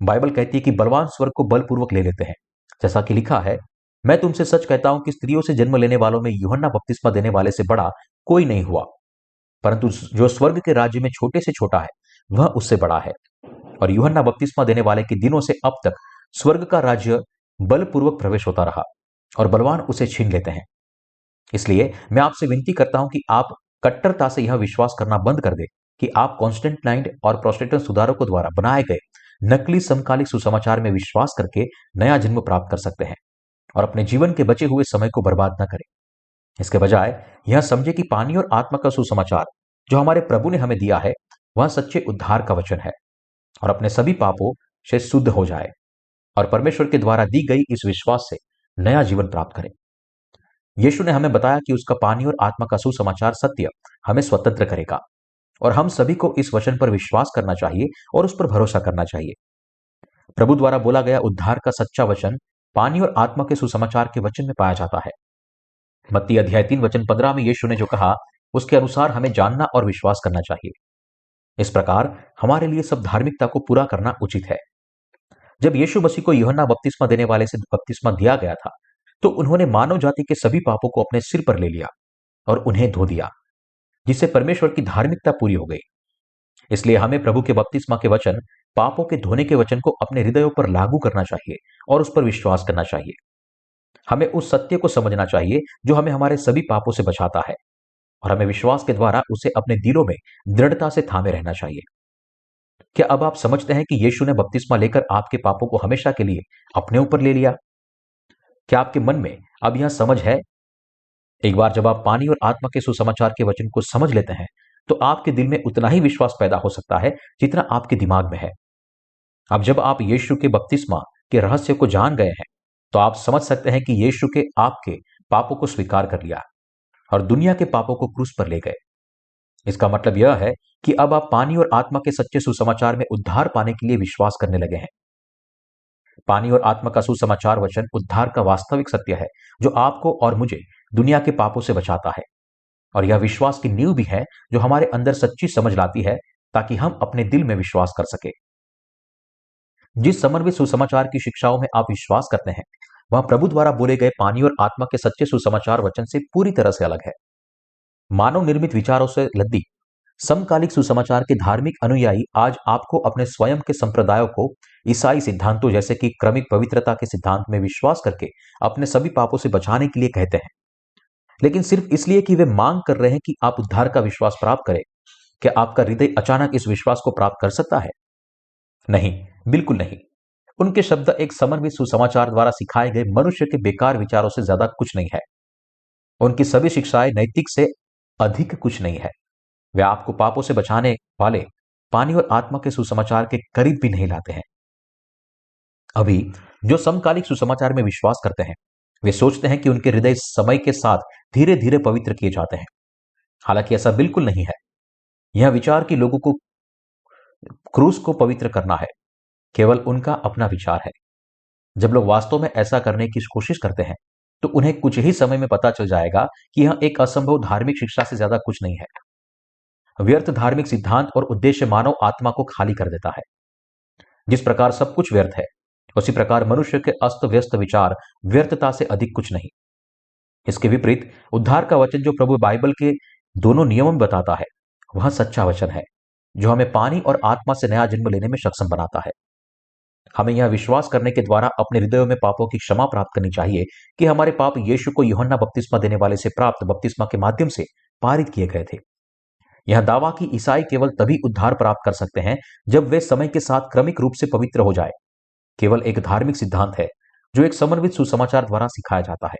बाइबल कहती है कि बलवान स्वर्ग को बलपूर्वक ले लेते हैं। जैसा कि लिखा है, मैं तुमसे सच कहता हूं कि स्त्रियों से जन्म लेने वालों में यूहन्ना बपतिस्मा देने वाले से बड़ा कोई नहीं हुआ, परंतु जो स्वर्ग के राज्य में छोटे से छोटा है वह उससे बड़ा है। और यूहन्ना बपतिस्मा देने वाले के दिनों से अब तक स्वर्ग का राज्य बलपूर्वक प्रवेश होता रहा और बलवान उसे छीन लेते हैं। इसलिए मैं आपसे विनती करता हूं कि आप कट्टरता से यह विश्वास करना बंद कर दे कि आप कॉन्स्टेंटाइन और प्रोटेस्टेंट सुधारकों द्वारा बनाए गए नकली समकालिक सुसमाचार में विश्वास करके नया जन्म प्राप्त कर सकते हैं और अपने जीवन के बचे हुए समय को बर्बाद न करें। इसके बजाय यह समझे कि पानी और आत्मा का सुसमाचार जो हमारे प्रभु ने हमें दिया है वह सच्चे उद्धार का वचन है, और अपने सभी पापों से शुद्ध हो जाए और परमेश्वर के द्वारा दी गई इस विश्वास से नया जीवन प्राप्त करें। यीशु ने हमें बताया कि उसका पानी और आत्मा का सुसमाचार सत्य हमें स्वतंत्र करेगा, और हम सभी को इस वचन पर विश्वास करना चाहिए और उस पर भरोसा करना चाहिए। प्रभु द्वारा बोला गया उद्धार का सच्चा वचन पानी और आत्मा के सुसमाचार के वचन में पाया जाता है। मत्ती अध्याय 3 वचन 15 में यीशु ने जो कहा उसके अनुसार हमें जानना और विश्वास करना चाहिए। इस प्रकार हमारे लिए सब धार्मिकता को पूरा करना उचित है। जब यीशु मसीह को यूहन्ना बपतिस्मा देने वाले से बपतिस्मा दिया गया था तो उन्होंने मानव जाति के सभी पापों को अपने सिर पर ले लिया और उन्हें धो दिया, जिससे परमेश्वर की धार्मिकता पूरी हो गई। इसलिए हमें प्रभु के बपतिस्मा के वचन, पापों के धोने के वचन को अपने हृदयों पर लागू करना चाहिए और उस पर विश्वास करना चाहिए। हमें उस सत्य को समझना चाहिए जो हमें हमारे सभी पापों से बचाता है, और हमें विश्वास के द्वारा उसे अपने दिलों में दृढ़ता से थामे रहना चाहिए। क्या अब आप समझते हैं कि यीशु ने बपतिस्मा लेकर आपके पापों को हमेशा के लिए अपने ऊपर ले लिया? क्या आपके मन में अब यह समझ है? एक बार जब आप पानी और आत्मा के सुसमाचार के वचन को समझ लेते हैं, तो आपके दिल में उतना ही विश्वास पैदा हो सकता है जितना आपके दिमाग में है। अब जब आप यीशु के बपतिस्मा के रहस्य को जान गए हैं, तो आप समझ सकते हैं कि यीशु के आपके पापों को स्वीकार कर लिया और दुनिया के पापों को क्रूस पर ले गए। इसका मतलब यह है कि अब आप पानी और आत्मा के सच्चे सुसमाचार में उद्धार पाने के लिए विश्वास करने लगे हैं। पानी और आत्मा का सुसमाचार वचन उद्धार का वास्तविक सत्य है, जो आपको और मुझे दुनिया के पापों से बचाता है, और यह विश्वास की नींव भी है जो हमारे अंदर सच्ची समझ लाती है, ताकि हम अपने दिल में विश्वास कर सके। जिस समर्पित सुसमाचार की शिक्षाओं में आप विश्वास करते हैं, वह प्रभु द्वारा बोले गए पानी और आत्मा के सच्चे सुसमाचार वचन से पूरी तरह से अलग है। मानव निर्मित विचारों से लद्दी समकालिक सुसमाचार के धार्मिक अनुयायी आज आपको अपने स्वयं के संप्रदायों को ईसाई सिद्धांतों जैसे कि क्रमिक पवित्रता के सिद्धांत में विश्वास करके अपने सभी पापों से बचाने के लिए कहते हैं, लेकिन सिर्फ इसलिए कि वे मांग कर रहे हैं कि आप उद्धार का विश्वास प्राप्त करें। क्या आपका हृदय अचानक इस विश्वास को प्राप्त कर सकता है? नहीं, बिल्कुल नहीं। उनके शब्द एक समर्पित सुसमाचार द्वारा सिखाए गए मनुष्य के बेकार विचारों से ज्यादा कुछ नहीं है। उनकी सभी शिक्षाएं नैतिक से अधिक कुछ नहीं है। वे आपको पापों से बचाने वाले पानी और आत्मा के सुसमाचार के करीब भी नहीं लाते हैं। अभी जो समकालिक सुसमाचार में विश्वास करते हैं, वे सोचते हैं कि उनके हृदय समय के साथ धीरे धीरे पवित्र किए जाते हैं। हालांकि ऐसा बिल्कुल नहीं है। यह विचार कि लोगों को क्रूस को पवित्र करना है, केवल उनका अपना विचार है। जब लोग वास्तव में ऐसा करने की कोशिश करते हैं, तो उन्हें कुछ ही समय में पता चल जाएगा कि यह एक असंभव धार्मिक शिक्षा से ज्यादा कुछ नहीं है। व्यर्थ धार्मिक सिद्धांत और उद्देश्य मानव आत्मा को खाली कर देता है। जिस प्रकार सब कुछ व्यर्थ है, उसी प्रकार मनुष्य के अस्त व्यस्त विचार व्यर्थता से अधिक कुछ नहीं। इसके विपरीत उद्धार का वचन जो प्रभु बाइबल के दोनों नियमों में बताता है, वह सच्चा वचन है जो हमें पानी और आत्मा से नया जन्म लेने में सक्षम बनाता है। हमें यह विश्वास करने के द्वारा अपने हृदयों में पापों की क्षमा प्राप्त करनी चाहिए कि हमारे पाप यीशु को यूहन्ना बपतिस्मा देने वाले से प्राप्त बपतिस्मा के माध्यम से पारित किए गए थे। यह दावा कि ईसाई केवल तभी उद्धार प्राप्त कर सकते हैं जब वे समय के साथ क्रमिक रूप से पवित्र हो जाए, केवल एक धार्मिक सिद्धांत है जो एक समर्पित सुसमाचार द्वारा सिखाया जाता है।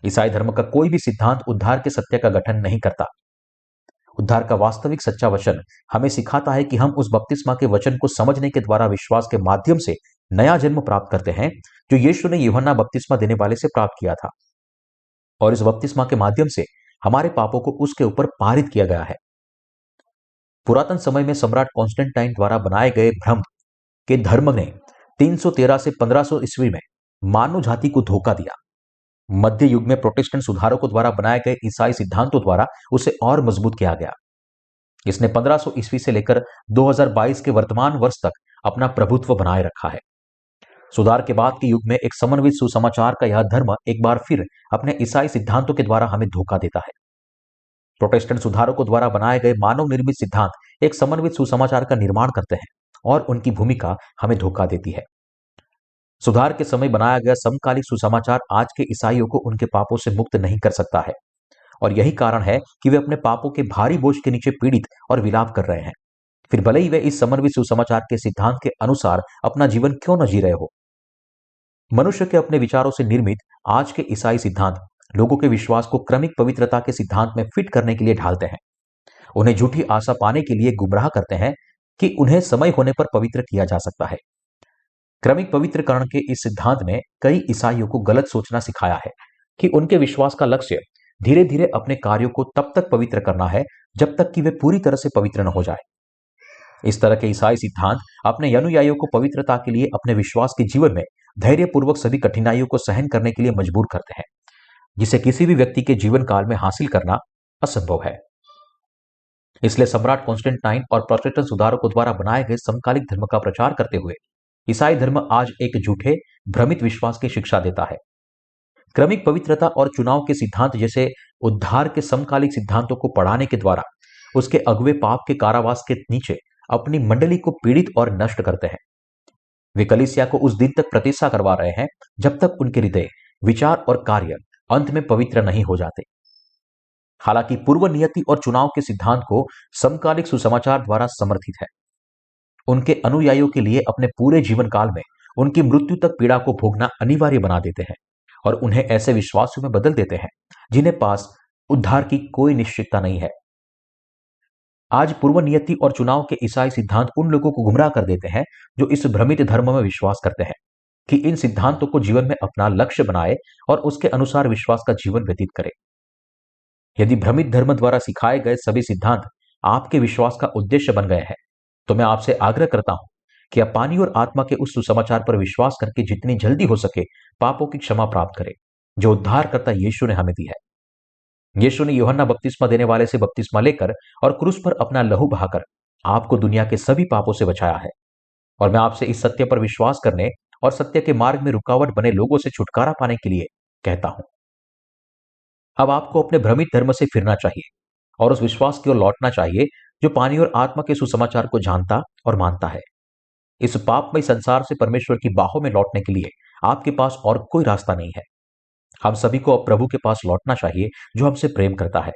ईसाई धर्म का कोई भी सिद्धांत उद्धार के सत्य का गठन नहीं करता। उद्धार का वास्तविक सच्चा वचन हमें सिखाता है कि हम उस बपतिस्मा के वचन को समझने के द्वारा विश्वास के माध्यम से नया जन्म प्राप्त करते हैं, जो यीशु ने यूहन्ना बपतिस्मा देने वाले से प्राप्त किया था, और इस बपतिस्मा के माध्यम से हमारे पापों को उसके ऊपर पारित किया गया है। पुरातन समय में सम्राट कॉन्स्टेंटाइन द्वारा बनाए गए भ्रम के धर्म ने 313 से 1500 ईस्वी में मानव जाति को धोखा दिया। मध्य युग में प्रोटेस्टेंट सुधारकों द्वारा बनाए गए ईसाई सिद्धांतों द्वारा उसे और मजबूत किया गया। इसने 1500 ईस्वी से लेकर 2022 के वर्तमान वर्ष तक अपना प्रभुत्व बनाए रखा है। सुधार के बाद के युग में एक समन्वित सुसमाचार का यह धर्म एक बार फिर अपने ईसाई सिद्धांतों के द्वारा हमें धोखा देता है। प्रोटेस्टेंट सुधारकों द्वारा बनाए गए मानव निर्मित सिद्धांत एक समन्वित सुसमाचार का निर्माण करते हैं, और उनकी भूमिका हमें धोखा देती है। सुधार के समय बनाया गया समकालिक सुसमाचार आज के ईसाइयों को उनके पापों से मुक्त नहीं कर सकता है, और यही कारण है कि वे अपने पापों के भारी बोझ के नीचे पीड़ित और विलाप कर रहे हैं, फिर भले ही वे इस समर्पित सुसमाचार के सिद्धांत के अनुसार अपना जीवन क्यों न जी रहे हो। मनुष्य के अपने विचारों से निर्मित आज के ईसाई सिद्धांत लोगों के विश्वास को क्रमिक पवित्रता के सिद्धांत में फिट करने के लिए ढालते हैं, उन्हें झूठी आशा पाने के लिए गुमराह करते हैं कि उन्हें समय होने पर पवित्र किया जा सकता है। क्रमिक पवित्रकरण के इस सिद्धांत ने कई ईसाइयों को गलत सोचना सिखाया है कि उनके विश्वास का लक्ष्य धीरे धीरे अपने कार्यों को तब तक पवित्र करना है जब तक कि वे पूरी तरह से पवित्र न हो जाए। इस तरह के ईसाई सिद्धांत अपने अनुयायियों को पवित्रता के लिए अपने विश्वास के जीवन में धैर्यपूर्वक सभी कठिनाइयों को सहन करने के लिए मजबूर करते हैं, जिसे किसी भी व्यक्ति के जीवन काल में हासिल करना असंभव है। इसलिए सम्राट कॉन्स्टेंटाइन और प्रोटेस्टेंट सुधारकों द्वारा बनाए गए समकालिक धर्म का प्रचार करते हुए ईसाई धर्म आज एक झूठे भ्रमित विश्वास की शिक्षा देता है। क्रमिक पवित्रता और चुनाव के सिद्धांत जैसे उद्धार के समकालिक सिद्धांतों को पढ़ाने के द्वारा उसके अगुवे पाप के कारावास के नीचे अपनी मंडली को पीड़ित और नष्ट करते हैं। वे कलीसिया को उस दिन तक प्रतीक्षा करवा रहे हैं जब तक उनके हृदय विचार और कार्य अंत में पवित्र नहीं हो जाते। हालांकि पूर्व नियति और चुनाव के सिद्धांत को समकालिक सुसमाचार द्वारा समर्थित है। उनके अनुयायियों के लिए अपने पूरे जीवन काल में उनकी मृत्यु तक पीड़ा को भोगना अनिवार्य बना देते हैं और उन्हें ऐसे विश्वासियों में बदल देते हैं जिन्हें पास उद्धार की कोई निश्चितता नहीं है। आज पूर्व नियति और चुनाव के ईसाई सिद्धांत उन लोगों को गुमराह कर देते हैं जो इस भ्रमित धर्म में विश्वास करते हैं कि इन सिद्धांतों को जीवन में अपना लक्ष्य बनाए और उसके अनुसार विश्वास का जीवन व्यतीत करे। यदि भ्रमित धर्म द्वारा सिखाए गए सभी सिद्धांत आपके विश्वास का उद्देश्य बन गए हैं, तो मैं आपसे आग्रह करता हूं कि आप पानी और आत्मा के उस सुसमाचार पर विश्वास करके जितनी जल्दी हो सके पापों की क्षमा प्राप्त करें जो उद्धारकर्ता यीशु ने हमें दी है। यीशु ने यूहन्ना बपतिस्मा देने वाले से बपतिस्मा लेकर और क्रूस पर अपना लहू बहाकर आपको दुनिया के सभी पापों से बचाया है। और मैं आपसे इस सत्य पर विश्वास करने और सत्य के मार्ग में रुकावट बने लोगों से छुटकारा पाने के लिए कहता हूं। अब आपको अपने भ्रमित धर्म से फिरना चाहिए और उस विश्वास की ओर लौटना चाहिए जो पानी और आत्मा के सुसमाचार को जानता और मानता है। इस पापमय संसार से परमेश्वर की बाहों में लौटने के लिए आपके पास और कोई रास्ता नहीं है। हम सभी को अब प्रभु के पास लौटना चाहिए जो हमसे प्रेम करता है।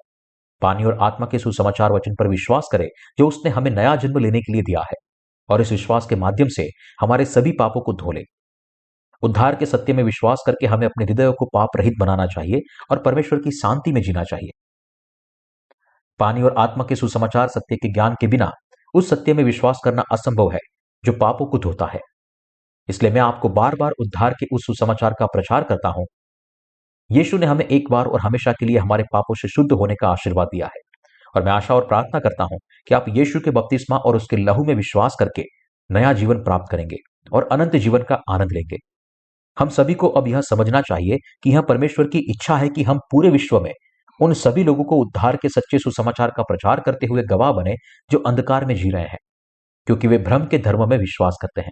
पानी और आत्मा के सुसमाचार वचन पर विश्वास करें जो उसने हमें नया जन्म लेने के लिए दिया है और इस विश्वास के माध्यम से हमारे सभी पापों को धो ले। उद्धार के सत्य में विश्वास करके हमें अपने हृदय को पाप रहित बनाना चाहिए और परमेश्वर की शांति में जीना चाहिए। पानी और आत्मा के सुसमाचार सत्य के ज्ञान के बिना उस सत्य में विश्वास करना असंभव है जो पापों को धोता है। इसलिए मैं आपको बार बार उद्धार के उस सुसमाचार का प्रचार करता हूं। यीशु ने हमें एक बार और हमेशा के लिए हमारे पापों से शुद्ध होने का आशीर्वाद दिया है और मैं आशा और प्रार्थना करता हूं कि आप यीशु के बपतिस्मा और उसके लहू में विश्वास करके नया जीवन प्राप्त करेंगे और अनंत जीवन का आनंद लेंगे। हम सभी को अब यह समझना चाहिए कि यह परमेश्वर की इच्छा है कि हम पूरे विश्व में उन सभी लोगों को उद्धार के सच्चे सुसमाचार का प्रचार करते हुए गवाह बने जो अंधकार में जी रहे हैं क्योंकि वे भ्रम के धर्म में विश्वास करते हैं।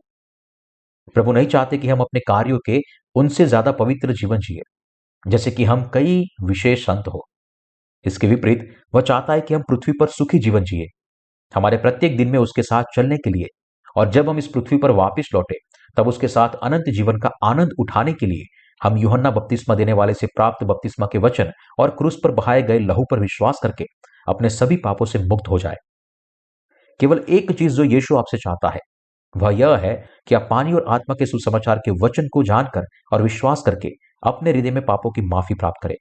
प्रभु नहीं चाहते कि हम अपने कार्यों के उनसे ज्यादा पवित्र जीवन जिए जैसे कि हम कई विशेष संत हो। इसके विपरीत वह चाहता है कि हम पृथ्वी पर सुखी जीवन जिए, हमारे प्रत्येक दिन में उसके साथ चलने के लिए, और जब हम इस पृथ्वी पर वापस लौटे तब उसके साथ अनंत जीवन का आनंद उठाने के लिए हम यूहन्ना बपतिस्मा देने वाले से प्राप्त बपतिस्मा के वचन और क्रूस पर बहाए गए लहू पर विश्वास करके अपने सभी पापों से मुक्त हो जाए। केवल एक चीज जो यीशु आपसे चाहता है वह यह है कि आप पानी और आत्मा के सुसमाचार के वचन को जानकर और विश्वास करके अपने हृदय में पापों की माफी प्राप्त करें।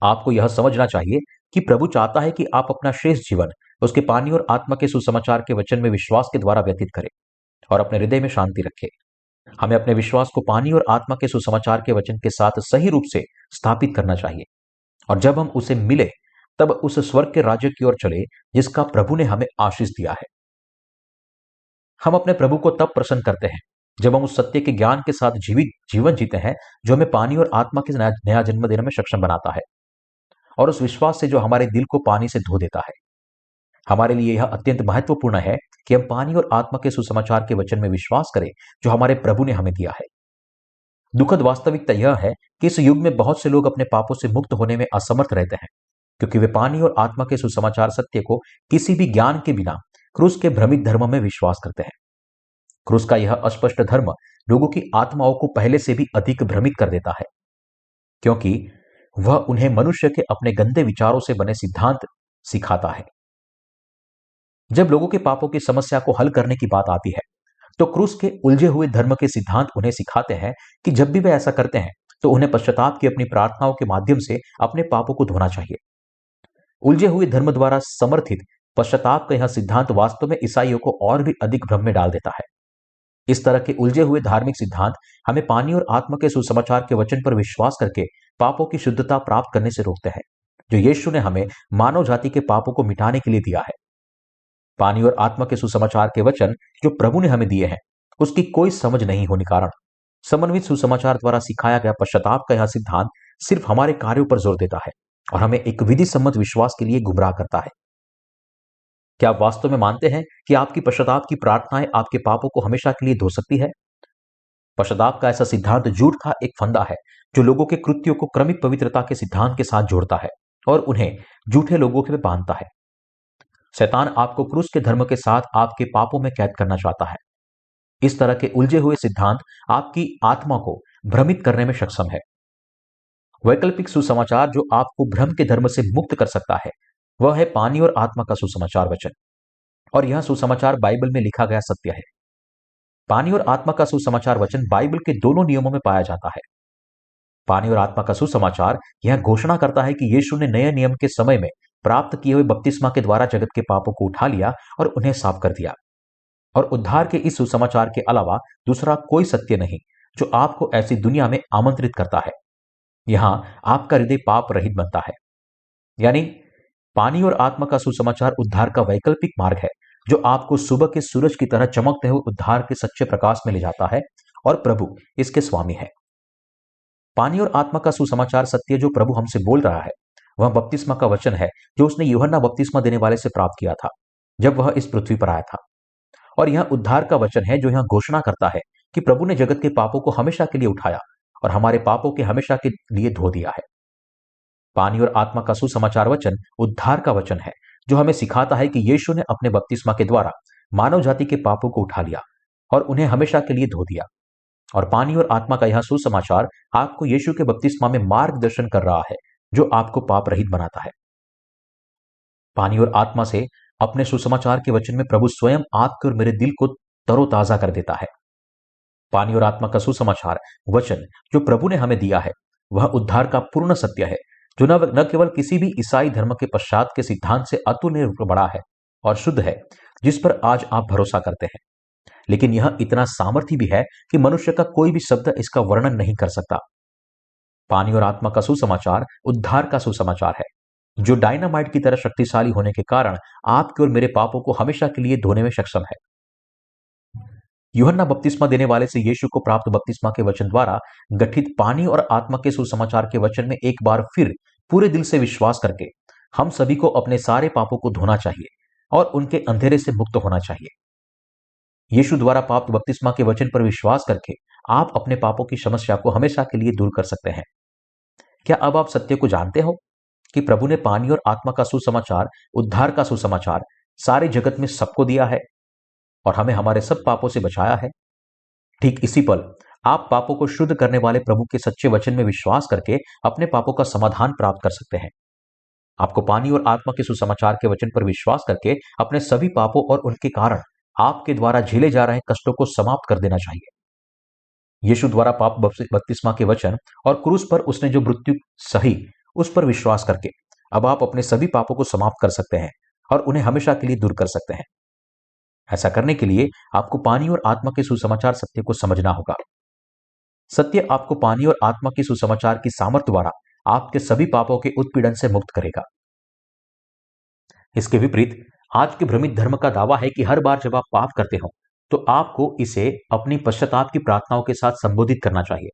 आपको यह समझना चाहिए कि प्रभु चाहता है कि आप अपना शेष जीवन उसके पानी और आत्मा के सुसमाचार के वचन में विश्वास के द्वारा व्यतीत करें और अपने हृदय में शांति रखें। हमें अपने विश्वास को पानी और आत्मा के सुसमाचार के वचन के साथ सही रूप से स्थापित करना चाहिए और जब हम उसे मिले तब उस स्वर्ग के राज्य की ओर चले जिसका प्रभु ने हमें आशीष दिया है। हम अपने प्रभु को तब प्रसन्न करते हैं जब हम उस सत्य के ज्ञान के साथ जीवित जीवन जीते हैं जो हमें पानी और आत्मा के नया जन्म देने में सक्षम बनाता है और उस विश्वास से जो हमारे दिल को पानी से धो देता है। हमारे लिए यह अत्यंत महत्वपूर्ण है कि हम पानी और आत्मा के सुसमाचार के वचन में विश्वास करें जो हमारे प्रभु ने हमें दिया है। दुखद वास्तविकता यह है कि इस युग में बहुत से लोग अपने पापों से मुक्त होने में असमर्थ रहते हैं क्योंकि वे पानी और आत्मा के सुसमाचार सत्य को किसी भी ज्ञान के बिना क्रूस के भ्रमित धर्म में विश्वास करते हैं। क्रूस का यह अस्पष्ट धर्म लोगों की आत्माओं को पहले से भी अधिक भ्रमित कर देता है क्योंकि वह उन्हें मनुष्य के अपने गंदे विचारों से बने सिद्धांत सिखाता है। जब लोगों के पापों की समस्या को हल करने की बात आती है तो क्रूस के उलझे हुए धर्म के सिद्धांत उन्हें सिखाते हैं कि जब भी वे ऐसा करते हैं तो उन्हें पश्चाताप की अपनी प्रार्थनाओं के माध्यम से अपने पापों को धोना चाहिए। उलझे हुए धर्म द्वारा समर्थित पश्चाताप का यह सिद्धांत वास्तव में ईसाइयों को और भी अधिक भ्रम में डाल देता है। इस तरह के उलझे हुए धार्मिक सिद्धांत हमें पानी और आत्मा के सुसमाचार के वचन पर विश्वास करके पापों की शुद्धता प्राप्त करने से रोकते हैं जो यीशु ने हमें मानव जाति के पापों को मिटाने के लिए दिया है। पानी और आत्मा के सुसमाचार के वचन जो प्रभु ने हमें दिए हैं उसकी कोई समझ नहीं होने कारण समन्वित सुसमाचार द्वारा सिखाया गया पश्चाताप का यह सिद्धांत सिर्फ हमारे कार्यों पर जोर देता है और हमें एक विधि सम्मत विश्वास के लिए गुमराह करता है। क्या आप वास्तव में मानते हैं कि आपकी पश्चाताप की प्रार्थनाएं आपके पापों को हमेशा के लिए धो सकती है? पश्चाताप का ऐसा सिद्धांत झूठ का एक फंदा है जो लोगों के कृत्यों को क्रमिक पवित्रता के सिद्धांत के साथ जोड़ता है और उन्हें झूठे लोगों के बांधता है। शैतान आपको क्रूस के धर्म के साथ आपके पापों में कैद करना चाहता है। इस तरह के उलझे हुए सिद्धांत आपकी आत्मा को भ्रमित करने में सक्षम है। वैकल्पिक सुसमाचार जो आपको भ्रम के धर्म से मुक्त कर सकता है, वह है पानी और आत्मा का सुसमाचार वचन। और यह सुसमाचार बाइबल में लिखा गया सत्य है। पानी और आत्मा का सुसमाचार वचन बाइबल के दोनों नियमों में पाया जाता है। पानी और आत्मा का सुसमाचार यह घोषणा करता है कि यीशु ने नए नियम के समय में प्राप्त किए हुए बपतिस्मा के द्वारा जगत के पापों को उठा लिया और उन्हें साफ कर दिया। और उद्धार के इस सुसमाचार के अलावा दूसरा कोई सत्य नहीं जो आपको ऐसी दुनिया में आमंत्रित करता है। यहां आपका हृदय पाप रहित बनता है। यानी पानी और आत्मा का सुसमाचार उद्धार का वैकल्पिक मार्ग है जो आपको सुबह के सूरज की तरह चमकते हुए उद्धार के सच्चे प्रकाश में ले जाता है, और प्रभु इसके स्वामी है। पानी और आत्मा का सुसमाचार सत्य जो प्रभु हमसे बोल रहा है, वह बपतिस्मा का वचन है जो उसने यूहन्ना बपतिस्मा देने वाले से प्राप्त किया था जब वह इस पृथ्वी पर आया था। और यह उद्धार का वचन है जो यह घोषणा करता है कि प्रभु ने जगत के पापों को हमेशा के लिए उठाया और हमारे पापों के हमेशा के लिए धो दिया है। पानी और आत्मा का सुसमाचार वचन उद्धार का वचन है जो हमें सिखाता है कि यीशु ने अपने बपतिस्मा के द्वारा मानव जाति के पापों को उठा लिया और उन्हें हमेशा के लिए धो दिया। और पानी और आत्मा का यह सुसमाचार आपको यीशु के बपतिस्मा में मार्गदर्शन कर रहा है जो आपको पाप रहित बनाता है। पानी और आत्मा से अपने सुसमाचार के वचन में प्रभु स्वयं आपके और मेरे दिल को तरोताजा कर देता है। पानी और आत्मा का सुसमाचार वचन जो प्रभु ने हमें दिया है, वह उद्धार का पूर्ण सत्य है जो न केवल किसी भी ईसाई धर्म के पश्चात के सिद्धांत से अतुल्य बड़ा है और शुद्ध है जिस पर आज आप भरोसा करते हैं, लेकिन यह इतना सामर्थी भी है कि मनुष्य का कोई भी शब्द इसका वर्णन नहीं कर सकता। पानी और आत्मा का सुसमाचार उद्धार का सुसमाचार है जो डायनामाइट की तरह शक्तिशाली होने के कारण आपके और मेरे पापों को हमेशा के लिए धोने में सक्षम है। यूहन्ना बपतिस्मा देने वाले से यीशु को प्राप्त बपतिस्मा के वचन द्वारा गठित पानी और आत्मा के सुसमाचार के वचन में एक बार फिर पूरे दिल से विश्वास करके हम सभी को अपने सारे पापों को धोना चाहिए और उनके अंधेरे से मुक्त होना चाहिए। यीशु द्वारा प्राप्त बपतिस्मा के वचन पर विश्वास करके आप अपने पापों की समस्या को हमेशा के लिए दूर कर सकते हैं। क्या अब आप सत्य को जानते हो कि प्रभु ने पानी और आत्मा का सुसमाचार, उद्धार का सुसमाचार सारे जगत में सबको दिया है और हमें हमारे सब पापों से बचाया है? ठीक इसी पल आप पापों को शुद्ध करने वाले प्रभु के सच्चे वचन में विश्वास करके अपने पापों का समाधान प्राप्त कर सकते हैं। आपको पानी और आत्मा के सुसमाचार के वचन पर विश्वास करके अपने सभी पापों और उनके कारण आपके द्वारा झेले जा रहे कष्टों को समाप्त कर देना चाहिए। यीशु द्वारा पाप बपतिस्मा के वचन और क्रूस पर उसने जो मृत्यु सही, उस पर विश्वास करके अब आप अपने सभी पापों को समाप्त कर सकते हैं और उन्हें हमेशा के लिए दूर कर सकते हैं। ऐसा करने के लिए आपको पानी और आत्मा के सुसमाचार सत्य को समझना होगा। सत्य आपको पानी और आत्मा की सुसमाचार की सामर्थ्य द्वारा आपके सभी पापों के उत्पीड़न से मुक्त करेगा। इसके विपरीत आज के भ्रमित धर्म का दावा है कि हर बार जब आप पाप करते हो तो आपको इसे अपनी पश्चाताप की प्रार्थनाओं के साथ संबोधित करना चाहिए।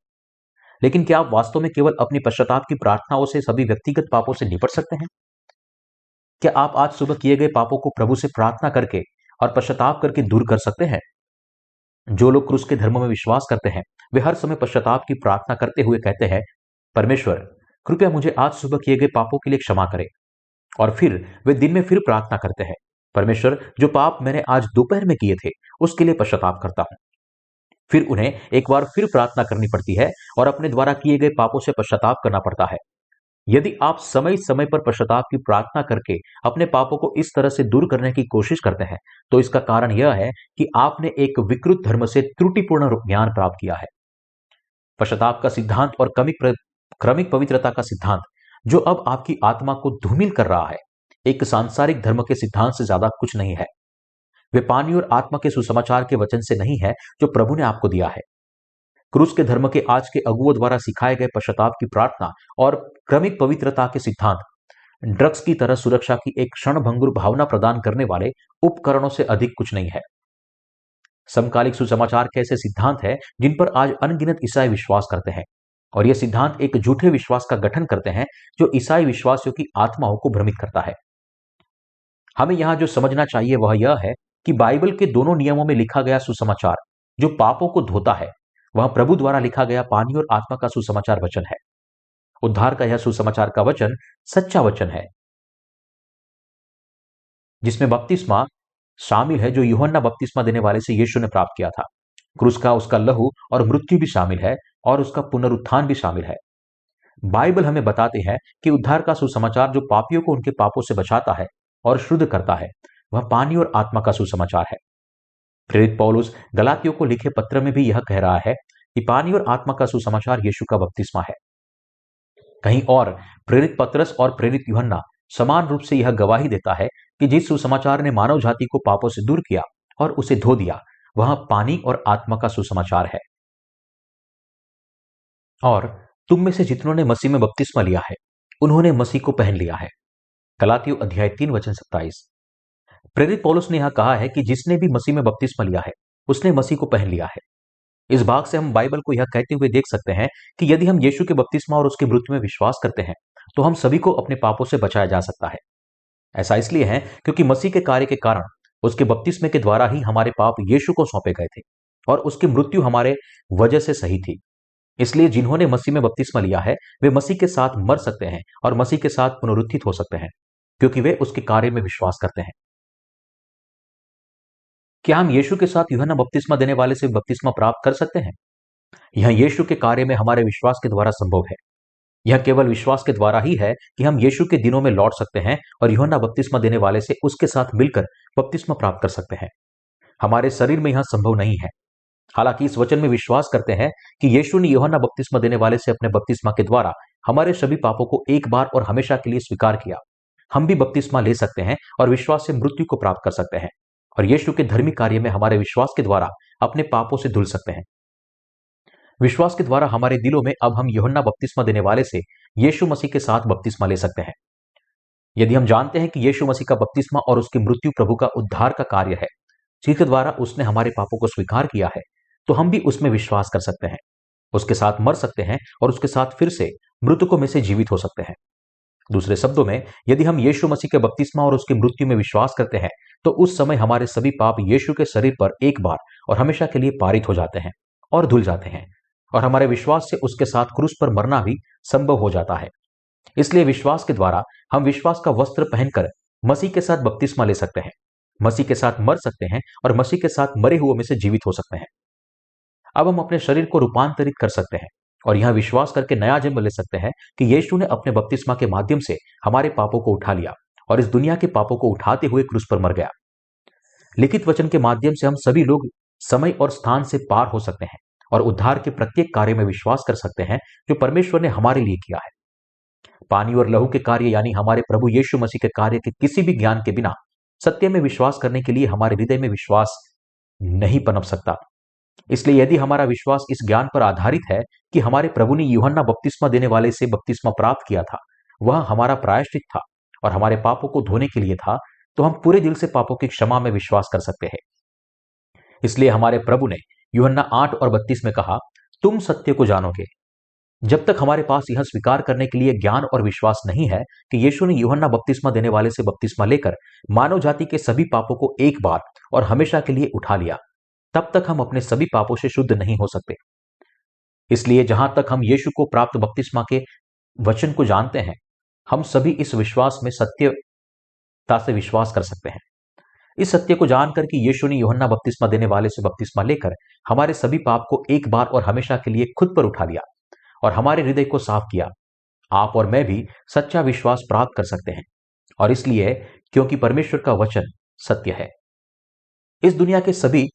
लेकिन क्या आप वास्तव में केवल अपनी पश्चाताप की प्रार्थनाओं से सभी व्यक्तिगत पापों से निपट सकते हैं? क्या आप आज सुबह किए गए पापों को प्रभु से प्रार्थना करके और पश्चाताप करके दूर कर सकते हैं? जो लोग क्रूस के धर्म में विश्वास करते हैं, वे हर समय पश्चाताप की प्रार्थना करते हुए कहते हैं, परमेश्वर कृपया मुझे आज सुबह किए गए पापों के लिए क्षमा करें। और फिर वे दिन में फिर प्रार्थना करते हैं, परमेश्वर जो पाप मैंने आज दोपहर में किए थे उसके लिए पश्चाताप करता हूं। फिर उन्हें एक बार फिर प्रार्थना करनी पड़ती है और अपने द्वारा किए गए पापों से पश्चाताप करना पड़ता है। यदि आप समय समय पर पश्चाताप की प्रार्थना करके अपने पापों को इस तरह से दूर करने की कोशिश करते हैं, तो इसका कारण यह है कि आपने एक विकृत धर्म से त्रुटिपूर्ण ज्ञान प्राप्त किया है। पश्चाताप का सिद्धांत और क्रमिक पवित्रता का सिद्धांत जो अब आपकी आत्मा को धूमिल कर रहा है, एक सांसारिक धर्म के सिद्धांत से ज्यादा कुछ नहीं है। वे पानी और आत्मा के सुसमाचार के वचन से नहीं है जो प्रभु ने आपको दिया है। क्रूस के धर्म के आज के अगुओं द्वारा सिखाए गए पश्चाताप की प्रार्थना और क्रमिक पवित्रता के सिद्धांत ड्रग्स की तरह सुरक्षा की एक क्षणभंगुर भावना प्रदान करने वाले उपकरणों से अधिक कुछ नहीं है। समकालिक सुसमाचार के ऐसे सिद्धांत हैं जिन पर आज अनगिनत ईसाई विश्वास करते हैं, और यह सिद्धांत एक झूठे विश्वास का गठन करते हैं जो ईसाई विश्वासियों की आत्माओं को भ्रमित करता है। हमें यहां जो समझना चाहिए वह यह है कि बाइबल के दोनों नियमों में लिखा गया सुसमाचार जो पापों को धोता है, वह प्रभु द्वारा लिखा गया पानी और आत्मा का सुसमाचार वचन है। उद्धार का यह सुसमाचार का वचन सच्चा वचन है जिसमें बपतिस्मा शामिल है जो यूहन्ना बपतिस्मा देने वाले से यीशु ने प्राप्त किया था। क्रूस का उसका लहू और मृत्यु भी शामिल है और उसका पुनरुत्थान भी शामिल है। बाइबल हमें बताते हैं कि उद्धार का सुसमाचार जो पापियों को उनके पापों से बचाता है और शुद्ध करता है, वह पानी और आत्मा का सुसमाचार है। प्रेरित पौलुस गलातियों को लिखे पत्र में भी यह कह रहा है कि पानी और आत्मा का सुसमाचार यीशु का बपतिस्मा है। कहीं और प्रेरित पतरस और प्रेरित यूहन्ना समान रूप से यह गवाही देता है कि जिस सुसमाचार ने मानव जाति को पापों से दूर किया और उसे धो दिया, वह पानी और आत्मा का सुसमाचार है। और तुम में से जितनों ने मसीह में बपतिस्मा लिया है, उन्होंने मसीह को पहन लिया है। गलातियों अध्याय 3 वचन 27। प्रेरित पौलुस ने यह कहा है कि जिसने भी मसीह में बपतिस्मा लिया है, उसने मसीह को पहन लिया है। इस भाग से हम बाइबल को यह कहते हुए देख सकते हैं कि यदि हम यीशु के बपतिस्मा और उसकी मृत्यु में विश्वास करते हैं, तो हम सभी को अपने पापों से बचाया जा सकता है। ऐसा इसलिए है क्योंकि मसीह के कार्य के कारण उसके बपतिस्मे के द्वारा ही हमारे पाप यीशु को सौंपे गए थे और उसकी मृत्यु हमारे वजह से सही थी। इसलिए जिन्होंने मसीह में बपतिस्मा लिया है, वे मसीह के साथ मर सकते हैं और मसीह के साथ पुनरुत्थित हो सकते हैं, क्योंकि वे उसके कार्य में विश्वास करते हैं। क्या हम यीशु के साथ यूहन्ना बपतिस्मा देने वाले से बपतिस्मा प्राप्त कर सकते हैं? यह यीशु के कार्य में हमारे विश्वास के द्वारा संभव है। यह केवल विश्वास के द्वारा ही है कि हम यीशु के दिनों में लौट सकते हैं और यूहन्ना बपतिस्मा देने वाले से उसके साथ मिलकर बपतिस्मा प्राप्त कर सकते हैं। हमारे शरीर में यह संभव नहीं है। हालांकि इस वचन में विश्वास करते हैं कि यीशु ने यूहन्ना बपतिस्मा देने वाले से अपने बपतिस्मा के द्वारा हमारे सभी पापों को एक बार और हमेशा के लिए स्वीकार किया। हम भी बपतिस्मा ले सकते हैं और विश्वास से मृत्यु को प्राप्त कर सकते हैं और यीशु के धर्मी कार्य में हमारे विश्वास के द्वारा अपने पापों से धुल सकते हैं। विश्वास के द्वारा हमारे दिलों में अब हम यूहन्ना बपतिस्मा देने वाले से यीशु मसीह के साथ बपतिस्मा ले सकते हैं। यदि हम जानते हैं कि यीशु मसीह का बपतिस्मा और उसकी मृत्यु प्रभु का उद्धार का कार्य है, जिसके द्वारा उसने हमारे पापों को स्वीकार किया है, तो हम भी उसमें विश्वास कर सकते हैं, उसके साथ मर सकते हैं और उसके साथ फिर से मृतकों में से जीवित हो सकते हैं। दूसरे शब्दों में, यदि हम यीशु मसीह के बपतिस्मा और उसकी मृत्यु में विश्वास करते हैं, तो उस समय हमारे सभी पाप यीशु के शरीर पर एक बार और हमेशा के लिए पारित हो जाते हैं और धुल जाते हैं और हमारे विश्वास से उसके साथ क्रूस पर मरना भी संभव हो जाता है। इसलिए विश्वास के द्वारा हम विश्वास का वस्त्र पहनकर मसीह के साथ बपतिस्मा ले सकते हैं, मसीह के साथ मर सकते हैं और मसीह के साथ मरे हुओं में से जीवित हो सकते हैं। अब हम अपने शरीर को रूपांतरित कर सकते हैं और यह विश्वास करके नया जन्म ले सकते हैं कि यीशु ने अपने बपतिस्मा के माध्यम से हमारे पापों को उठा लिया और इस दुनिया के पापों को उठाते हुए क्रूस पर मर गया। लिखित वचन के माध्यम से हम सभी लोग समय और स्थान से पार हो सकते हैं और उद्धार के प्रत्येक कार्य में विश्वास कर सकते हैं जो परमेश्वर ने हमारे लिए किया है। पानी और लहू के कार्य यानी हमारे प्रभु यीशु मसीह के कार्य के किसी भी ज्ञान के बिना सत्य में विश्वास करने के लिए हमारे हृदय में विश्वास नहीं पनप सकता। इसलिए यदि हमारा विश्वास इस ज्ञान पर आधारित है कि हमारे प्रभु ने यूहन्ना बपतिस्मा देने वाले से बपतिस्मा प्राप्त किया था, वह हमारा प्रायश्चित था और हमारे पापों को धोने के लिए था, तो हम पूरे दिल से पापों की क्षमा में विश्वास कर सकते हैं। इसलिए हमारे प्रभु ने यूहन्ना 8 और 32 में कहा, तुम सत्य को जानोगे। जब तक हमारे पास यह स्वीकार करने के लिए ज्ञान और विश्वास नहीं है कि यीशु ने यूहन्ना बपतिस्मा देने वाले से बपतिस्मा लेकर मानव जाति के सभी पापों को एक बार और हमेशा के लिए उठा लिया, तब तक हम अपने सभी पापों से शुद्ध नहीं हो सकते। इसलिए जहां तक हम यीशु को प्राप्त बपतिस्मा के वचन को जानते हैं, हम सभी इस विश्वास में सत्यता से विश्वास कर सकते हैं। इस सत्य को जानकर कि यीशु ने यूहन्ना बपतिस्मा देने वाले से बपतिस्मा लेकर हमारे सभी पाप को एक बार और हमेशा के लिए खुद पर उठा लिया और हमारे हृदय को साफ किया, आप और मैं भी सच्चा विश्वास प्राप्त कर सकते हैं। और इसलिए क्योंकि परमेश्वर का वचन सत्य है। इस दुनिया के सभी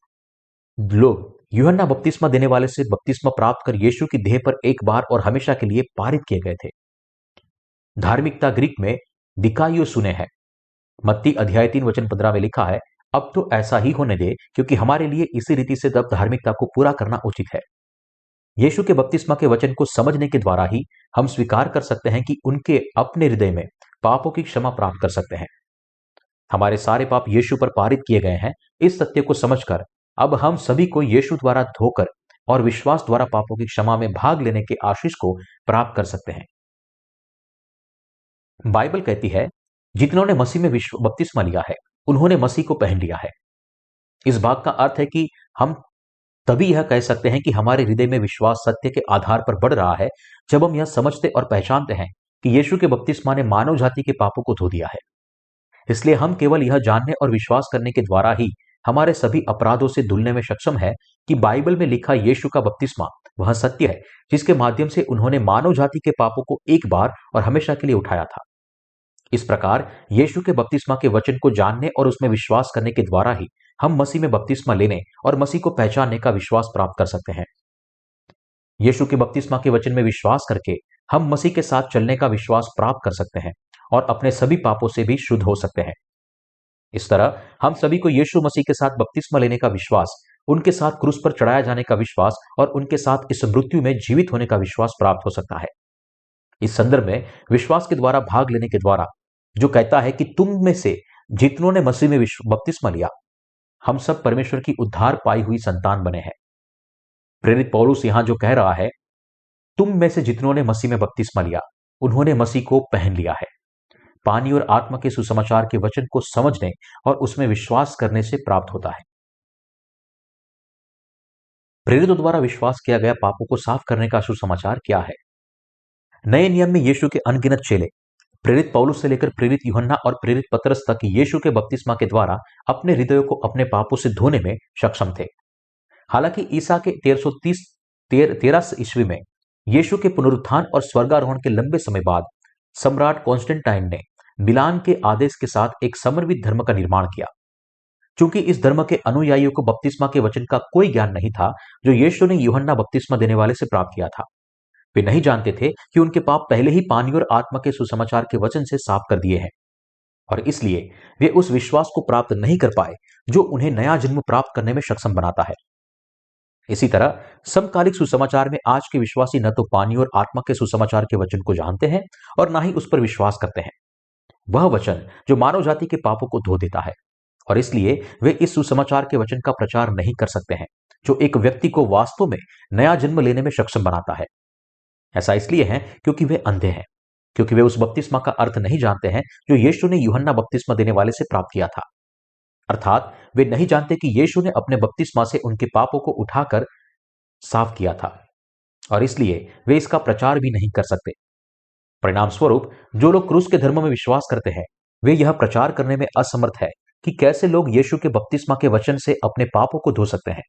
लोग यूहन्ना बपतिस्मा देने वाले से बपतिस्मा प्राप्त कर यीशु की देह पर एक बार और हमेशा के लिए पारित किए गए थे। धार्मिकता ग्रीक में दिकाइयो सुने है। मत्ती अध्याय 3 वचन 15 में लिखा है, अब तो ऐसा ही होने दे, क्योंकि हमारे लिए इसी रीति से तब धार्मिकता को पूरा करना उचित है। यीशु के बपतिस्मा के वचन को समझने के द्वारा ही हम स्वीकार कर सकते हैं कि उनके अपने हृदय में पापों की क्षमा प्राप्त कर सकते हैं। हमारे सारे पाप यीशु पर पारित किए गए हैं। इस सत्य को समझकर अब हम सभी को यीशु द्वारा धोकर और विश्वास द्वारा पापों की क्षमा में भाग लेने के आशीष को प्राप्त कर सकते हैं। बाइबल कहती है, जिन्होंने मसीह में बपतिस्मा लिया है, उन्होंने मसीह को पहन लिया है। इस बात का अर्थ है कि हम तभी यह कह सकते हैं कि हमारे हृदय में विश्वास सत्य के आधार पर बढ़ रहा है, जब हम यह समझते और पहचानते हैं कि यीशु के बपतिस्मा ने मानव जाति के पापों को धो दिया है। इसलिए हम केवल यह जानने और विश्वास करने के द्वारा ही हमारे सभी अपराधों से धुलने में सक्षम है कि बाइबल में लिखा यीशु का बपतिस्मा वह सत्य है जिसके माध्यम से उन्होंने मानव जाति के पापों को एक बार और हमेशा के लिए उठाया था। इस प्रकार यीशु के बपतिस्मा के वचन को जानने और उसमें विश्वास करने के द्वारा ही हम मसीह में बपतिस्मा लेने और मसीह को पहचानने का विश्वास प्राप्त कर सकते हैं। यीशु के बपतिस्मा के वचन में विश्वास करके हम मसीह के साथ चलने का विश्वास प्राप्त कर सकते हैं और अपने सभी पापों से भी शुद्ध हो सकते हैं। इस तरह हम सभी को यीशु मसीह के साथ बपतिस्मा लेने का विश्वास, उनके साथ क्रूस पर चढ़ाया जाने का विश्वास और उनके साथ इस मृत्यु में जीवित होने का विश्वास प्राप्त हो सकता है। इस संदर्भ में विश्वास के द्वारा भाग लेने के द्वारा जो कहता है कि तुम में से जितनों ने मसीह में बपतिस्मा लिया, हम सब परमेश्वर की उद्धार पाई हुई संतान बने हैं। प्रेरित पौलुस यहां जो कह रहा है, तुम में से जितनों ने मसीह में बपतिस्मा लिया, उन्होंने मसीह को पहन लिया है। पानी और आत्मा के सुसमाचार के वचन को समझने और उसमें विश्वास करने से प्राप्त होता है। प्रेरितों द्वारा विश्वास किया गया पापों को साफ करने का सुसमाचार क्या है? नए नियम में यीशु के अनगिनत चेले प्रेरित पौलुस से लेकर प्रेरित यूहन्ना और प्रेरित पतरस तक यीशु के बपतिस्मा के द्वारा अपने हृदयों को अपने पापों से धोने में सक्षम थे। हालांकि ईसा के 1330 ईस्वी में यीशु के पुनरुत्थान और स्वर्गारोहण के लंबे समय बाद सम्राट कॉन्स्टेंटाइन ने मिलान के आदेश के साथ एक समर्पित धर्म का निर्माण किया। चूंकि इस धर्म के अनुयायियों को बपतिस्मा के वचन का कोई ज्ञान नहीं था जो यीशु ने यूहन्ना बपतिस्मा देने वाले से प्राप्त किया था, वे नहीं जानते थे कि उनके पाप पहले ही पानी और आत्मा के सुसमाचार के वचन से साफ कर दिए हैं और इसलिए वे उस विश्वास को प्राप्त नहीं कर पाए जो उन्हें नया जन्म प्राप्त करने में सक्षम बनाता है। इसी तरह समकालिक सुसमाचार में आज के विश्वासी न तो पानी और आत्मा के सुसमाचार के वचन को जानते हैं और ना ही उस पर विश्वास करते हैं, वह वचन जो मानव जाति के पापों को धो देता है, और इसलिए वे इस सुसमाचार के वचन का प्रचार नहीं कर सकते हैं जो एक व्यक्ति को वास्तव में नया जन्म लेने में सक्षम बनाता है। ऐसा इसलिए है क्योंकि वे अंधे हैं, क्योंकि वे उस बपतिस्मा का अर्थ नहीं जानते हैं जो यीशु ने यूहन्ना बपतिस्मा देने वाले से प्राप्त किया था। अर्थात वे नहीं जानते कि यीशु ने अपने बपतिस्मा से उनके पापों को उठाकर साफ किया था और इसलिए वे इसका प्रचार भी नहीं कर सकते। परिणाम स्वरूप जो लोग क्रूस के धर्म में विश्वास करते हैं वे यह प्रचार करने में असमर्थ है कि कैसे लोग यीशु के बपतिस्मा के वचन से अपने पापों को धो सकते हैं।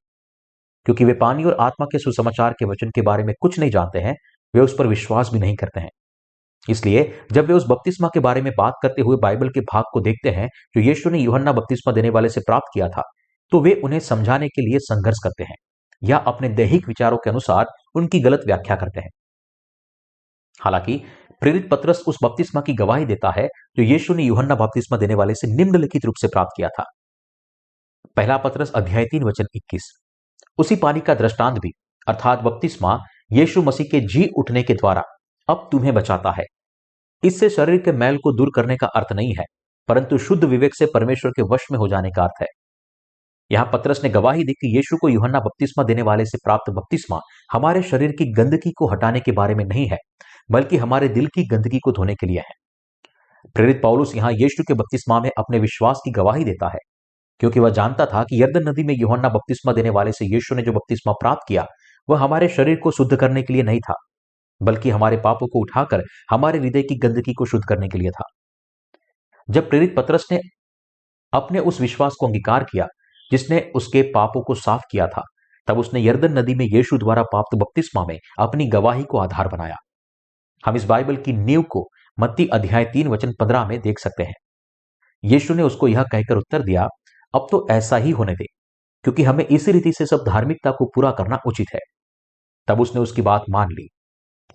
क्योंकि वे पानी और आत्मा के सुसमाचार के वचन के बारे में कुछ नहीं जानते हैं, वे उस पर विश्वास भी नहीं करते हैं। इसलिए जब वे उस बपतिस्मा के बारे में बात करते हुए बाइबल के भाग को देखते हैं जो यीशु ने यूहन्ना बपतिस्मा देने वाले से प्राप्त किया था, तो वे उन्हें समझाने के लिए संघर्ष करते हैं या अपने दैहिक विचारों के अनुसार उनकी गलत व्याख्या करते हैं। हालांकि प्रेरित पतरस उस बपतिस्मा की गवाही देता है जो यीशु ने यूहन्ना बपतिस्मा देने वाले से निम्नलिखित रूप से प्राप्त किया था। पहला पतरस अध्याय 3 वचन 21, उसी पानी का दृष्टांत भी अर्थात बपतिस्मा यीशु मसीह के जी उठने के द्वारा अब तुम्हें बचाता है। इससे शरीर के मैल को दूर करने का अर्थ नहीं है, परंतु शुद्ध विवेक से परमेश्वर के वश में हो जाने का अर्थ है। यहां पतरस ने गवाही दी कि यीशु को यूहन्ना बपतिस्मा देने वाले से प्राप्त बपतिस्मा हमारे शरीर की गंदगी को हटाने के बारे में नहीं है, बल्कि हमारे दिल की गंदगी को धोने के लिए है। प्रेरित पौलुस यहां यीशु के बपतिस्मा में अपने विश्वास की गवाही देता है, क्योंकि वह जानता था कि यरदन नदी में यूहन्ना बपतिस्मा देने वाले से यीशु ने जो बपतिस्मा प्राप्त किया वह हमारे शरीर को शुद्ध करने के लिए नहीं था, बल्कि हमारे पापों को उठाकर हमारे हृदय की गंदगी को शुद्ध करने के लिए था। जब प्रेरित पतरस ने अपने उस विश्वास को अंगीकार किया जिसने उसके पापों को साफ किया था, तब उसने यरदन नदी में यीशु द्वारा प्राप्त बपतिस्मा में अपनी गवाही को आधार बनाया। हम इस बाइबल की नींव को मत्ती अध्याय 3 वचन 15 में देख सकते हैं। यीशु ने उसको यह कहकर उत्तर दिया, अब तो ऐसा ही होने दे, क्योंकि हमें इसी रीति से सब धार्मिकता को पूरा करना उचित है। तब उसने उसकी बात मान ली।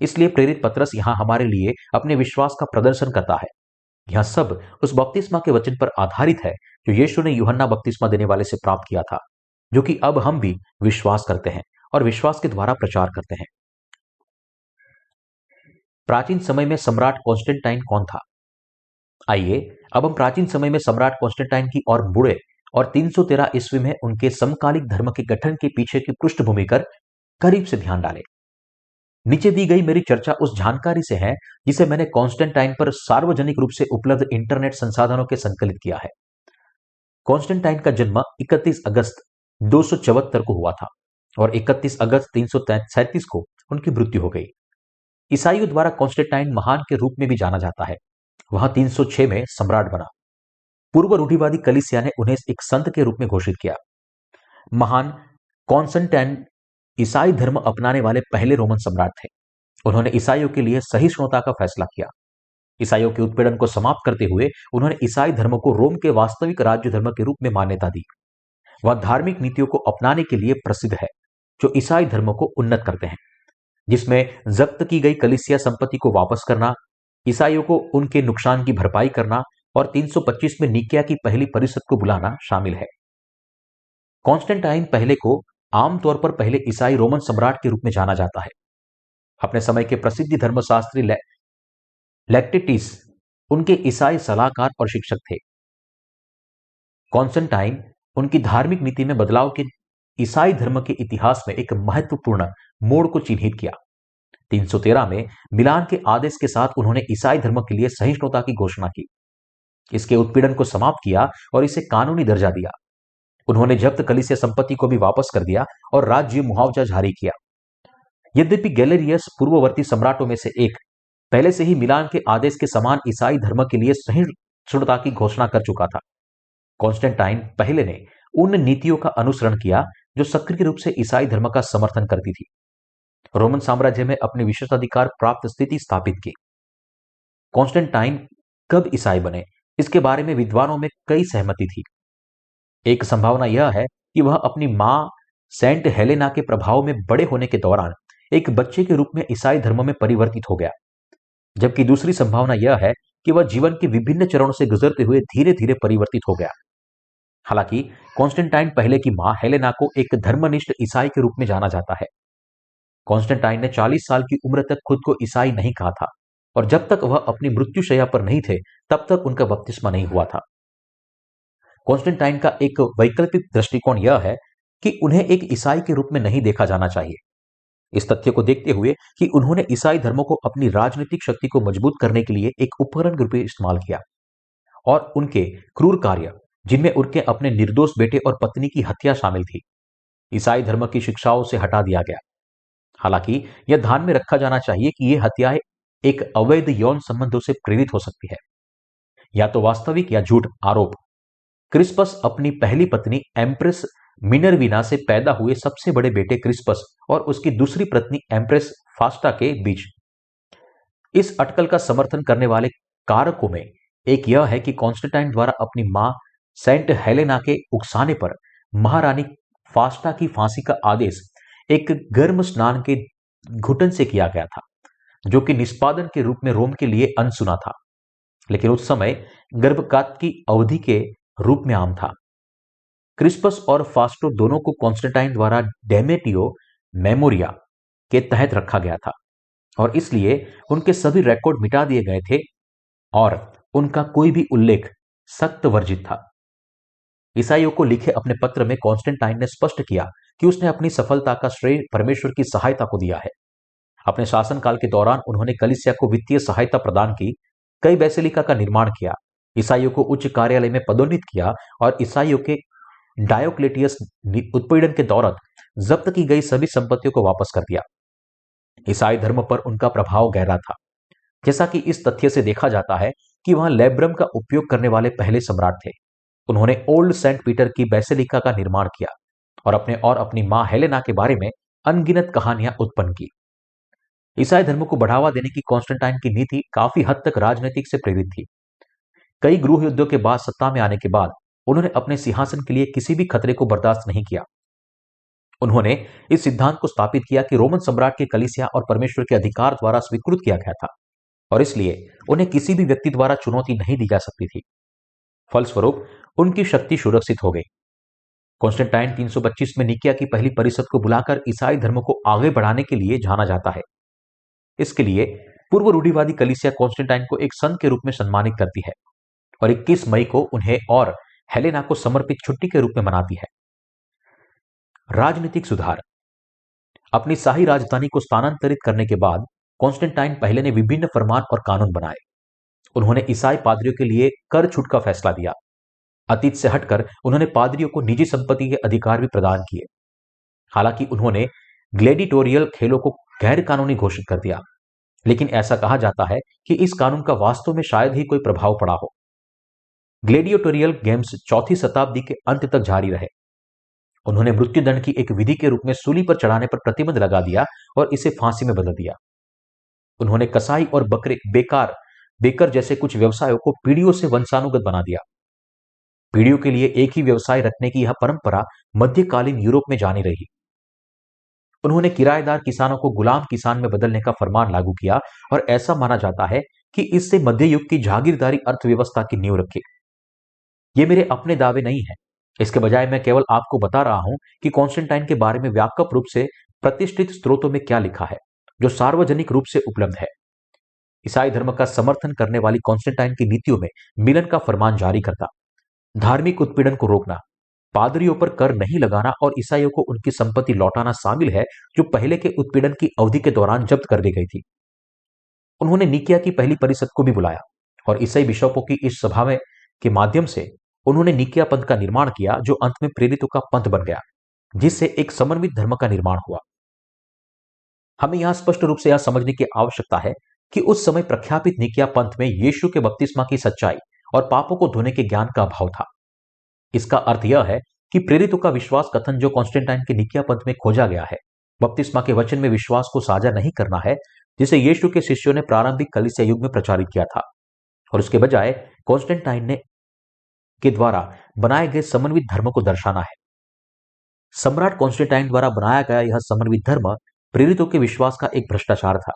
इसलिए प्रेरित पतरस यहां हमारे लिए अपने विश्वास का प्रदर्शन करता है। यह सब उस बपतिस्मा के वचन पर आधारित है जो यीशु ने यूहन्ना बपतिस्मा देने वाले से प्राप्त किया था, जो कि अब हम भी विश्वास करते हैं और विश्वास के द्वारा प्रचार करते हैं। प्राचीन समय में सम्राट कॉन्स्टेंटाइन कौन था? आइए अब हम प्राचीन समय में सम्राट कॉन्स्टेंटाइन की ओर मुड़े और 313 ईस्वी में उनके समकालिक धर्म के गठन के पीछे की पृष्ठभूमि पर करीब से ध्यान डालें। नीचे दी गई मेरी चर्चा उस जानकारी से है जिसे मैंने कॉन्स्टेंटाइन पर सार्वजनिक रूप से उपलब्ध इंटरनेट संसाधनों के संकलित किया है। कॉन्स्टेंटाइन का जन्म 31 अगस्त 274 को हुआ था और 31 अगस्त 337 को उनकी मृत्यु हो गई। ईसाइयों द्वारा कॉन्स्टेंटाइन महान के रूप में भी जाना जाता है। वह 306 में सम्राट बना। पूर्व रूढ़िवादी कलीसिया ने उन्हें एक संत के रूप में घोषित किया। महान कॉन्स्टेंटाइन ईसाई धर्म अपनाने वाले पहले रोमन सम्राट थे। उन्होंने ईसाइयों के लिए सहिष्णुता का फैसला किया। ईसाइयों के उत्पीड़न को समाप्त करते हुए उन्होंने ईसाई धर्म को रोम के वास्तविक राज्य धर्म के रूप में मान्यता दी। वह धार्मिक नीतियों को अपनाने के लिए प्रसिद्ध है जो ईसाई धर्म को उन्नत करते हैं, जिसमें जब्त की गई कलीसिया संपत्ति को वापस करना, ईसाइयों को उनके नुकसान की भरपाई करना और 325 में निकिया की पहली परिषद को बुलाना शामिल है। कॉन्स्टेंटाइन पहले को आमतौर पर पहले ईसाई रोमन सम्राट के रूप में जाना जाता है। अपने समय के प्रसिद्ध धर्मशास्त्री लेक्टिटिस उनके ईसाई सलाहकार और शिक्षक थे। कॉन्स्टेंटाइन उनकी धार्मिक नीति में बदलाव के ईसाई धर्म के इतिहास में एक महत्वपूर्ण मोड़ को चिन्हित किया। 313 में मिलान के आदेश के साथ उन्होंने ईसाई धर्म के लिए सहिष्णुता की घोषणा की, इसके उत्पीड़न को समाप्त किया और इसे कानूनी दर्जा दिया। उन्होंने जब्त कलीसिया संपत्ति को भी वापस कर दिया और राज्य मुआवजा जारी किया। यद्यपि गैलेरियस पूर्ववर्ती सम्राटों में से एक पहले से ही मिलान के आदेश के समान ईसाई धर्म के लिए सहिष्णुता की घोषणा कर चुका था, कॉन्स्टेंटाइन पहले ने उन नीतियों का अनुसरण किया जो सक्रिय रूप से ईसाई धर्म का समर्थन करती थी। रोमन साम्राज्य में अपने विशेषाधिकार प्राप्त स्थिति स्थापित की। कॉन्स्टेंटाइन कब ईसाई बने, इसके बारे में विद्वानों में कई सहमति थी। एक संभावना यह है कि वह अपनी मां सेंट हेलेना के प्रभाव में बड़े होने के दौरान एक बच्चे के रूप में ईसाई धर्म में परिवर्तित हो गया, जबकि दूसरी संभावना यह है कि वह जीवन के विभिन्न चरणों से गुजरते हुए धीरे धीरे परिवर्तित हो गया। हालांकि कॉन्स्टेंटाइन पहले की मां हेलेना को एक धर्मनिष्ठ ईसाई के रूप में जाना जाता है। कॉन्स्टेंटाइन ने 40 साल की उम्र तक खुद को ईसाई नहीं कहा था और जब तक वह अपनी मृत्युशैया पर नहीं थे तब तक उनका बपतिस्मा नहीं हुआ था। कॉन्स्टेंटाइन का एक वैकल्पिक दृष्टिकोण यह है कि उन्हें एक ईसाई के रूप में नहीं देखा जाना चाहिए। इस तथ्य को देखते हुए कि उन्होंने ईसाई धर्म को अपनी राजनीतिक शक्ति को मजबूत करने के लिए एक उपकरण के रूप में इस्तेमाल किया और उनके क्रूर कार्य, जिनमें उनके अपने निर्दोष बेटे और पत्नी की हत्या शामिल थी, ईसाई धर्म की शिक्षाओं से हटा दिया गया। हालांकि यह ध्यान में रखा जाना चाहिए कि ये हत्याएं एक अवैध यौन संबंधों से प्रेरित हो सकती है, या तो वास्तविक या झूठ आरोप। क्रिस्पस अपनी पहली पत्नी एम्प्रेस मिनरविना से पैदा हुए सबसे बड़े बेटे क्रिस्पस और उसकी दूसरी पत्नी एम्प्रेस फास्टा के बीच। इस अटकल का समर्थन करने वाले कारकों में एक यह है कि कॉन्स्टेंटाइन द्वारा अपनी मां सेंट हेलेना के उकसाने पर महारानी फास्टा की फांसी का आदेश एक गर्म स्नान के घुटन से किया गया था, जो कि निष्पादन के रूप में रोम के लिए अनसुना था, लेकिन उस समय गर्भकात की अवधि के रूप में आम था। क्रिस्पस और फास्टो दोनों को कॉन्स्टेंटाइन द्वारा डेमेटियो मेमोरिया के तहत रखा गया था और इसलिए उनके सभी रिकॉर्ड मिटा दिए गए थे और उनका कोई भी उल्लेख सख्त वर्जित था। ईसाइयों को लिखे अपने पत्र में कॉन्स्टेंटाइन ने स्पष्ट किया कि उसने अपनी सफलता का श्रेय परमेश्वर की सहायता को दिया है। अपने शासनकाल के दौरान उन्होंने कलीसिया को वित्तीय सहायता प्रदान की, कई बेसिलिका का निर्माण किया, ईसाइयों को उच्च कार्यालय में पदोन्नत किया और ईसाइयों के डायोक्लेटियस उत्पीड़न के दौरान जब्त की गई सभी संपत्तियों को वापस कर दिया। ईसाई धर्म पर उनका प्रभाव गहरा था, जैसा कि इस तथ्य से देखा जाता है कि वहां लेब्रम का उपयोग करने वाले पहले सम्राट थे। उन्होंने ओल्ड सेंट पीटर की बेसिलिका का निर्माण किया और अपनी मां हेलेना के बारे में अनगिनत कहानियां उत्पन्न की। ईसाई धर्म को बढ़ावा देने की कॉन्स्टेंटाइन की नीति काफी हद तक राजनीतिक से प्रेरित थी। कई गृह युद्धों के बाद सत्ता में आने के बाद उन्होंने अपने सिंहासन के लिए किसी भी खतरे को बर्दाश्त नहीं किया। उन्होंने इस सिद्धांत को स्थापित किया कि रोमन सम्राट के कलीसिया और परमेश्वर के अधिकार द्वारा स्वीकृत किया गया था और इसलिए उन्हें किसी भी व्यक्ति द्वारा चुनौती नहीं दी जा सकती थी। फलस्वरूप उनकी शक्ति सुरक्षित हो गई। कॉन्स्टेंटाइन 325 में निकिया की पहली परिषद को बुलाकर ईसाई धर्म को आगे बढ़ाने के लिए जाना जाता है। इसके लिए पूर्व रूढ़िवादी कलीसिया कॉन्स्टेंटाइन को एक संत के रूप में सम्मानित करती है और 21 मई को उन्हें और हेलेना को समर्पित छुट्टी के रूप में मनाती है। राजनीतिक सुधार। अपनी शाही राजधानी को स्थानांतरित करने के बाद कॉन्स्टेंटाइन पहले ने विभिन्न फरमान और कानून बनाए। उन्होंने ईसाई पादरियों के लिए कर छूट का फैसला दिया। अतीत से हटकर उन्होंने पादरियों को निजी संपत्ति के अधिकार भी प्रदान किए। हालांकि उन्होंने ग्लैडिटोरियल खेलों को गैर कानूनी घोषित कर दिया, लेकिन ऐसा कहा जाता है कि इस कानून का वास्तव में शायद ही कोई प्रभाव पड़ा हो। ग्लेडिएटोरियल गेम्स चौथी शताब्दी के अंत तक जारी रहे। उन्होंने मृत्युदंड की एक विधि के रूप में सूली पर चढ़ाने पर प्रतिबंध लगा दिया और इसे फांसी में बदल दिया। उन्होंने कसाई और बकरे बेकर जैसे कुछ व्यवसायों को पीढ़ियों से वंशानुगत बना दिया। पीढ़ियों के लिए एक ही व्यवसाय रखने की यह परंपरा मध्यकालीन यूरोप में जानी रही। उन्होंने किराएदार किसानों को गुलाम किसान में बदलने का फरमान लागू किया और ऐसा माना जाता है कि इससे मध्य युग की जागीरदारी अर्थव्यवस्था की नींव रखी। ये मेरे अपने दावे नहीं है, इसके बजाय मैं केवल आपको बता रहा हूं कि कॉन्स्टेंटाइन के बारे में व्यापक रूप से प्रतिष्ठित स्रोतों में क्या लिखा है, जो सार्वजनिक रूप से उपलब्ध है। ईसाई धर्म का समर्थन करने वाली कॉन्स्टेंटाइन की नीतियों में मिलन का फरमान जारी करता, धार्मिक उत्पीड़न को रोकना, पादरियों पर कर नहीं लगाना और ईसाइयों को उनकी संपत्ति लौटाना शामिल है, जो पहले के उत्पीड़न की अवधि के दौरान जब्त कर दी गई थी। उन्होंने निकिया की पहली परिषद को भी बुलाया और ईसाई बिशपों की इस सभा में के माध्यम से उन्होंने निकिया पंथ का निर्माण किया, जो अंत में प्रेरितों का पंथ बन गया, जिससे एक समन्वित धर्म का निर्माण हुआ। हमें यहां स्पष्ट रूप से यह समझने की आवश्यकता है कि उस समय प्रख्यापित निकिया पंथ में यीशु के बपतिस्मा की सच्चाई और पापों को धोने के ज्ञान का अभाव था। इसका अर्थ यह है कि प्रेरितों का विश्वास कथन जो कॉन्स्टेंटाइन के निकिया पंथ में खोजा गया है, बपतिस्मा के वचन में विश्वास को साझा नहीं करना है, जिसे यीशु के शिष्यों ने प्रारंभिक कलीसिया युग में प्रचारित किया था, और उसके बजाय कॉन्स्टेंटाइन ने के द्वारा बनाए गए समन्वित धर्म को दर्शाना है। सम्राट कॉन्स्टेंटाइन द्वारा बनाया गया यह समन्वित धर्म प्रेरितों के विश्वास का एक भ्रष्टाचार था,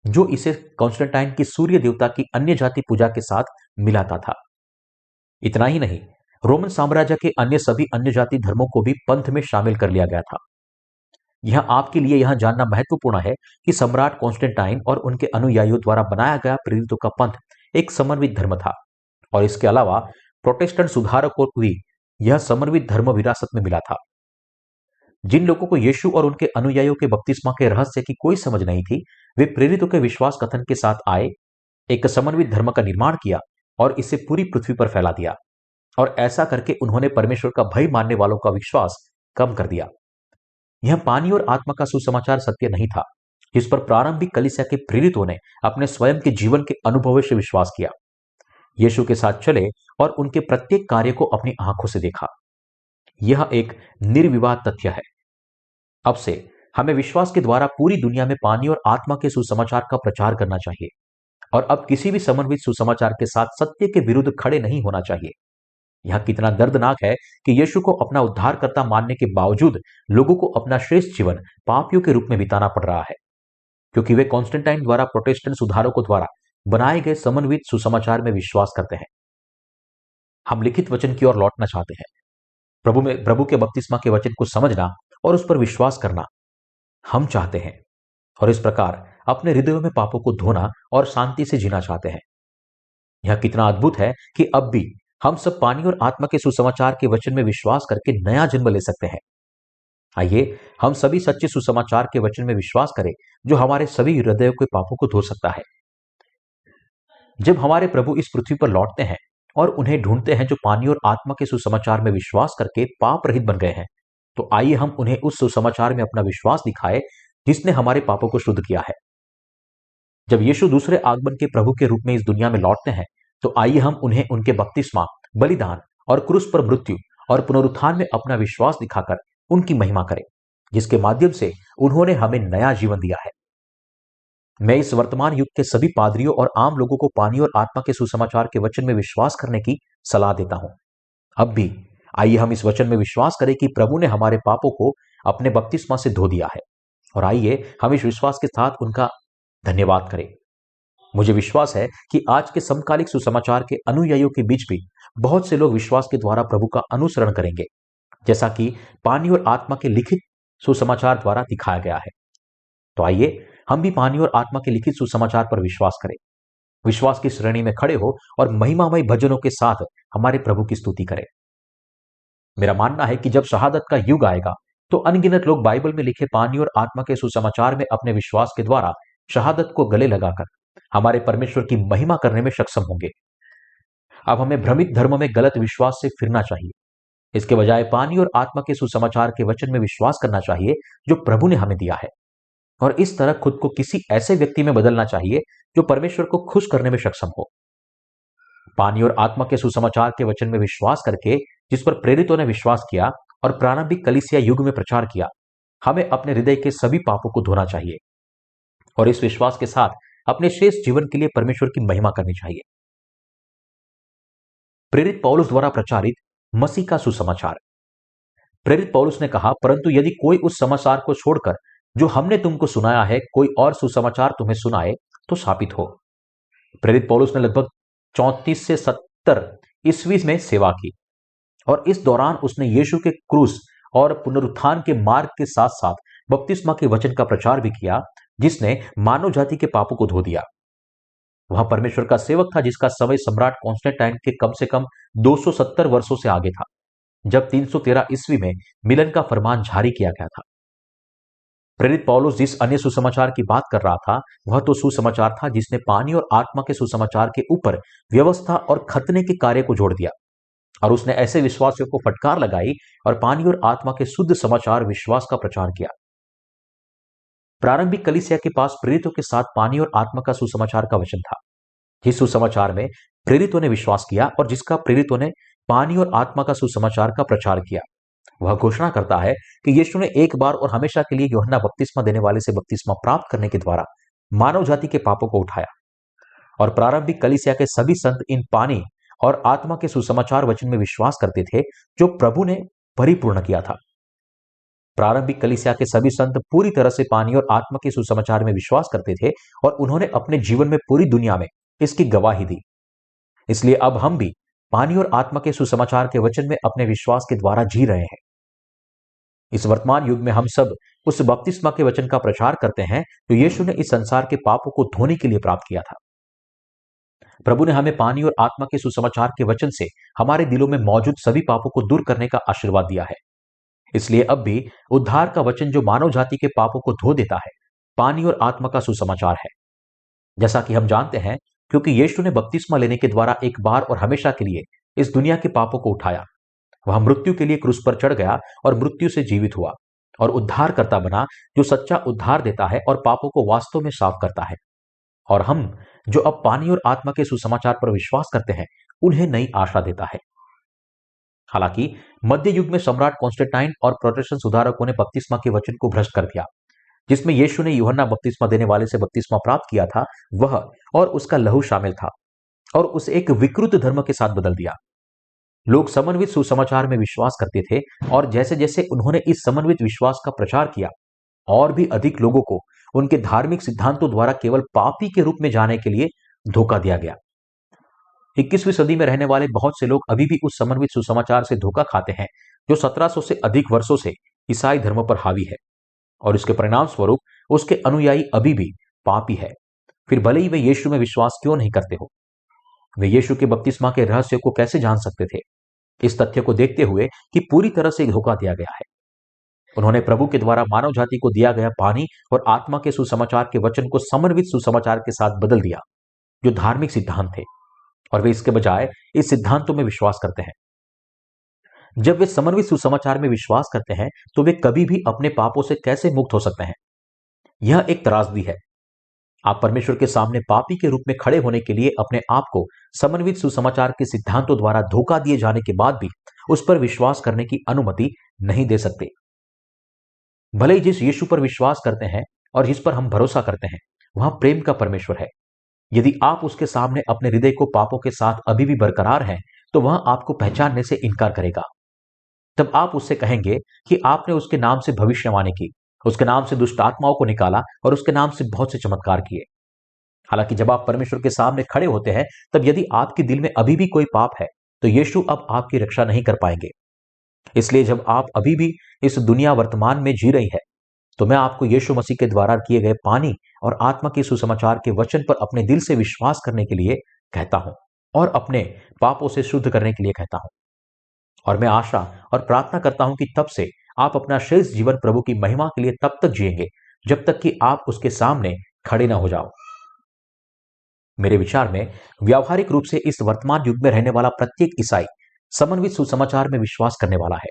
जो इसे कॉन्स्टेंटाइन की सूर्य देवता की अन्य जाति पूजा के साथ मिलाता था। इतना ही नहीं, रोमन साम्राज्य के अन्य सभी अन्य जाति धर्मों को भी पंथ में शामिल कर लिया गया था। यह आपके लिए यह जानना महत्वपूर्ण है कि सम्राट कॉन्स्टेंटाइन और उनके अनुयायियों द्वारा बनाया गया प्रेरितों का पंथ एक समन्वित धर्म था, और इसके अलावा प्रोटेस्टेंट सुधारकों को भी यह समन्वित धर्म विरासत में मिला था। जिन लोगों को यीशु और उनके अनुयायियों के बपतिस्मा के रहस्य की कोई समझ नहीं थी, वे प्रेरितों के विश्वास कथन के साथ आए, एक समन्वित धर्म का निर्माण किया और इसे पूरी पृथ्वी पर फैला दिया, और ऐसा करके उन्होंने परमेश्वर का भय मानने वालों का विश्वास कम कर दिया। यह पानी और आत्मा का सुसमाचार सत्य नहीं था, जिस पर प्रारंभिक कलीसिया के प्रेरितों ने अपने स्वयं के जीवन के अनुभवों से विश्वास किया, यीशु के साथ चले और उनके प्रत्येक कार्य को अपनी आंखों से देखा। यह एक निर्विवाद तथ्य है। अब से हमें विश्वास के द्वारा पूरी दुनिया में पानी और आत्मा के सुसमाचार का प्रचार करना चाहिए, और अब किसी भी समन्वित सुसमाचार के साथ सत्य के विरुद्ध खड़े नहीं होना चाहिए। यह कितना दर्दनाक है कि यीशु को अपना उद्धारकर्ता मानने के बावजूद लोगों को अपना श्रेष्ठ जीवन पापियों के रूप में बिताना पड़ रहा है, क्योंकि वे कॉन्स्टेंटाइन द्वारा प्रोटेस्टेंट सुधारकों द्वारा बनाए गए समन्वित सुसमाचार में विश्वास करते हैं। हम लिखित वचन की ओर लौटना चाहते हैं, प्रभु के बपतिस्मा के वचन को समझना और उस पर विश्वास करना हम चाहते हैं, और इस प्रकार अपने हृदयों में पापों को धोना और शांति से जीना चाहते हैं। यह कितना अद्भुत है कि अब भी हम सब पानी और आत्मा के सुसमाचार के वचन में विश्वास करके नया जन्म ले सकते हैं। आइए हम सभी सच्चे सुसमाचार के वचन में विश्वास करें, जो हमारे सभी हृदयों के पापों को धो सकता है। जब हमारे प्रभु इस पृथ्वी पर लौटते हैं और उन्हें ढूंढते हैं जो पानी और आत्मा के सुसमाचार में विश्वास करके पाप रहित बन गए हैं, तो आइए हम उन्हें उस सुसमाचार में अपना विश्वास दिखाएं जिसने हमारे पापों को शुद्ध किया है। जब यीशु दूसरे आगमन के प्रभु के रूप में इस दुनिया में लौटते हैं, तो आइए हम उन्हें उनके बपतिस्मा, बलिदान और क्रूस पर मृत्यु और पुनरुत्थान में अपना विश्वास दिखाकर उनकी महिमा करें, जिसके माध्यम से उन्होंने हमें नया जीवन दिया है। मैं इस वर्तमान युग के सभी पादरियों और आम लोगों को पानी और आत्मा के सुसमाचार के वचन में विश्वास करने की सलाह देता हूं। अब भी आइए हम इस वचन में विश्वास करें कि प्रभु ने हमारे पापों को अपने बपतिस्मा से धो दिया है, और आइए हम इस विश्वास के साथ उनका धन्यवाद करें। मुझे विश्वास है कि आज के समकालिक सुसमाचार के अनुयायियों के बीच भी बहुत से लोग विश्वास के द्वारा प्रभु का अनुसरण करेंगे, जैसा कि पानी और आत्मा के लिखित सुसमाचार द्वारा दिखाया गया है। तो आइए हम भी पानी और आत्मा के लिखित सुसमाचार पर विश्वास करें, विश्वास की श्रेणी में खड़े हो और महिमामय भजनों के साथ हमारे प्रभु की स्तुति करें। मेरा मानना है कि जब शहादत का युग आएगा, तो अनगिनत लोग बाइबल में लिखे पानी और आत्मा के सुसमाचार में अपने विश्वास के द्वारा शहादत को गले लगाकर हमारे परमेश्वर की महिमा करने में सक्षम होंगे। अब हमें भ्रमित धर्म में गलत विश्वास से फिरना चाहिए। इसके बजाय पानी और आत्मा के सुसमाचार के वचन में विश्वास करना चाहिए जो प्रभु ने हमें दिया है, और इस तरह खुद को किसी ऐसे व्यक्ति में बदलना चाहिए जो परमेश्वर को खुश करने में सक्षम हो। पानी और आत्मा के सुसमाचार के वचन में विश्वास करके, जिस पर प्रेरितों ने विश्वास किया और प्रारंभिक कलीसिया युग में प्रचार किया, हमें अपने हृदय के सभी पापों को धोना चाहिए और इस विश्वास के साथ अपने शेष जीवन के लिए परमेश्वर की महिमा करनी चाहिए। प्रेरित पौलुस द्वारा प्रचारित मसीह का सुसमाचार। प्रेरित पौलुस ने कहा, परंतु यदि कोई उस समाचार को छोड़कर जो हमने तुमको सुनाया है कोई और सुसमाचार तुम्हें सुनाए तो शापित हो। प्रेरित पौलुस ने लगभग 34 से 70 ईस्वी में सेवा की और इस दौरान उसने यीशु के क्रूस और पुनरुत्थान के मार्ग के साथ साथ बपतिस्मा के वचन का प्रचार भी किया, जिसने मानव जाति के पापों को धो दिया। वह परमेश्वर का सेवक था जिसका समय सम्राट कॉन्स्टेंटाइन के कम से कम 270 वर्षों से आगे था, जब 313 ईस्वी में मिलन का फरमान जारी किया गया था। प्रेरित पौलुस जिस अन्य सुसमाचार की बात कर रहा था वह तो सुसमाचार था जिसने पानी और आत्मा के सुसमाचार के ऊपर व्यवस्था और खतने के कार्य को जोड़ दिया, और उसने ऐसे विश्वासियों को फटकार लगाई और पानी और आत्मा के शुद्ध समाचार विश्वास का प्रचार किया। प्रारंभिक कलीसिया के पास प्रेरितों के साथ पानी और आत्मा का सुसमाचार का वचन था, जिस सुसमाचार में प्रेरितों ने विश्वास किया और जिसका प्रेरितों ने पानी और आत्मा का सुसमाचार का प्रचार किया। वह घोषणा करता है कि यीशु ने एक बार और हमेशा के लिए यूहन्ना बपतिस्मा देने वाले से बपतिस्मा प्राप्त करने के द्वारा मानव जाति के पापों को उठाया, और प्रारंभिक कलीसिया के सभी संत इन पानी और आत्मा के सुसमाचार वचन में विश्वास करते थे जो प्रभु ने परिपूर्ण किया था। प्रारंभिक कलीसिया के सभी संत पूरी तरह से पानी और आत्मा के सुसमाचार में विश्वास करते थे और उन्होंने अपने जीवन में पूरी दुनिया में इसकी गवाही दी। इसलिए अब हम भी पानी और आत्मा के सुसमाचार के वचन में अपने विश्वास के द्वारा जी रहे हैं। इस वर्तमान युग में हम सब उस बपतिस्मा के वचन का प्रचार करते हैं जो यीशु ने इस संसार के पापों को धोने के लिए प्राप्त किया था। प्रभु ने हमें पानी और आत्मा के सुसमाचार के वचन से हमारे दिलों में मौजूद सभी पापों को दूर करने का आशीर्वाद दिया है। इसलिए अब भी उद्धार का वचन जो मानव जाति के पापों को धो देता है पानी और आत्मा का सुसमाचार है। जैसा कि हम जानते हैं, क्योंकि यीशु ने बपतिस्मा लेने के द्वारा एक बार और हमेशा के लिए इस दुनिया के पापों को उठाया, वह मृत्यु के लिए क्रूस पर चढ़ गया और मृत्यु से जीवित हुआ और उद्धारकर्ता बना जो सच्चा उद्धार देता है और पापों को वास्तव में साफ करता है। और हम जो अब पानी और आत्मा के सुसमाचार पर विश्वास करते हैं उन्हें नई आशा देता है। हालांकि मध्य युग में सम्राट कॉन्स्टेंटाइन और प्रोटेस्टेंट सुधारकों ने बपतिस्मा के वचन को भ्रष्ट कर दिया, जिसमें यीशु ने यूहन्ना बपतिस्मा देने वाले से बपतिस्मा प्राप्त किया था वह और उसका लहू शामिल था, और उसे एक विकृत धर्म के साथ बदल दिया। लोग समन्वित सुसमाचार में विश्वास करते थे और जैसे जैसे उन्होंने इस समन्वित विश्वास का प्रचार किया और भी अधिक लोगों को उनके धार्मिक सिद्धांतों द्वारा केवल पापी के रूप में जाने के लिए धोखा दिया गया। 21वीं सदी में रहने वाले बहुत से लोग अभी भी उस समन्वित सुसमाचार से धोखा खाते हैं जो 1700 से अधिक वर्षों से ईसाई धर्म पर हावी है, और इसके परिणाम स्वरूप उसके अनुयायी अभी भी पापी है। फिर भले ही वे यीशु में विश्वास क्यों नहीं करते हो, वे यीशु के बपतिस्मा के रहस्य को कैसे जान सकते थे, इस तथ्य को देखते हुए कि पूरी तरह से धोखा दिया गया है। उन्होंने प्रभु के द्वारा मानव जाति को दिया गया पानी और आत्मा के सुसमाचार के वचन को समन्वित सुसमाचार के साथ बदल दिया जो धार्मिक सिद्धांत थे, और वे इसके बजाय इस सिद्धांतों में विश्वास करते हैं। जब वे समन्वित सुसमाचार में विश्वास करते हैं तो वे कभी भी अपने पापों से कैसे मुक्त हो सकते हैं। यह एक त्रासदी है। आप परमेश्वर के सामने पापी के रूप में खड़े होने के लिए अपने आप को समन्वित सुसमाचार के सिद्धांतों द्वारा धोखा दिए जाने के बाद भी उस पर विश्वास करने की अनुमति नहीं दे सकते। भले ही जिस यीशु पर विश्वास करते हैं और जिस पर हम भरोसा करते हैं वह प्रेम का परमेश्वर है, यदि आप उसके सामने अपने हृदय को पापों के साथ अभी भी बरकरार हैं तो वह आपको पहचानने से इनकार करेगा। तब आप उससे कहेंगे कि आपने उसके नाम से भविष्यवाणी की, उसके नाम से दुष्ट आत्माओं को निकाला और उसके नाम से बहुत से चमत्कार किए। हालांकि जब आप परमेश्वर के सामने खड़े होते हैं तब यदि आपके दिल में अभी भी कोई पाप है तो यीशु अब आपकी रक्षा नहीं कर पाएंगे। इसलिए जब आप अभी भी इस दुनिया वर्तमान में जी रही है तो मैं आपको यीशु मसीह के द्वारा किए गए पानी और आत्मा के सुसमाचार के वचन पर अपने दिल से विश्वास करने के लिए कहता हूं और अपने पापों से शुद्ध करने के लिए कहता हूं। और मैं आशा और प्रार्थना करता हूं कि तब से आप अपना शेष जीवन प्रभु की महिमा के लिए तब तक जिएंगे जब तक कि आप उसके सामने खड़े ना हो जाओ। मेरे विचार में व्यावहारिक रूप से इस वर्तमान युग में रहने वाला प्रत्येक ईसाई समन्वित सुसमाचार में विश्वास करने वाला है।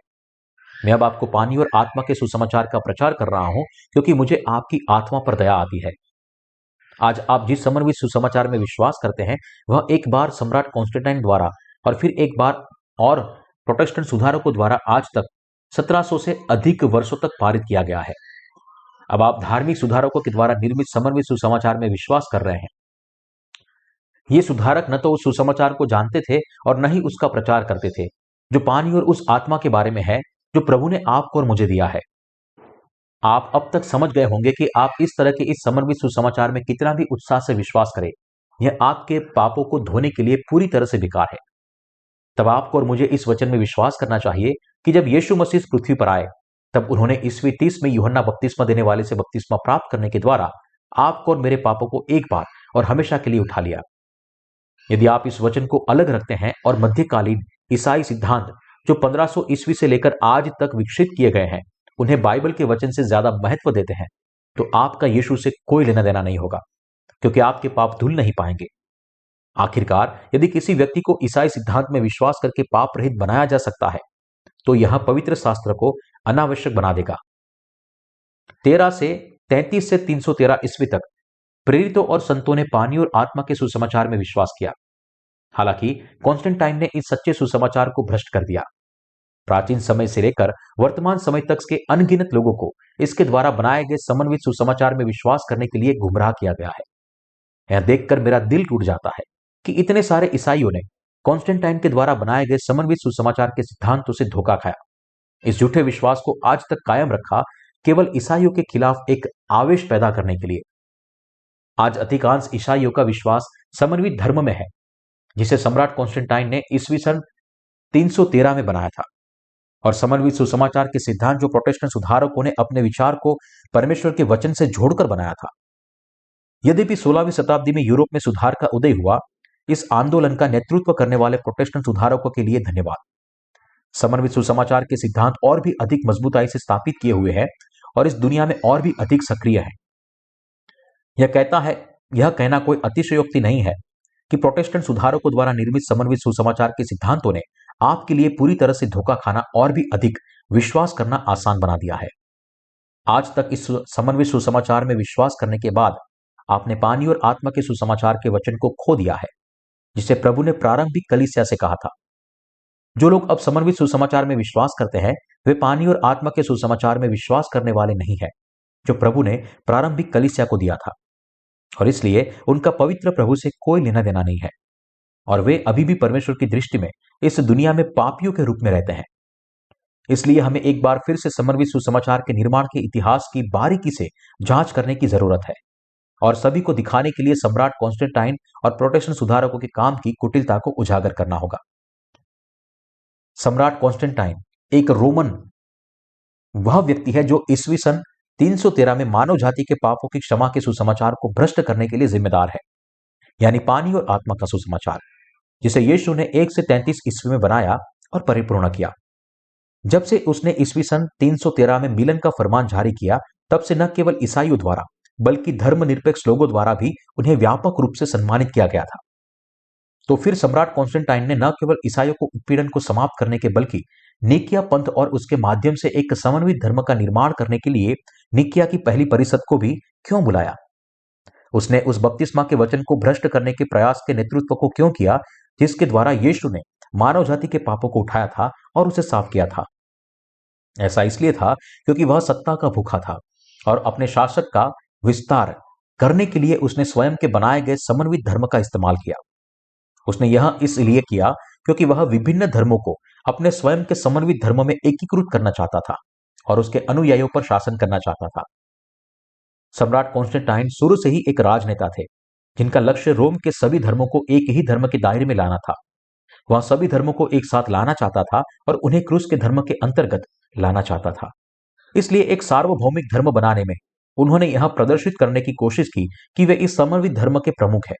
मैं अब आपको पानी और आत्मा के सुसमाचार का प्रचार कर रहा हूं क्योंकि मुझे आपकी आत्मा पर दया आती है। आज आप जिस समन्वित सुसमाचार में विश्वास करते हैं वह एक बार सम्राट कॉन्स्टेंटाइन द्वारा और फिर एक बार और प्रोटेस्टेंट सुधारकों द्वारा आज तक 1700 से अधिक वर्षों तक पारित किया गया है। अब आप धार्मिक सुधारकों के द्वारा निर्मित समन्वित सुसमाचार में विश्वास कर रहे हैं। ये सुधारक न तो उस सुसमाचार को जानते थे और न ही उसका प्रचार करते थे जो पानी और उस आत्मा के बारे में है जो प्रभु ने आपको और मुझे दिया है। आप अब तक समझ गए होंगे कि आप इस तरह के इस समन्वित सुसमाचार में कितना भी उत्साह से विश्वास करें, यह आपके पापों को धोने के लिए पूरी तरह से बेकार है। तब आपको और मुझे इस वचन में विश्वास करना चाहिए कि जब यीशु मसीह इस पृथ्वी पर आए तब उन्होंने ईस्वी 30 में यूहन्ना बपतिस्मा देने वाले से बपतिस्मा प्राप्त करने के द्वारा आपको और मेरे पापों को एक बार और हमेशा के लिए उठा लिया। यदि आप इस वचन को अलग रखते हैं और मध्यकालीन ईसाई सिद्धांत जो 1500 ईस्वी से लेकर आज तक विकसित किए गए हैं उन्हें बाइबल के वचन से ज्यादा महत्व देते हैं तो आपका यीशु से कोई लेना देना नहीं होगा, क्योंकि आपके पाप धुल नहीं पाएंगे। आखिरकार यदि किसी व्यक्ति को ईसाई सिद्धांत में विश्वास करके पाप रहित बनाया जा सकता है तो यह पवित्र शास्त्र को अनावश्यक बना देगा। 13 से 33 से 313 ईस्वी तक प्रेरितों और संतों ने पानी और आत्मा के सुसमाचार में विश्वास किया। हालांकि कॉन्स्टेंटाइन ने इस सच्चे सुसमाचार को भ्रष्ट कर दिया। प्राचीन समय से लेकर वर्तमान समय तक के अनगिनत लोगों को इसके द्वारा बनाए गए समन्वित सुसमाचार में विश्वास करने के लिए गुमराह किया गया है। यह देखकर मेरा दिल टूट जाता है कि इतने सारे ईसाइयों ने कॉन्स्टेंटाइन के द्वारा बनाए गए समन्वित सुसमाचार के सिद्धांतों से धोखा खाया। इस झूठे विश्वास को आज तक कायम रखा केवल ईसाइयों के खिलाफ एक आवेश पैदा करने के लिए। आज अधिकांश ईसाइयों का विश्वास समन्वित धर्म में है जिसे सम्राट कॉन्स्टेंटाइन ने ईस्वी सन 313 में बनाया था, और समन्वित सुसमाचार के सिद्धांत जो प्रोटेस्टेंट सुधारकों ने अपने विचार को परमेश्वर के वचन से जोड़कर बनाया था। यद्यपि 16वीं शताब्दी में यूरोप में सुधार का उदय हुआ, इस आंदोलन का नेतृत्व करने वाले प्रोटेस्टेंट सुधारकों के लिए धन्यवाद। समन्वित सुसमाचार के सिद्धांत और भी अधिक मजबूताई से स्थापित किए हुए हैं और इस दुनिया में और भी अधिक सक्रिय है। यह कहना कोई अतिशयोक्ति नहीं है कि प्रोटेस्टेंट सुधारकों द्वारा निर्मित समन्वित सुसमाचार के सिद्धांतों ने आपके लिए पूरी तरह से धोखा खाना और भी अधिक विश्वास करना आसान बना दिया है। आज तक इस समन्वित सुसमाचार में विश्वास करने के बाद आपने पानी और आत्मा के सुसमाचार के वचन को खो दिया है जिसे प्रभु ने प्रारंभिक कलीसिया से कहा था। जो लोग अब समन्वित सुसमाचार में विश्वास करते हैं वे पानी और आत्मा के सुसमाचार में विश्वास करने वाले नहीं है जो प्रभु ने प्रारंभिक कलीसिया को दिया था, और इसलिए उनका पवित्र प्रभु से कोई लेना देना नहीं है और वे अभी भी परमेश्वर की दृष्टि में इस दुनिया में पापियों के रूप में रहते हैं। इसलिए हमें एक बार फिर से समन्वित सुसमाचार के निर्माण के इतिहास की बारीकी से जांच करने की जरूरत है और सभी को दिखाने के लिए सम्राट कॉन्स्टेंटाइन और प्रोटेस्टेंट सुधारकों के काम की कुटिलता को उजागर करना होगा। सम्राट कॉन्स्टेंटाइन एक रोमन वह व्यक्ति है जो ईस्वी सन 313 में मानव जाति के पापों की क्षमा के सुसमाचार को भ्रष्ट करने के लिए जिम्मेदार है, यानी पानी और आत्मा का सुसमाचार जिसे यीशु ने 1 से 33 ईस्वी में बनाया और परिपूर्ण किया। जब से उसने ईस्वी सन 313 में मिलन का फरमान जारी किया तब से न केवल ईसाइयों द्वारा बल्कि धर्मनिरपेक्ष लोगों द्वारा भी उन्हें व्यापक रूप से सम्मानित किया गया था। तो फिर सम्राट कॉन्स्टेंटाइन ने न केवल ईसाइयों को उत्पीड़न को समाप्त करने के बल्कि निकिया पंथ और उसके माध्यम से एक समन्वित धर्म का निर्माण करने के लिए निकिया की पहली परिषद को भी क्यों बुलाया? उसने उस बपतिस्मा के वचन को भ्रष्ट करने के प्रयास के नेतृत्व को क्यों किया जिसके द्वारा यीशु ने मानव जाति के पापों को उठाया था और उसे साफ किया था? ऐसा इसलिए था क्योंकि वह सत्ता का भूखा था और अपने शासक का विस्तार करने के लिए उसने स्वयं के बनाए गए समन्वित धर्म का इस्तेमाल किया। उसने यह इसलिए किया क्योंकि वह विभिन्न धर्मों को अपने स्वयं के समन्वित धर्म में एकीकृत करना चाहता था और उसके अनुयायियों पर शासन करना चाहता था। सम्राट कॉन्स्टेंटाइन शुरू से ही एक राजनेता थे जिनका लक्ष्य रोम के सभी धर्मों को एक ही धर्म के दायरे में लाना था। वह सभी धर्मों को एक साथ लाना चाहता था और उन्हें क्रूस के धर्म के अंतर्गत लाना चाहता था। इसलिए एक सार्वभौमिक धर्म बनाने में उन्होंने यह प्रदर्शित करने की कोशिश की कि वे इस समन्वित धर्म के प्रमुख हैं।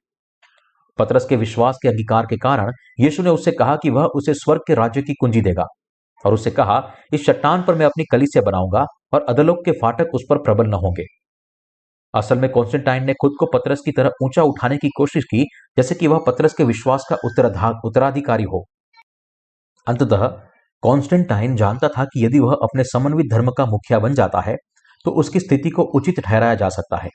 पतरस के विश्वास के अंगीकार के कारण यीशु ने उससे कहा कि वह उसे स्वर्ग के राज्य की कुंजी देगा और उससे कहा, इस चट्टान पर मैं अपनी कलीसिया बनाऊंगा और अधोलोक के फाटक उस पर प्रबल न होंगे। असल में कॉन्स्टेंटाइन ने खुद को पतरस की तरह ऊंचा उठाने की कोशिश की जैसे कि वह पतरस के विश्वास का उत्तराधिकारी हो। अंततः कॉन्स्टेंटाइन जानता था कि यदि वह अपने समन्वित धर्म का मुखिया बन जाता है तो उसकी स्थिति को उचित ठहराया जा सकता है,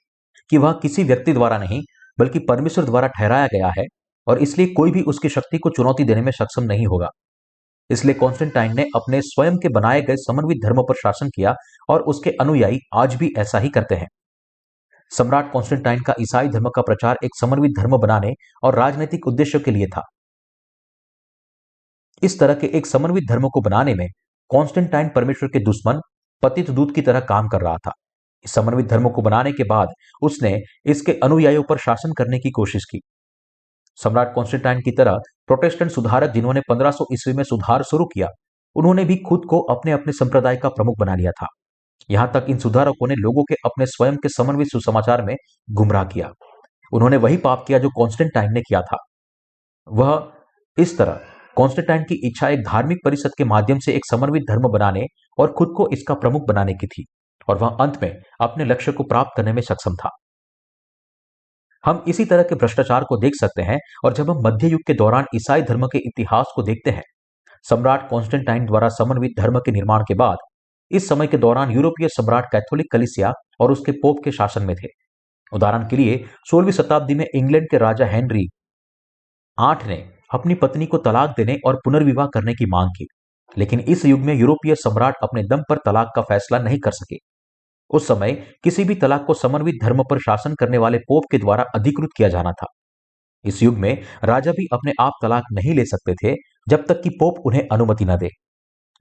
कि वह किसी व्यक्ति द्वारा नहीं बल्कि परमेश्वर द्वारा ठहराया गया है और इसलिए कोई भी उसकी शक्ति को चुनौती देने में सक्षम नहीं होगा। इसलिए कॉन्स्टेंटाइन ने अपने स्वयं के बनाए गए समन्वित धर्म पर शासन किया और उसके अनुयायी आज भी ऐसा ही करते हैं। सम्राट कॉन्स्टेंटाइन का ईसाई धर्म का प्रचार एक समन्वित धर्म बनाने और राजनीतिक उद्देश्यों के लिए था। इस तरह के एक समन्वित धर्म को बनाने में कॉन्स्टेंटाइन परमेश्वर के दुश्मन पतित दूत की तरह काम कर रहा था। इस समन्वित धर्म को बनाने के बाद उसने इसके अनुयायियों पर शासन करने की कोशिश की। सम्राट कॉन्स्टेंटाइन की तरह प्रोटेस्टेंट सुधारक जिन्होंने 1500 ईस्वी में सुधार शुरू किया, उन्होंने भी खुद को अपने अपने संप्रदाय का प्रमुख बना लिया था। यहां तक इन सुधारकों ने लोगों के अपने स्वयं के समन्वित सुसमाचार में गुमराह किया। उन्होंने वही पाप किया जो कॉन्स्टेंटाइन ने किया था। वह इस तरह कॉन्स्टेंटाइन की इच्छा एक धार्मिक परिषद के माध्यम से एक समन्वित धर्म बनाने और खुद को इसका प्रमुख बनाने की थी, और वह अंत में अपने लक्ष्य को प्राप्त करने में सक्षम था। हम इसी तरह के भ्रष्टाचार को देख सकते हैं, और जब हम मध्य युग के दौरान ईसाई धर्म के इतिहास को देखते हैं, सम्राट कॉन्स्टेंटाइन द्वारा समन्वित धर्म के निर्माण के बाद इस समय के दौरान यूरोपीय सम्राट कैथोलिक कलीसिया और उसके पोप के शासन में थे। उदाहरण के लिए 16वीं शताब्दी में इंग्लैंड के राजा हेनरी 8 ने अपनी पत्नी को तलाक देने और पुनर्विवाह करने की मांग की, लेकिन इस युग में यूरोपीय सम्राट अपने दम पर तलाक का फैसला नहीं कर सके। उस समय किसी भी तलाक को समन्वित धर्म पर शासन करने वाले पोप के द्वारा अधिकृत किया जाना था। इस युग में राजा भी अपने आप तलाक नहीं ले सकते थे जब तक कि पोप उन्हें अनुमति न दे।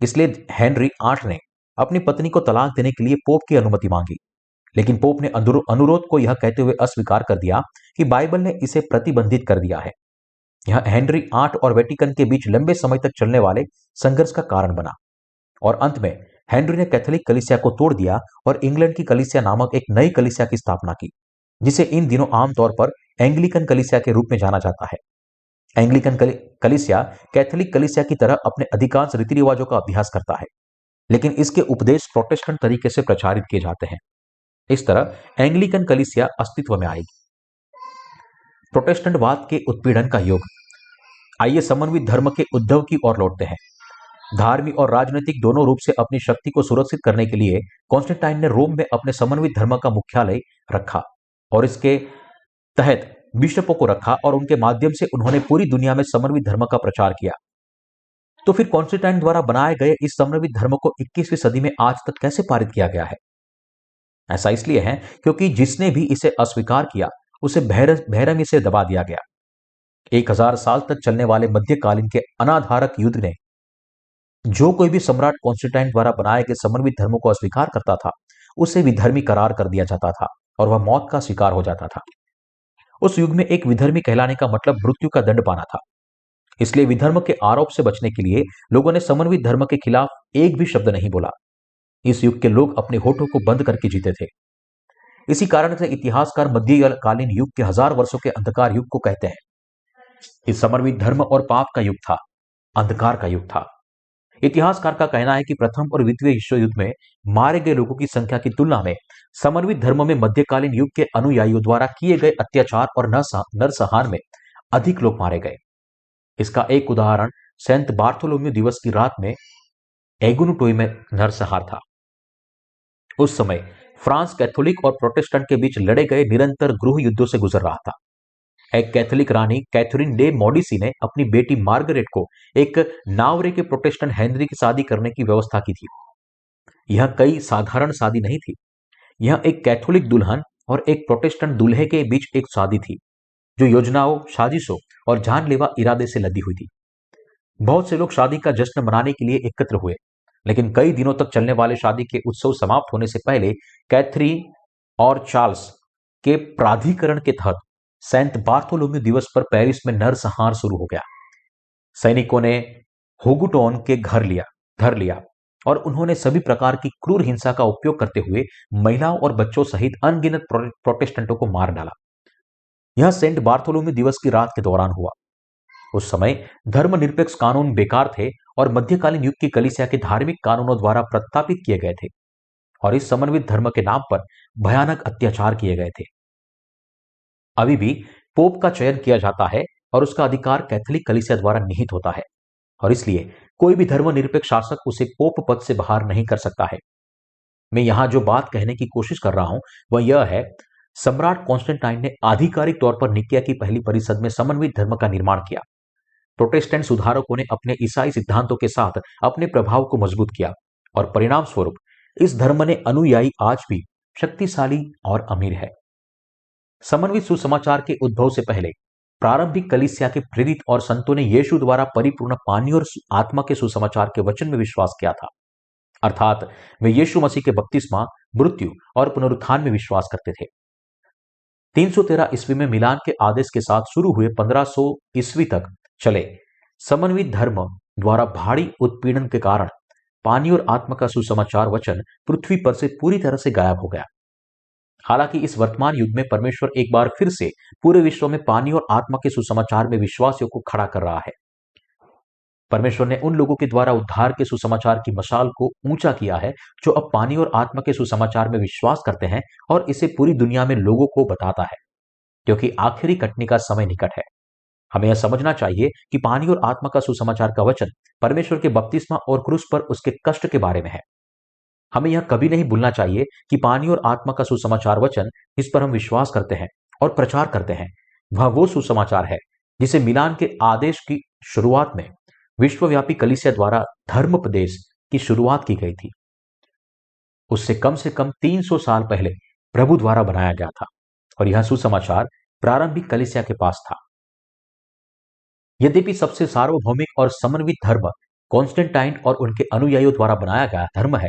इसलिए हेनरी 8 ने अपनी पत्नी को तलाक देने के लिए पोप की अनुमति मांगी, लेकिन पोप ने अनुरोध को यह कहते हुए अस्वीकार कर दिया कि बाइबल ने इसे प्रतिबंधित कर दिया है। यह हेनरी 8 और वेटिकन के बीच लंबे समय तक चलने वाले संघर्ष का कारण बना, और अंत में हेनरी ने कैथोलिक कलीसिया को तोड़ दिया और इंग्लैंड की कलीसिया नामक एक नई कलीसिया की स्थापना की, जिसे इन दिनों आमतौर पर एंग्लिकन कलीसिया के रूप में जाना जाता है। एंग्लिकन कलीसिया कैथोलिक कलीसिया की तरह अपने अधिकांश रीति रिवाजों का अभ्यास करता है, लेकिन इसके उपदेश प्रोटेस्टेंट तरीके से प्रचारित किए जाते हैं। इस तरह एंग्लिकन कलीसिया अस्तित्व में आएगी। प्रोटेस्टेंटवाद के उत्पीड़न का युग। आइए समन्वित धर्म के उद्भव की ओर लौटते हैं। धार्मिक और राजनीतिक दोनों रूप से अपनी शक्ति को सुरक्षित करने के लिए कॉन्स्टेंटाइन ने रोम में अपने समन्वित धर्म का मुख्यालय रखा और इसके तहत बिशपों को रखा, और उनके माध्यम से उन्होंने पूरी दुनिया में समन्वित धर्म का प्रचार किया। तो फिर कॉन्स्टेंटाइन द्वारा बनाए गए इस समन्वित धर्म को 21वीं सदी में आज तक कैसे पारित किया गया है? ऐसा इसलिए है क्योंकि जिसने भी इसे अस्वीकार किया उसे बेरहमी से दबा दिया गया। 1000 साल तक चलने वाले मध्यकालीन के अनाधारक युद्ध ने जो कोई भी सम्राट कॉन्स्टेंटाइन द्वारा बनाए गए समन्वित धर्म को अस्वीकार करता था, उसे विधर्मी करार कर दिया जाता था और वह मौत का शिकार हो जाता था। उस युग में एक विधर्मी कहलाने का मतलब मृत्यु का दंड पाना था। इसलिए विधर्म के आरोप से बचने के लिए लोगों ने समन्वित धर्म के खिलाफ एक भी शब्द नहीं बोला। इस युग के लोग अपने होठों को बंद करके जीते थे। इसी कारण से इतिहासकार मध्यकालीन युग के 1000 वर्षों के अंधकार युग को कहते हैं। इस समन्वित धर्म और पाप का युग था, अंधकार का युग था। इतिहासकार का कहना है कि प्रथम और द्वितीय विश्व युद्ध में मारे गए लोगों की संख्या की तुलना में समन्वित धर्म में मध्यकालीन युग के अनुयायियों द्वारा किए गए अत्याचार और नरसंहार में अधिक लोग मारे गए। इसका एक उदाहरण सेंट बार्थोलोम्यू दिवस की रात में एगुनुटोई में नरसंहार था। उस समय फ्रांस कैथोलिक और प्रोटेस्टेंट के बीच लड़े गए निरंतर गृह युद्धों से गुजर रहा था। एक कैथोलिक रानी कैथरीन डे मॉडिसी ने अपनी बेटी मार्गरेट को एक नावरे के प्रोटेस्टेंट हेनरी की शादी करने की व्यवस्था की थी। यह कोई साधारण शादी नहीं थी। यह एक कैथोलिक दुल्हन और एक प्रोटेस्टेंट दूल्हे के बीच एक शादी थी, जो योजनाओं, साजिशों और जानलेवा इरादे से लदी हुई थी। बहुत से लोग शादी का जश्न मनाने के लिए एकत्र हुए, लेकिन कई दिनों तक चलने वाले शादी के उत्सव समाप्त होने से पहले कैथरीन और चार्ल्स के प्राधिकरण के तहत सेंट बार्थोलोम्यू दिवस पर पेरिस में नरसंहार शुरू हो गया। सैनिकों ने हुगुटोन के धर लिया और उन्होंने सभी प्रकार की क्रूर हिंसा का उपयोग करते हुए महिलाओं और बच्चों सहित अनगिनत प्रोटेस्टेंटों को मार डाला। यह सेंट बार्थोलोम्यू दिवस की रात के दौरान हुआ। उस समय धर्मनिरपेक्ष कानून बेकार थे और मध्यकालीन युग की कलीसिया के धार्मिक कानूनों द्वारा प्रस्थापित किए गए थे, और इस समन्वित धर्म के नाम पर भयानक अत्याचार किए गए थे। अभी भी पोप का चयन किया जाता है और उसका अधिकार कैथोलिक कलीसिया द्वारा निहित होता है, और इसलिए कोई भी धर्मनिरपेक्ष शासक उसे पोप पद से बाहर नहीं कर सकता है। मैं यहां जो बात कहने की कोशिश कर रहा हूं वह यह है, सम्राट कॉन्स्टेंटाइन ने आधिकारिक तौर पर निकिया की पहली परिषद में समन्वित धर्म का निर्माण किया। प्रोटेस्टेंट सुधारकों ने अपने ईसाई सिद्धांतों के साथ अपने प्रभाव को मजबूत किया और परिणाम स्वरूप इस धर्म ने अनुयायी आज भी शक्तिशाली और अमीर है। समन्वित सुसमाचार के उद्भव से पहले प्रारंभिक कलीसिया के प्रेरित और संतों ने यीशु द्वारा परिपूर्ण पानी और आत्मा के सुसमाचार के वचन में विश्वास किया था, अर्थात वे यीशु मसीह के बपतिस्मा, मृत्यु और पुनरुत्थान में विश्वास करते थे। 313 ईस्वी में मिलान के आदेश के साथ शुरू हुए 1500 ईस्वी तक चले समन्वित धर्म द्वारा भारी उत्पीड़न के कारण पानी और आत्मा का सुसमाचार वचन पृथ्वी पर से पूरी तरह से गायब हो गया। हालांकि इस वर्तमान युग में परमेश्वर एक बार फिर से पूरे विश्व में पानी और आत्मा के सुसमाचार में विश्वासियों को खड़ा कर रहा है। परमेश्वर ने उन लोगों के द्वारा उद्धार के सुसमाचार की मशाल को ऊंचा किया है जो अब पानी और आत्मा के सुसमाचार में विश्वास करते हैं और इसे पूरी दुनिया में लोगों को बताता है, क्योंकि आखिरी कटने का समय निकट है। हमें यह समझना चाहिए कि पानी और आत्मा का सुसमाचार का वचन परमेश्वर के बपतिस्मा और क्रूस पर उसके कष्ट के बारे में है। हमें यह कभी नहीं भूलना चाहिए कि पानी और आत्मा का सुसमाचार वचन जिस पर हम विश्वास करते हैं और प्रचार करते हैं, वह वो सुसमाचार है जिसे मिलान के आदेश की शुरुआत में विश्वव्यापी कलीसिया द्वारा धर्मोपदेश की शुरुआत की गई थी। उससे कम से कम 300 साल पहले प्रभु द्वारा बनाया गया था और यह सुसमाचार प्रारंभिक कलीसिया के पास था। यद्यपि सबसे सार्वभौमिक और समन्वित धर्म कॉन्स्टेंटाइन और उनके अनुयायियों द्वारा बनाया गया धर्म है,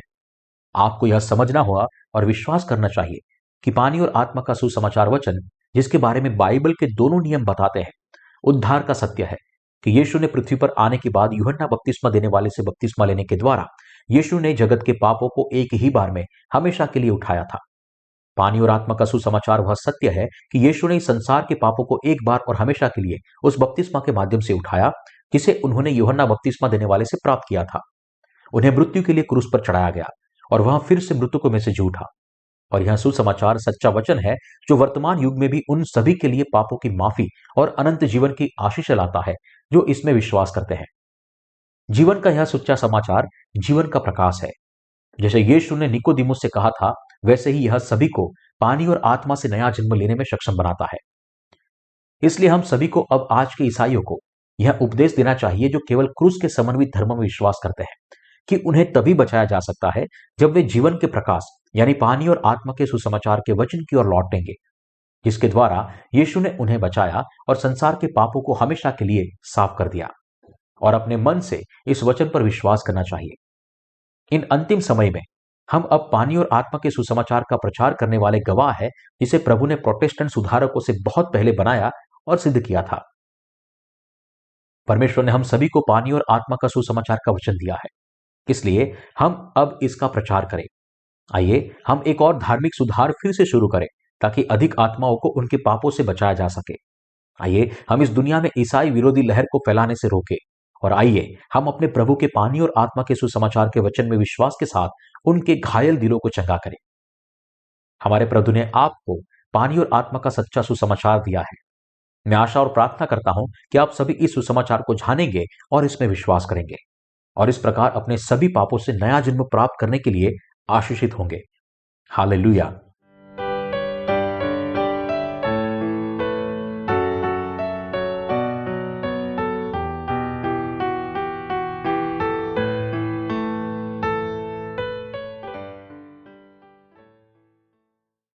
आपको यह समझना होगा और विश्वास करना चाहिए कि पानी और आत्मा का सुसमाचार वचन, जिसके बारे में बाइबल के दोनों नियम बताते हैं, उद्धार का सत्य है कि यीशु ने पृथ्वी पर आने के बाद यूहन्ना बपतिस्मा देने वाले से बपतिस्मा लेने के द्वारा यीशु ने जगत के पापों को एक ही बार में हमेशा के लिए उठाया था। पानी और आत्मा का सुसमाचार वह सत्य है कि यीशु ने इस संसार के पापों को एक बार और हमेशा के लिए उस बपतिस्मा के माध्यम से उठाया जिसे उन्होंने यूहन्ना बपतिस्मा देने वाले से प्राप्त किया था। उन्हें मृत्यु के लिए क्रूस पर चढ़ाया गया और वहां फिर से मृतकों में से जी उठा। और यह सुसमाचार सच्चा वचन है जो वर्तमान युग में भी उन सभी के लिए पापों की माफी और अनंत जीवन की आशीष लाता है जो इसमें विश्वास करते हैं। जीवन का यह सच्चा समाचार जीवन का प्रकाश है। जैसे यीशु ने निकोदिमुस से कहा था, वैसे ही यह सभी को पानी और आत्मा से नया जन्म लेने में सक्षम बनाता है। इसलिए हम सभी को अब आज के ईसाइयों को यह उपदेश देना चाहिए जो केवल क्रूस के समन्वित धर्म में विश्वास करते हैं कि उन्हें तभी बचाया जा सकता है जब वे जीवन के प्रकाश यानी पानी और आत्मा के सुसमाचार के वचन की ओर लौटेंगे, जिसके द्वारा यीशु ने उन्हें बचाया और संसार के पापों को हमेशा के लिए साफ कर दिया। और अपने मन से इस वचन पर विश्वास करना चाहिए। इन अंतिम समय में हम अब पानी और आत्मा के सुसमाचार का प्रचार करने वाले गवाह है जिसे प्रभु ने प्रोटेस्टेंट सुधारकों से बहुत पहले बनाया और सिद्ध किया था। परमेश्वर ने हम सभी को पानी और आत्मा का सुसमाचार का वचन दिया है, इसलिए हम अब इसका प्रचार करें। आइए हम एक और धार्मिक सुधार फिर से शुरू करें ताकि अधिक आत्माओं को उनके पापों से बचाया जा सके। आइए हम इस दुनिया में ईसाई विरोधी लहर को फैलाने से रोकें और आइए हम अपने प्रभु के पानी और आत्मा के सुसमाचार के वचन में विश्वास के साथ उनके घायल दिलों को चंगा करें। हमारे प्रभु ने आपको पानी और आत्मा का सच्चा सुसमाचार दिया है। मैं आशा और प्रार्थना करता हूं कि आप सभी इस सुसमाचार को जानेंगे और इसमें विश्वास करेंगे और इस प्रकार अपने सभी पापों से नया जन्म प्राप्त करने के लिए आशीषित होंगे। हालेलुया।